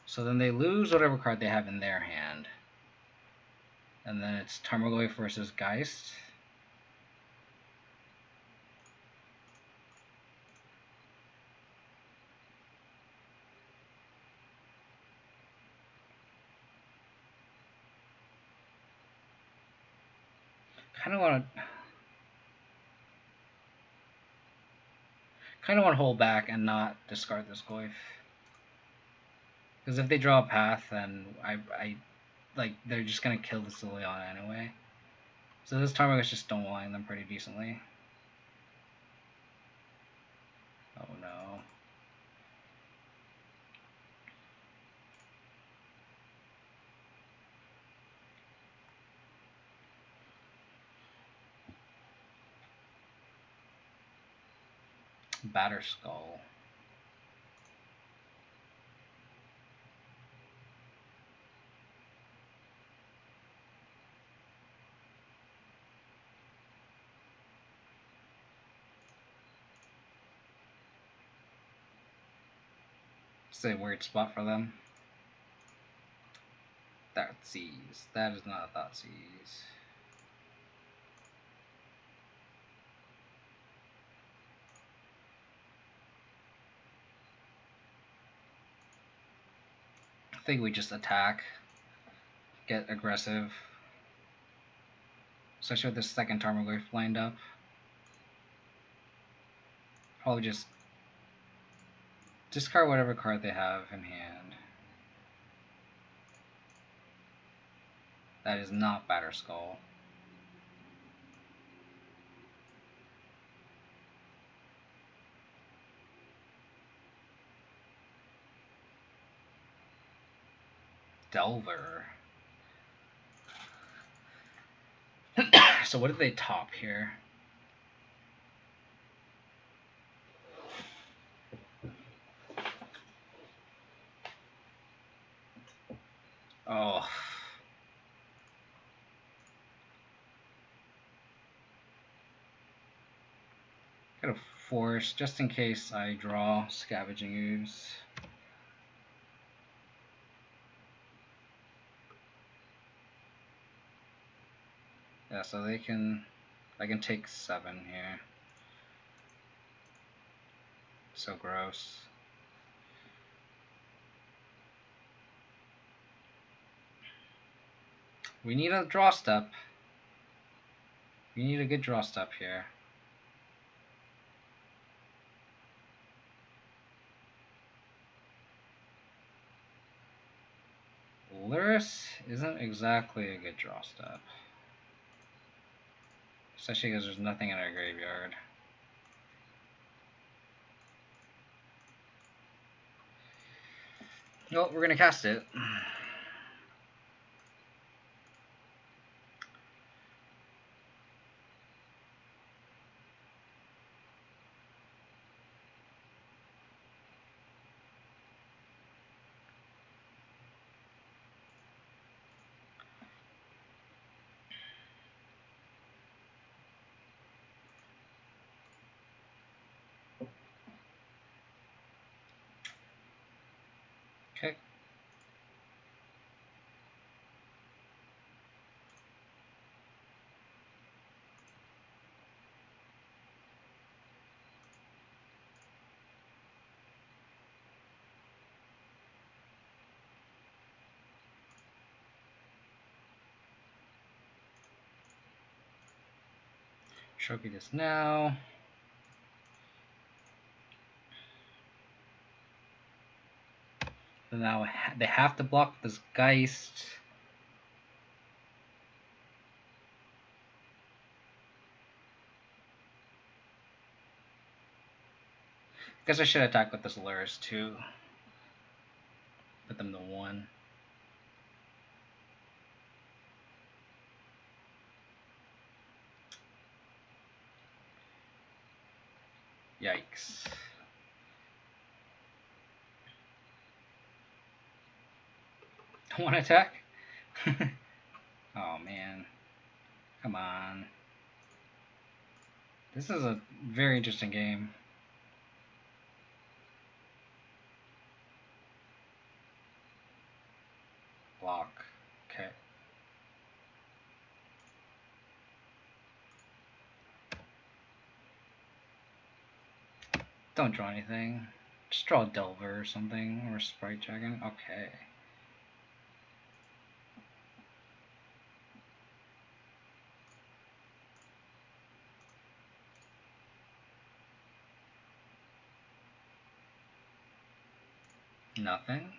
So then they lose whatever card they have in their hand. And then it's Tarmogoyf versus Geist. Kind of want to hold back and not discard this Goyf. Because if they draw a path, then I like they're just gonna kill this Liliana anyway. So this Tarmogoyf is just stonewalling them pretty decently. Oh no. Batterskull. It's a weird spot for them. Thoughtseize. That is not a Thoughtseize. I think we just attack. Get aggressive. Especially with this second Tarmogoyf lined up. Probably just discard whatever card they have in hand. That is not Batterskull. Delver. So what did they top here? Oh. Gotta force just in case I draw Scavenging Ooze. Yeah, so I can take 7 here. So gross. We need a draw step. We need a good draw step here. Lurrus isn't exactly a good draw step. Especially because there's nothing in our graveyard. Well, we're gonna cast it. Okay. Trophy this now. So now they have to block this Geist. Guess I should attack with this Lurrus too. Put them to 1. Yikes. Don't want to attack? Oh man. Come on. This is a very interesting game. Block. Okay. Don't draw anything. Just draw a Delver or something, or Sprite Dragon. Okay. Nothing.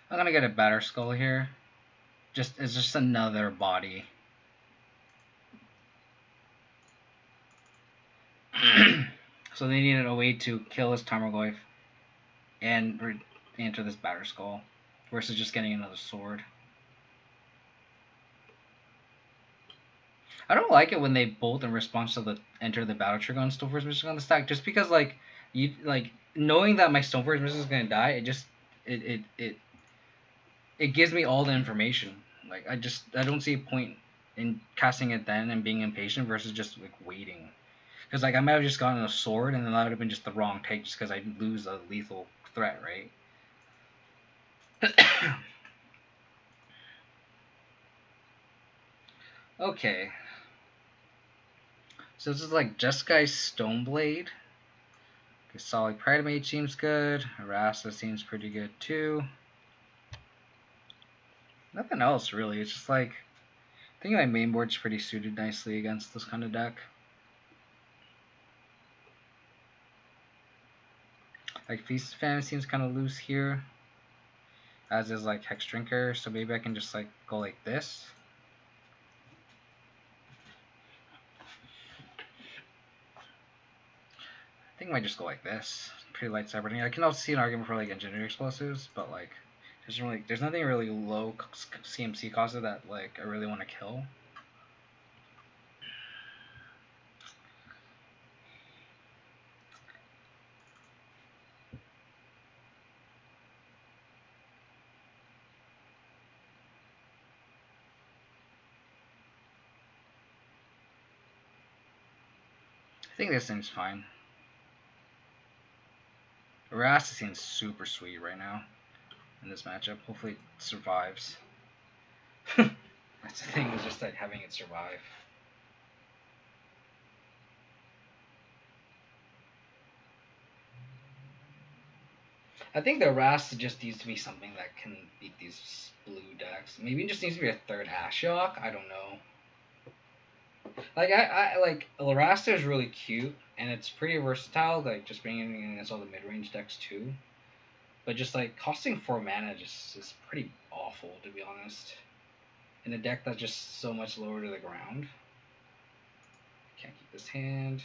I'm gonna get a Batter Skull here. It's just another body. So they needed a way to kill this Tarmogoyf and enter this Batter Skull versus just getting another sword. I don't like it when they bolt in response to the enter the battle trigger on Stoneforge Mission on the stack, just because knowing that my Stoneforge Mission is gonna die, it gives me all the information. Like I don't see a point in casting it then and being impatient versus just like waiting. Because like I might have just gotten a sword and then that would have been just the wrong take just because I lose a lethal threat, right? Okay. So this is like Jeskai Stoneblade. Okay, Solid Pridomate seems good. Arasa seems pretty good too. Nothing else really. It's just like I think my main board's pretty suited nicely against this kind of deck. Like Feast of Famine seems kind of loose here. as is like Hex Drinker, so maybe I can just like go like this. I think I might just go like this. Pretty light cyber. I can also see an argument for like engineer explosives, but like there's nothing really low CMC cost that like I really want to kill. I think this seems fine. Rast seems super sweet right now in this matchup. Hopefully it survives. That's the thing, is just like having it survive. I think the Rast just needs to be something that can beat these blue decks. Maybe it just needs to be a third Ashiok. I don't know. Like I like Larasta is really cute and it's pretty versatile. Like just bringing in against all the mid-range decks too. But just like costing 4 mana just is pretty awful, to be honest. In a deck that's just so much lower to the ground. Can't keep this hand.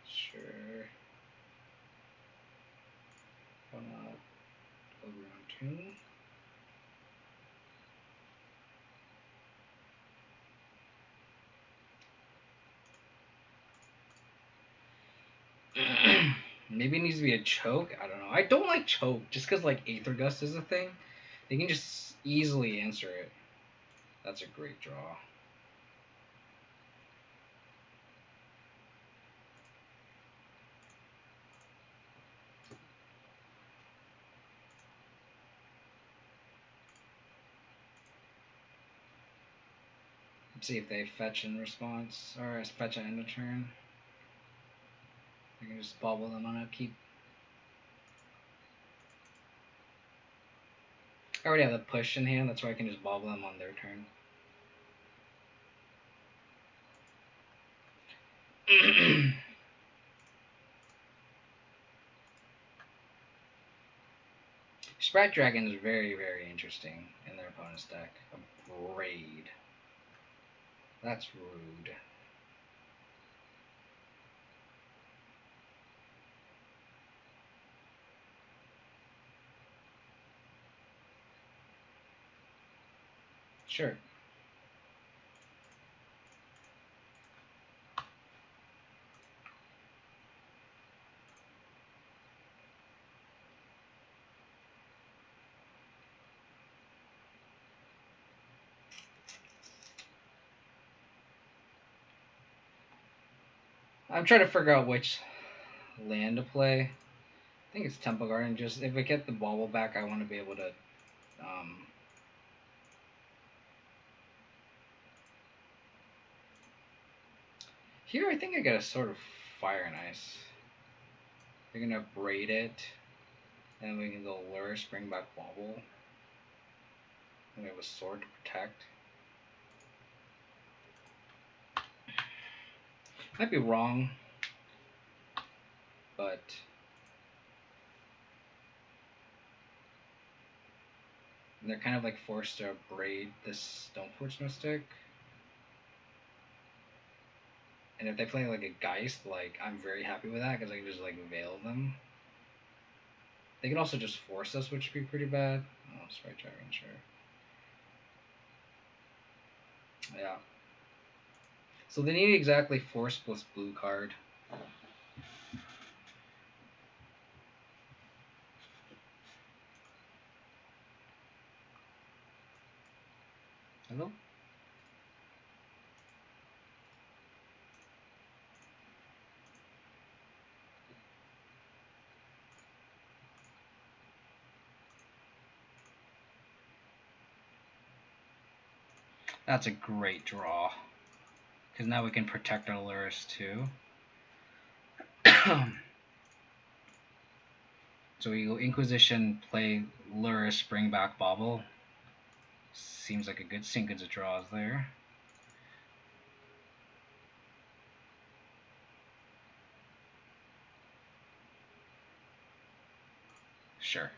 Sure. Why not? Over on 2. Maybe it needs to be a choke. I don't know. I don't like choke just because like Aether Gust is a thing. They can just easily answer it. That's a great draw. Let's see if they fetch in response or fetch at end of turn. I can just bobble them on upkeep. I already have the push in hand, that's why I can just bobble them on their turn. Sprite Dragon is very, very interesting in their opponent's deck. A braid. That's rude. Sure. I'm trying to figure out which land to play. I think it's Temple Garden. Just if I get the bobble back, I want to be able to. Here, I think I get a sort of Fire and Ice. They're gonna braid it, and we can go Lurrus, bring back Bobble. And we have a sword to protect. Might be wrong, but they're kind of like forced to braid this Stoneforge Mystic. And if they play like a Geist, like I'm very happy with that because I can just like veil them. They can also just force us, which would be pretty bad. Oh, Sprite Dragon, sure. Yeah. So they need exactly force plus blue card. Hello? That's a great draw. Because now we can protect our Lurrus too. So we go Inquisition, play Lurrus, bring back Bobble. Seems like a good sequence of draws there. Sure.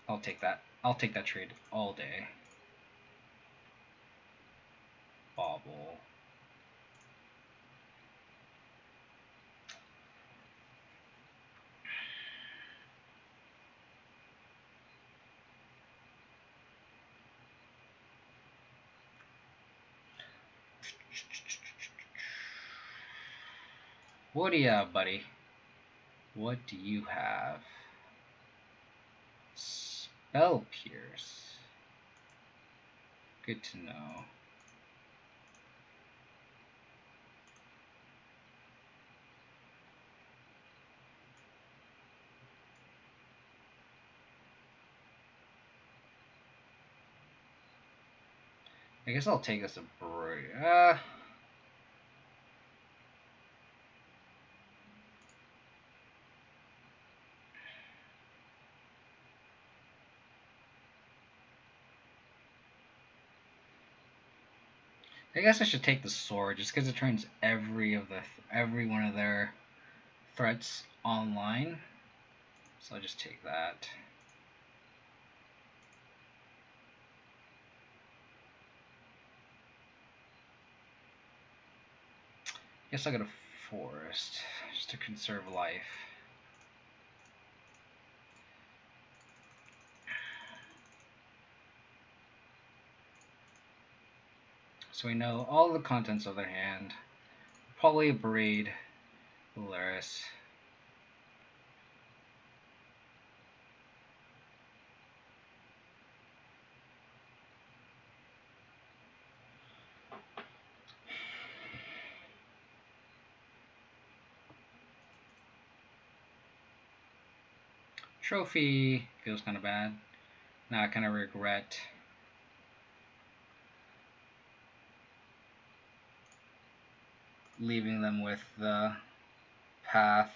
I'll take that. I'll take that trade all day. Bobble. What do you have, buddy? What do you have? Spell Pierce. Good to know. I guess I'll take this a break. I guess I should take the sword just because it turns every one of their threats online. So I'll just take that. Guess I'll go to forest just to conserve life. So we know all the contents of their hand. Probably a Braid, Lurrus. Trophy feels kind of bad. Now I kind of regret leaving them with the path.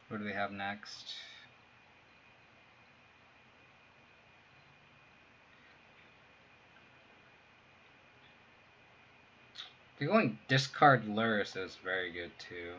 What do they have next? They're going discard Lurrus is very good too.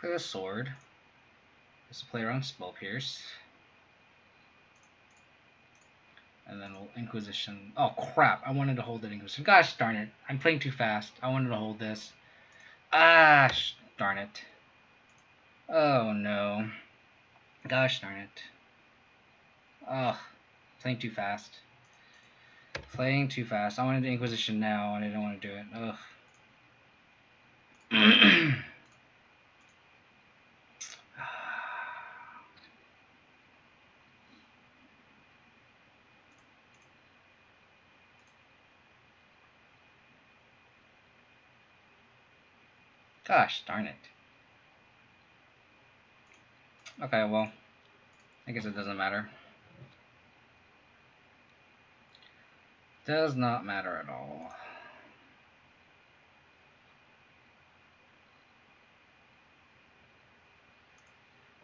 Play a sword. Just play around Spell Pierce. And then we'll Inquisition. Oh crap, I wanted to hold that Inquisition. Gosh darn it. I'm playing too fast. I wanted to hold this. Ah, darn it. Oh no. Gosh darn it. Ugh. Playing too fast. Playing too fast. I wanted the Inquisition now and I didn't want to do it. Ugh. Gosh darn it. Okay, well, I guess it doesn't matter. Does not matter at all.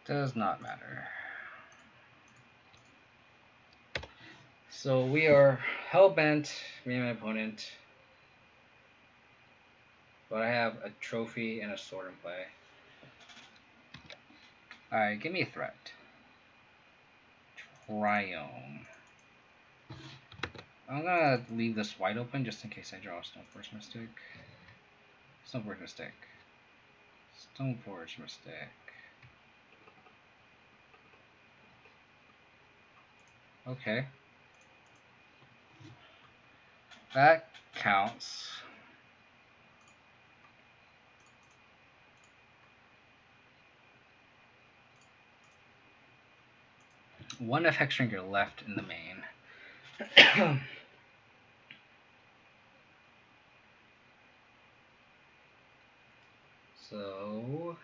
Does not matter. So we are hell-bent, me and my opponent. But I have a trophy and a sword in play. Alright, give me a threat. Triome. I'm gonna leave this wide open just in case I draw a Stoneforge Mystic. Stoneforge Mystic. Stoneforge Mystic. Okay. That counts. One FX Drinker left in the main. So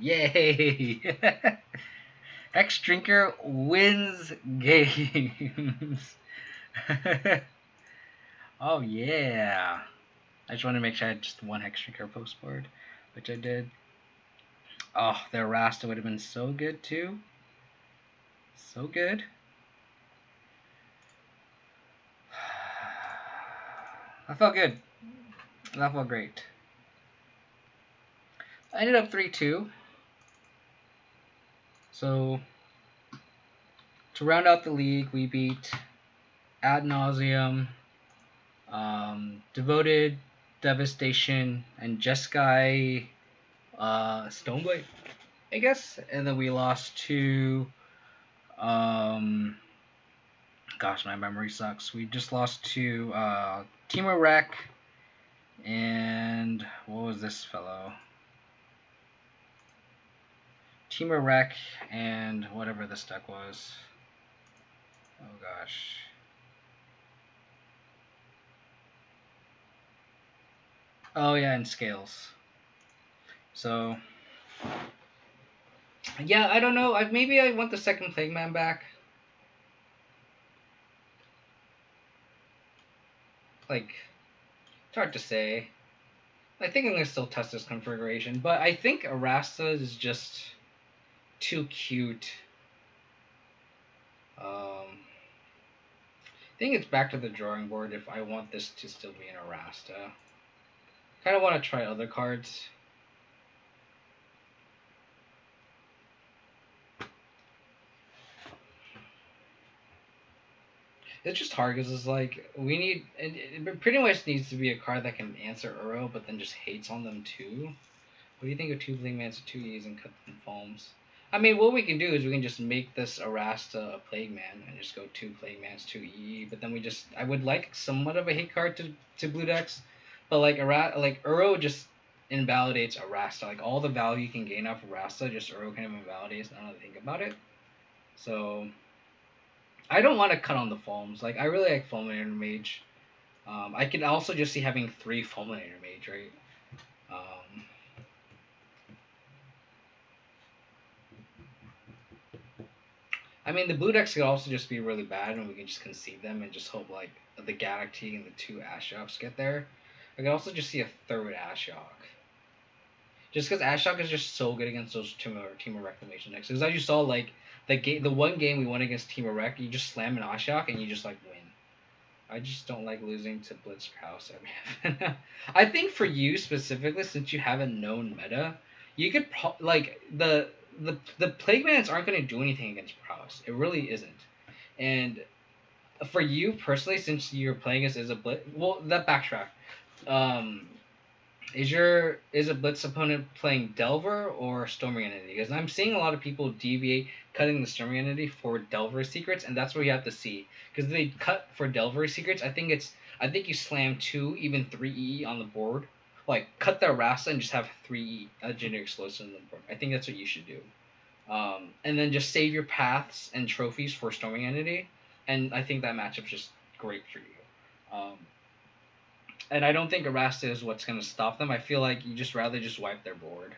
Yay! Hex Drinker wins games. Oh yeah. I just wanted to make sure I had just one Hex Drinker post board, which I did. Oh, the Rasta would have been so good too. So good. That felt good. That felt great. I ended up 3-2. So to round out the league, we beat Ad Nauseum, Devoted, Devastation, and Jeskai Stoneblade, I guess. And then we lost to gosh, my memory sucks. We just lost to Team Iraq and what was this fellow? Team Iraq and whatever this deck was. Oh gosh. Oh yeah, and Scales. So yeah, I don't know. Maybe I want the second Plague Man back. Like, it's hard to say. I think I'm gonna still test this configuration, but I think Arasta is just too cute. I think it's back to the drawing board if I want this to still be an Arasta. Kind of want to try other cards. It's just hard because it's like we need. It pretty much needs to be a card that can answer Uro, but then just hates on them too. What do you think of two Blingmans, two E's, and cut them foams? I mean, what we can do is we can just make this Arasta a Plague Man and just go two Plague Mans, two E. But then I would like somewhat of a hate card to blue decks, but like Uro just invalidates Arasta. Like all the value you can gain off Arasta, just Uro kind of invalidates. I don't think about it. So I don't want to cut on the foams. Like I really like Fulminator Mage. I can also just see having 3 Fulminator Mage, right? I mean, the blue decks could also just be really bad, and we can just concede them and just hope like the Galactic and the 2 Ashocks get there. I could also just see a third Ashok. Just because Ashok is just so good against those Team of Reclamation decks. Because as you saw, like the one game we won against Team of Rec, you just slam an Ashok and you just like win. I just don't like losing to Blitzcraus. I think for you specifically, since you haven't known meta, you could like the Plague Mans aren't going to do anything against Prowess. It really isn't. And for you personally, since you're playing as a Blitz, well, that backtrack. Um, is a Blitz opponent playing Delver or Storming Entity? Because I'm seeing a lot of people deviate cutting the Storming Entity for Delver Secrets, and that's what you have to see. Because they cut for Delver Secrets, I think you slam 2, even 3 E on the board. Like cut the Rasa and just have 3 generic explosives on the board. I think that's what you should do. And then just save your paths and trophies for Storming Entity, and I think that matchup's just great for you. And I don't think Arasta is what's going to stop them. I feel like you just rather just wipe their board.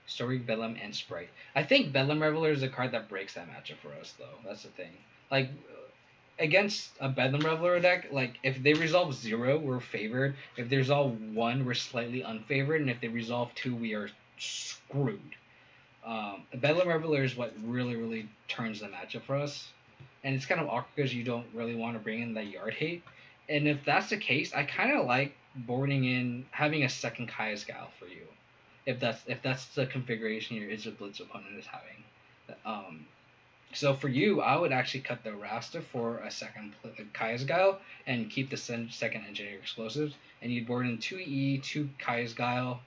Story, Bedlam, and Sprite. I think Bedlam Reveler is a card that breaks that matchup for us, though. That's the thing. Like, against a Bedlam Reveler deck, like, if they resolve 0, we're favored. If they resolve 1, we're slightly unfavored. And if they resolve 2, we are screwed. Bedlam Reveler is what really, really turns the matchup for us. And it's kind of awkward because you don't really want to bring in that yard hate. And if that's the case, I kind of like boarding in, having a second Kaya's Gal for you. If that's the configuration your Is a Blitz opponent is having. So for you, I would actually cut the Rasta for a second Kaya's Guile and keep the second Engineer Explosives. And you'd board in 2 E, 2 Kaya's Guile.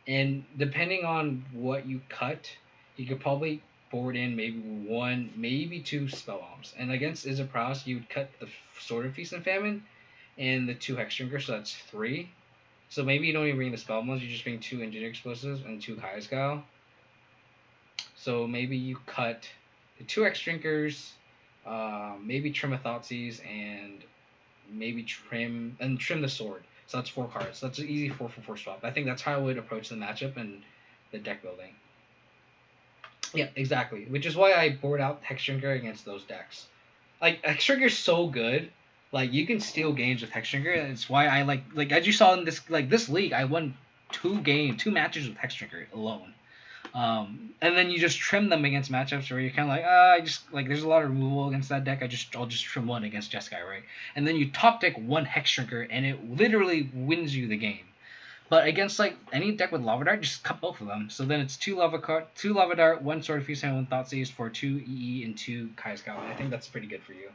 And depending on what you cut, you could probably board in maybe 1, maybe 2 Spell Bombs. And against Izzet, you would cut the Sword of Feast and Famine and the 2 Hex Drinkers, so that's 3. So maybe you don't even bring the Spell Bombs, you just bring 2 Engineer Explosives and 2 Kaya's Guile. So maybe you cut the 2 Hex Drinkers, maybe trim a Thoughtseize, and maybe trim the Sword. So that's 4 cards. So that's an easy 4 for 4 swap. I think that's how I would approach the matchup and the deck building. Yeah, exactly. Which is why I board out Hexdrinker against those decks. Like Hexdrinker's so good. Like you can steal games with Hexdrinker, and it's why I like as you saw in this league, I won two matches with Hexdrinker alone. And then you just trim them against matchups where you're kind of like, I just like there's a lot of removal against that deck. I'll just trim one against Jeskai, right? And then you top deck one Hexdrinker, and it literally wins you the game. But against like any deck with Lava Dart, just cut both of them. So then it's two Lava Dart, one Sword of Fusion, and one Thoughtseize for two EE and two Kai'Skal. I think that's pretty good for you.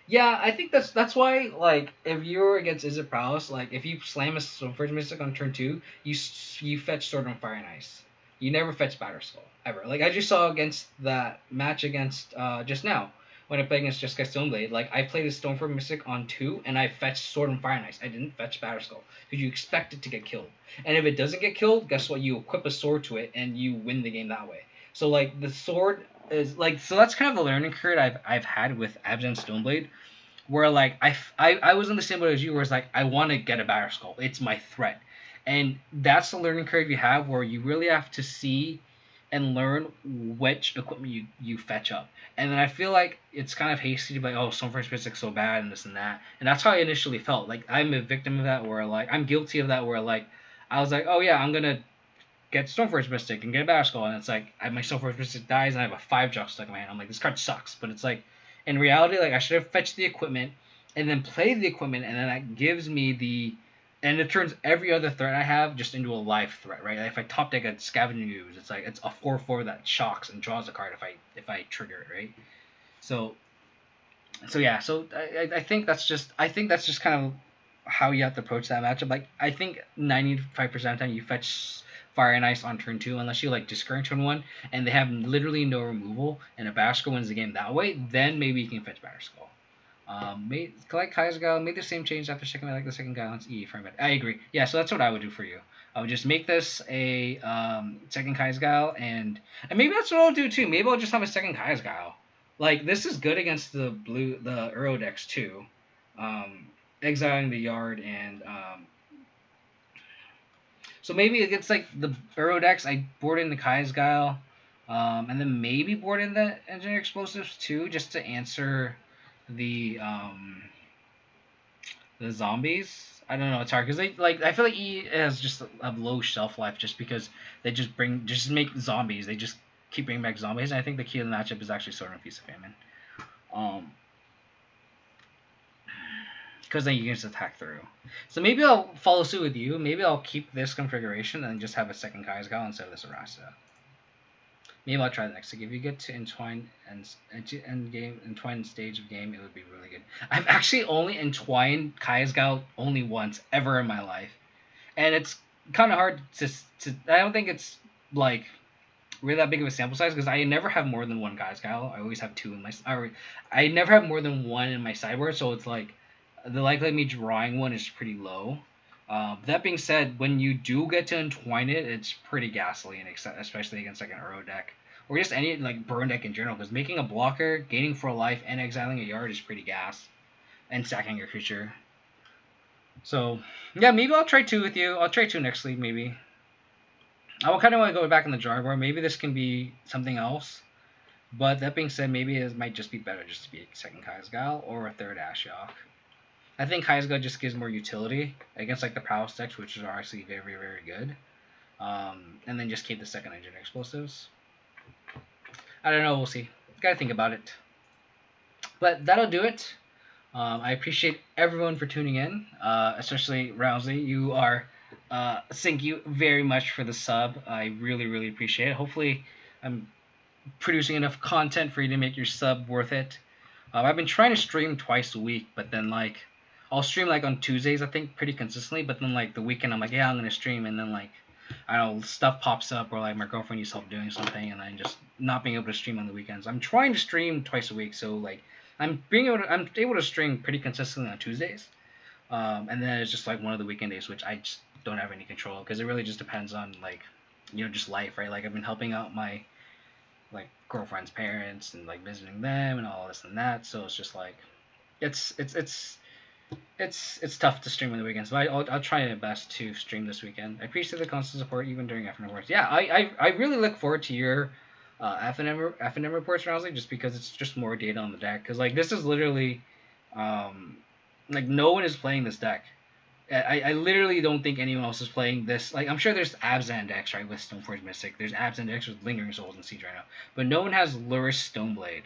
Yeah, I think that's why like if you're against Izzet Prowess, like if you slam a First Mystic on turn two, you fetch Sword on Fire and Ice. You never fetch Batterskull ever. Like I just saw against that match against just now when I played against Jeskai Stoneblade. Like I played a Stoneford Mystic on two and I fetched Sword on Fire and Ice. I didn't fetch Batterskull because you expect it to get killed. And if it doesn't get killed, guess what? You equip a sword to it and you win the game that way. So like the sword is like so that's kind of the learning curve I've had with Abzan Stoneblade where like I was in the same boat as you, where it's like I want to get a Batterskull. It's my threat, and that's the learning curve you have, where you really have to see and learn which equipment you fetch up. And then I feel like it's kind of hasty to be like, oh, Stoneforge Mystic's so bad and this and that. And that's how I initially felt. Like I'm a victim of that, where like I'm guilty of that, where like I was like, oh yeah, I'm gonna get Stoneforge Mystic and get a Batterskull, and it's like my Stoneforge Mystic dies and I have a 5-drop stuck in my hand. I'm like, this card sucks, but it's like in reality, like I should have fetched the equipment and then played the equipment, and then that gives me the and it turns every other threat I have just into a live threat, right? Like if I top deck a Scavenging Ooze, it's like it's a 4/4 that shocks and draws a card if I trigger it, right? So yeah, so I think that's just kind of how you have to approach that matchup. Like I think 95% of the time you fetch Fire and Ice on turn two, unless you like discard turn one, and they have literally no removal, and a Batterskull wins the game that way. Then maybe you can fetch Batterskull. Collect Kai'Skal, make the same change after second. I like the second guy on E frame it. I agree. Yeah, so that's what I would do for you. I would just make this a second Kai'Skal, and maybe that's what I'll do too. Maybe I'll just have a second Kai'Skal. Like this is good against the Euro decks too. Um, Exiling the Yard and so maybe against like the Euro decks, I board in the Kai'Skal, and then maybe board in the Engineer Explosives too, just to answer the zombies. I don't know. It's hard because they like. I feel like E has just a low shelf life just because they just make zombies. They just keep bringing back zombies. And I think the key to the matchup is actually Sword and Feast of Famine. Because then you can just attack through. So maybe I'll follow suit with you. Maybe I'll keep this configuration and just have a second Kai'Skal instead of this Arasa. Maybe I'll try that next. Like if you get to entwine and end game, entwine stage of game, it would be really good. I've actually only entwined Kai'Skal only once ever in my life, and it's kind of hard to. I don't think it's like really that big of a sample size because I never have more than one Kai'Skal. I always have two in my. I never have more than one in my sideboard, so it's like the likelihood of me drawing one is pretty low. That being said, when you do get to entwine it, it's pretty ghastly, and especially against like an Uro deck or just any like burn deck in general. Because making a blocker, gaining for life, and exiling a yard is pretty gas, and sacking your creature. So yeah, maybe I'll try two with you. I'll try two next league maybe. I will kind of want to go back in the drawing board. Maybe this can be something else. But that being said, maybe it might just be better just to be a second Kai'Skal or a third Ashiok. I think Kai'Skal just gives more utility against like the Prowess decks, which are actually very, very good. And then just keep the second engine explosives. I don't know. We'll see. Gotta think about it. But that'll do it. I appreciate everyone for tuning in, especially Rousey. You are. Thank you very much for the sub. I really, really appreciate it. Hopefully, I'm producing enough content for you to make your sub worth it. I've been trying to stream twice a week, but then like I'll stream like on Tuesdays I think pretty consistently, but then like the weekend I'm like yeah I'm gonna stream, and then like I don't know stuff pops up or like my girlfriend needs help doing something and I'm just not being able to stream on the weekends. I'm trying to stream twice a week, so like I'm able to stream pretty consistently on Tuesdays, and then it's just like one of the weekend days which I just don't have any control because it really just depends on like just life, right? Like I've been helping out my like girlfriend's parents and like visiting them and all this and that, so it's just like it's it's tough to stream on the weekends, but I'll try my best to stream this weekend. I appreciate the constant support even during FNM reports. Yeah, I really look forward to your FNM reports, Rousey, just because it's just more data on the deck. Because like this is literally, um, like no one is playing this deck. I literally don't think anyone else is playing this. Like I'm sure there's Abzan decks right with Stoneforge Mystic. There's Abzan decks with Lingering Souls and Siege right now, but no one has Lurrus Stoneblade,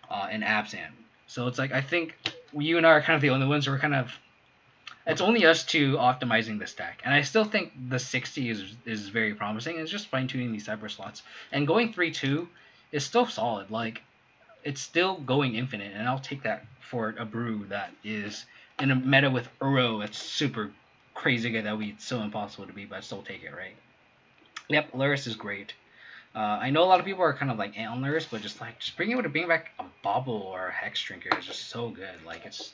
and Abzan. So it's like I think you and I are kind of the only ones who are kind of. It's only us two optimizing this deck, and I still think the 60 is very promising. It's just fine tuning these cyber slots, and going 3-2 is still solid. Like it's still going infinite, and I'll take that for a brew that is in a meta with Uro. It's super crazy good that it's so impossible to beat, but I still take it, right? Yep, Lurrus is great. I know a lot of people are kind of like on Lurrus, but just being able to bring back a Bobble or a Hex Drinker is just so good. Like it's,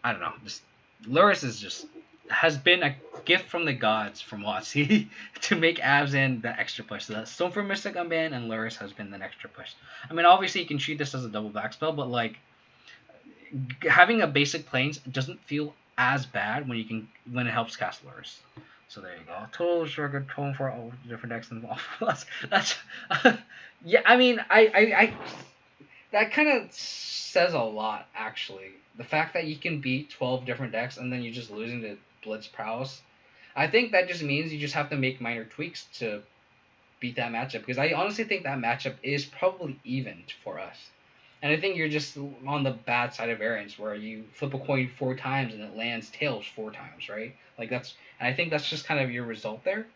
I don't know, just Lurrus is just has been a gift from the gods from WotC to make Abzan the extra push. So that's Stoneforge Mystic Unban and Lurrus has been the extra push. I mean, obviously you can treat this as a double back spell, but like having a basic planes doesn't feel as bad when it helps cast Lurrus. So there you go. Total sugar tone for all different decks involved. that's yeah. I mean, I that kind of says a lot actually. The fact that you can beat 12 different decks and then you're just losing to Blitz Prowess. I think that just means you just have to make minor tweaks to beat that matchup, because I honestly think that matchup is probably even for us. And I think you're just on the bad side of variance where you flip a coin 4 times and it lands tails 4 times, right? And I think that's just kind of your result there,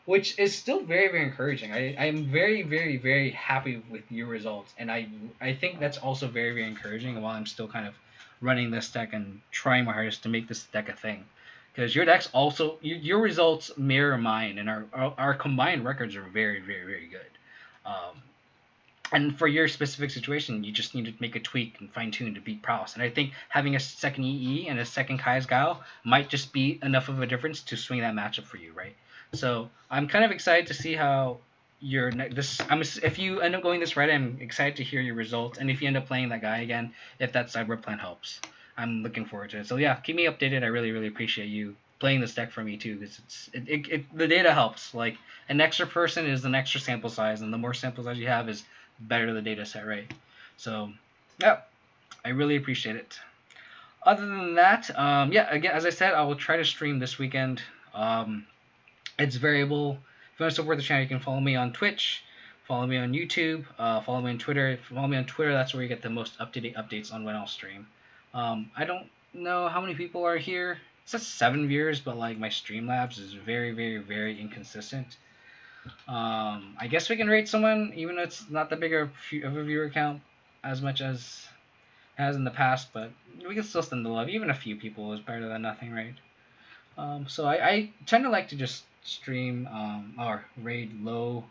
which is still very, very encouraging. I'm very, very, very happy with your results, and I think that's also very, very encouraging while I'm still kind of running this deck and trying my hardest to make this deck a thing. Because your decks also, your results mirror mine, and our combined records are very, very, very good. Um, and for your specific situation, you just need to make a tweak and fine tune to beat Prowess. And I think having a second EE and a second Kai's Guile might just be enough of a difference to swing that matchup for you, right? So I'm kind of excited to see how if you end up going this right, I'm excited to hear your results. And if you end up playing that guy again, if that sideboard plan helps, I'm looking forward to it. So yeah, keep me updated. I really, really appreciate you playing this deck for me too, because the data helps. Like an extra person is an extra sample size, and the more sample size you have is better the data set, right? So yeah, I really appreciate it. Other than that, yeah, again, as I said, I will try to stream this weekend. It's variable. If you want to support the channel, you can follow me on Twitch, follow me on YouTube, follow me on Twitter. If you follow me on Twitter, that's where you get the most up-to-date updates on when I'll stream. I don't know how many people are here. It says 7 viewers, but like my Streamlabs is very, very, very inconsistent. I guess we can rate someone, even though it's not that big of a viewer count as much as it has in the past, but we can still send the love. Even a few people is better than nothing, right? So I tend to like to just stream or raid low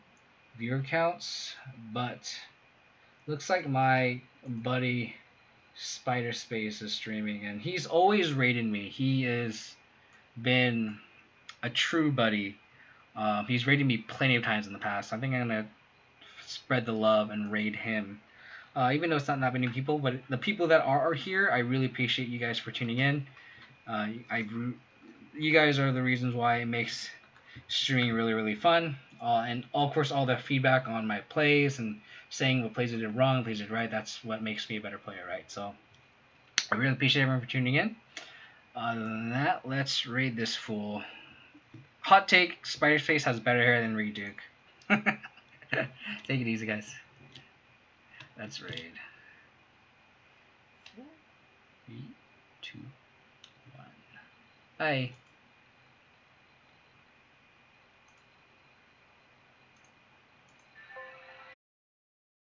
viewer counts, but looks like my buddy Spider Space is streaming, and he's always raided me. He has been a true buddy. He's raided me plenty of times in the past. I think I'm gonna spread the love and raid him. Even though it's not that many people, but the people that are here, I really appreciate you guys for tuning in. You guys are the reasons why it makes streaming really, really fun. And of course, all the feedback on my plays and saying what plays I did wrong, plays I did right, that's what makes me a better player, right? So I really appreciate everyone for tuning in. Other than that, let's raid this fool. Hot take, Spider Face has better hair than Reed Duke. Take it easy, guys. Let's raid. 4, 3, 2, 1. Hi.